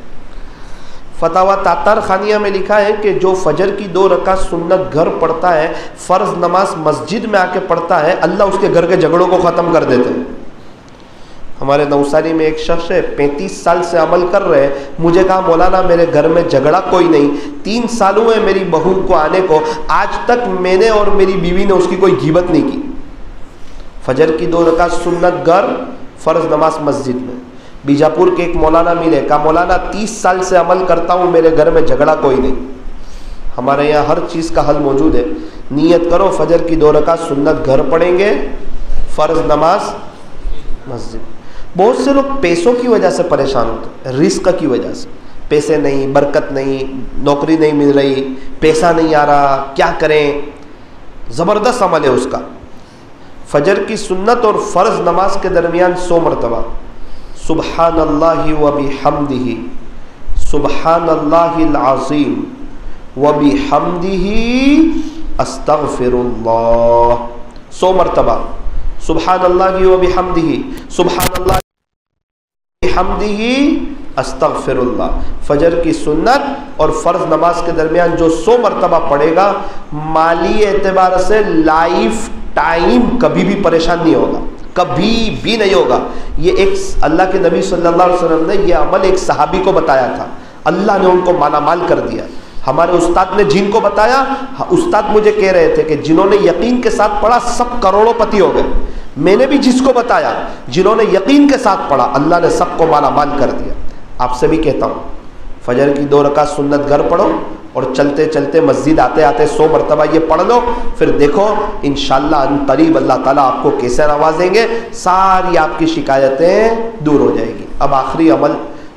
فتاوی تاتار خانیہ میں لکھا ہے کہ جو فجر کی 2 رکعت سنت گھر پڑھتا ہے، فرض نماز مسجد میں آ کے پڑھتا ہے، اللہ اس کے گھر کے جھگڑوں کو ختم کر دیتے ہیں۔ ہمارے نوساری میں ایک شخص ہے 35 سال سے عمل کر رہے ہیں. مجھے کہا مولانا میرے گھر میں جھگڑا کوئی نہیں, 3 سال ہوئے میری بہو کو آنے کو, آج تک میں نے اور میری بیوی نے اس کی کوئی غیبت نہیں کی. فجر کی 2 رکعت سنت گھر, فرض نماز مسجد میں. بیجاپور کے ایک مولانا ملے, کہا مولانا 30 سال سے عمل کرتا ہوں, میرے گھر میں جھگڑا کوئی نہیں. ہمارے یہاں ہر چیز کا حل موجود ہے. نیت کرو فجر کی 2 رکعت سنت گھر پڑھیں گے, فرض نماز مسجد. بہت سے لوگ پیسوں کی وجہ سے پریشان ہوتے ہیں, رزق کی وجہ سے. پیسے نہیں, برکت نہیں, نوکری نہیں مل رہی, پیسہ نہیں آ رہا, کیا کریں. زبردست عمل ہے اس کا. فجر کی سنت اور فرض نماز کے درمیان 100 مرتبہ سبحان اللہ وبحمدہ, سبحان اللہ العظیم وبحمدہ استغفر اللہ. 100 مرتبہ سبحان اللہ وبحمدہ, سبحان اللہ وبحمدہ استغفر اللہ. فجر کی سنت اور فرض نماز کے درمیان جو 100 مرتبہ پڑھے گا, مالی اعتبار سے لائف ٹائم کبھی بھی پریشان نہیں ہوگا, کبھی بھی نہیں ہوگا. یہ ایک اللہ کے نبی صلی اللہ علیہ وسلم نے یہ عمل ایک صحابی کو بتایا تھا, اللہ نے ان کو مالا مال کر دیا. ہمارے استاد نے جن کو بتایا, استاد مجھے کہہ رہے تھے کہ جنہوں نے یقین کے ساتھ پڑھا سب کروڑوں پتی ہو گئے. میں نے بھی جس کو بتایا, جنہوں نے یقین کے ساتھ پڑھا, اللہ نے سب کو مالا مال کر دیا. آپ سے بھی کہتا ہوں فجر کی 2 رکعت سنت گھر پڑھو, اور چلتے چلتے مسجد آتے آتے 100 مرتبہ یہ پڑھ لو. پھر دیکھو انشاءاللہ ان قریب اللہ تعالیٰ آپ کو کیسے نوازیں گے, ساری آپ کی شکایتیں دور ہو جائے گی. اب آخری عمل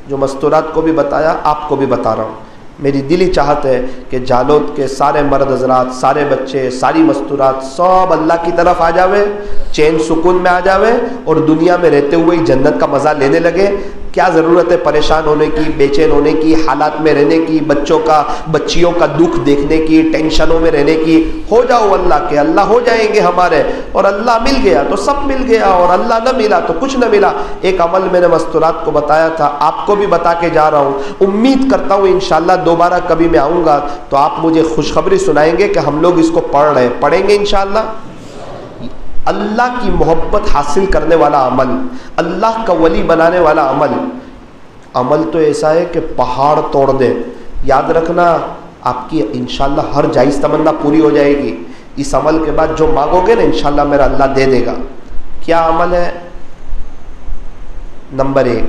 جو مستورات کو بھی بتایا, آپ کو بھی بتا رہا ہوں. میری دلی چاہت ہے کہ جالوت کے سارے مرد حضرات, سارے بچے, ساری مستورات سب اللہ کی طرف آ جاوے, چین سکون میں آ جاوے, اور دنیا میں رہتے ہوئے ہی جنت کا مزہ لینے لگے. کیا ضرورت ہے پریشان ہونے کی, بے چین ہونے کی, حالات میں رہنے کی, بچیوں کا دکھ دیکھنے کی, ٹینشنوں میں رہنے کی. ہو جاؤ اللہ کے, اللہ ہو جائیں گے ہمارے. اور اللہ مل گیا تو سب مل گیا, اور اللہ نہ ملا تو کچھ نہ ملا. ایک عمل میں نے مستورات کو بتایا تھا, آپ کو بھی بتا کے جا رہا ہوں. امید کرتا ہوں انشاءاللہ دوبارہ کبھی میں آؤں گا تو آپ مجھے خوشخبری سنائیں گے کہ ہم لوگ اس کو پڑھیں گے انشاءاللہ. اللہ کی محبت حاصل کرنے والا عمل, اللہ کا ولی بنانے والا عمل تو ایسا ہے کہ پہاڑ توڑ دے. یاد رکھنا آپ کی انشاءاللہ ہر جائز تمنا پوری ہو جائے گی. اس عمل کے بعد جو مانگو گے نا انشاءاللہ میرا اللہ دے دے گا. کیا عمل ہے؟ نمبر 1,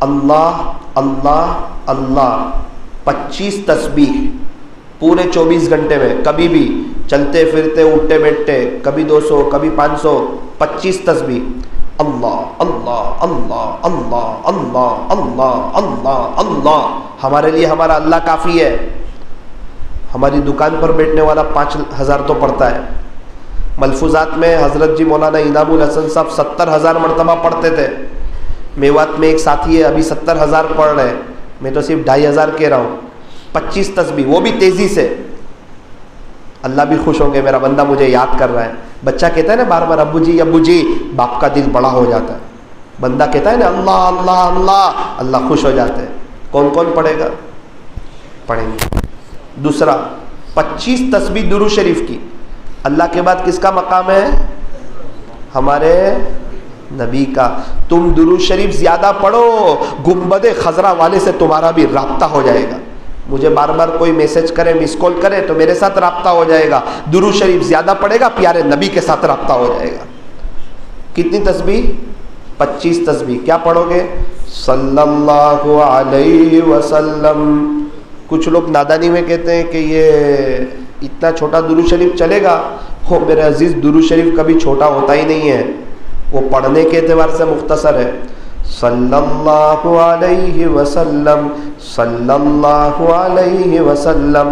اللہ اللہ اللہ 25 تسبیح پورے 24 گھنٹے میں, کبھی بھی چلتے پھرتے اٹھتے بیٹھتے, کبھی 200 کبھی 500, 25 تسبیح. اللہ اللہ اللہ اللہ اللہ اللہ اللہ اللہ. ہمارے لیے ہمارا اللہ کافی ہے. ہماری دکان پر بیٹھنے والا 5000 تو پڑھتا ہے. ملفوظات میں حضرت جی مولانا انعام الحسن صاحب 70,000 مرتبہ پڑھتے تھے. میوات میں ایک ساتھی ہے ابھی 70,000 پڑھ رہے ہیں, میں تو صرف 2,500 کہہ رہا ہوں. 25 تسبیح, وہ بھی تیزی سے. اللہ بھی خوش ہوں گے میرا بندہ مجھے یاد کر رہا ہے. بچہ کہتا ہے نا بار بار ابو جی, باپ کا دل بڑا ہو جاتا ہے. بندہ کہتا ہے نا اللہ اللہ اللہ, اللہ خوش ہو جاتے ہیں. کون کون پڑھے گا؟ پڑھیں گے. دوسرا 25 تسبیح درود شریف کی. اللہ کے بعد کس کا مقام ہے؟ ہمارے نبی کا. تم درود شریف زیادہ پڑھو, گنبد خضرا والے سے تمہارا بھی رابطہ ہو جائے گا. مجھے بار بار کوئی میسج کرے, مس کال کرے تو میرے ساتھ رابطہ ہو جائے گا. درود شریف زیادہ پڑھے گا, پیارے نبی کے ساتھ رابطہ ہو جائے گا. کتنی تسبیح؟ 25 تسبیح. کیا پڑھو گے؟ صلی اللہ علیہ وسلم. کچھ لوگ نادانی میں کہتے ہیں کہ یہ اتنا چھوٹا درود شریف چلے گا. ہو میرے عزیز, درود شریف کبھی چھوٹا ہوتا ہی نہیں ہے, وہ پڑھنے کے اعتبار سے مختصر ہے. صلی اللہ علیہ وسلم, صلی اللہ علیہ وسلم.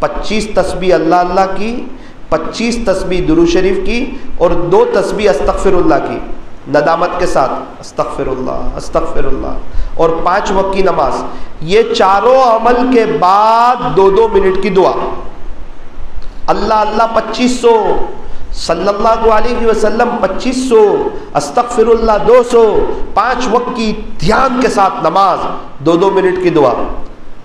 25 تسبیح اللہ اللہ کی, 25 تسبیح درود شریف کی, اور 2 تسبیح استغفر اللہ کی ندامت کے ساتھ. استغفر اللہ استغفر اللہ. اور 5 وقت کی نماز. یہ چاروں عمل کے بعد 2 منٹ کی دعا. اللہ اللہ 2500, صلی اللہ علیہ وسلم 2500, استغفر اللہ 200, 5 وقت کی دھیان کے ساتھ نماز, 2 منٹ کی دعا.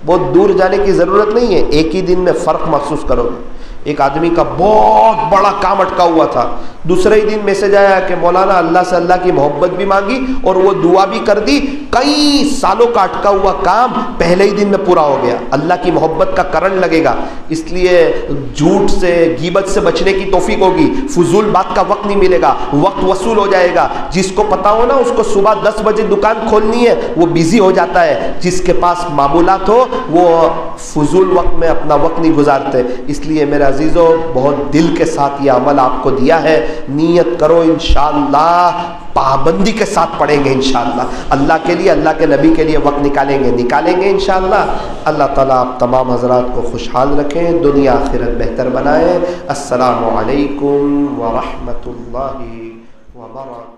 بہت دور جانے کی ضرورت نہیں ہے, ایک ہی دن میں فرق محسوس کرو گے. ایک آدمی کا بہت بڑا کام اٹکا ہوا تھا، دوسرے ہی دن میسج آیا کہ مولانا اللہ سے اللہ کی محبت بھی مانگی اور وہ دعا بھی کر دی، کئی سالوں کا اٹکا ہوا کام پہلے ہی دن میں پورا ہو گیا۔ اللہ کی محبت کا کرنٹ لگے گا، اس لیے جھوٹ سے غیبت سے بچنے کی توفیق ہوگی، فضول بات کا وقت نہیں ملے گا، وقت وصول ہو جائے گا۔ جس کو پتا ہو نا اس کو صبح 10 بجے دکان کھولنی ہے وہ بیزی ہو جاتا ہے، جس کے پاس معمولات ہو وہ فضول وقت میں اپنا وقت نہیں گزارتے۔ اس لیے میرے عزیزو بہت دل کے ساتھ یہ عمل آپ کو دیا ہے، نیت کرو انشاءاللہ پابندی کے ساتھ پڑھیں گے انشاءاللہ، اللہ کے لیے اللہ کے نبی کے لیے وقت نکالیں گے انشاءاللہ۔ اللہ تعالیٰ آپ تمام حضرات کو خوشحال رکھیں، دنیا آخرت بہتر بنائیں۔ السلام علیکم ورحمۃ اللہ وبرکاتہ۔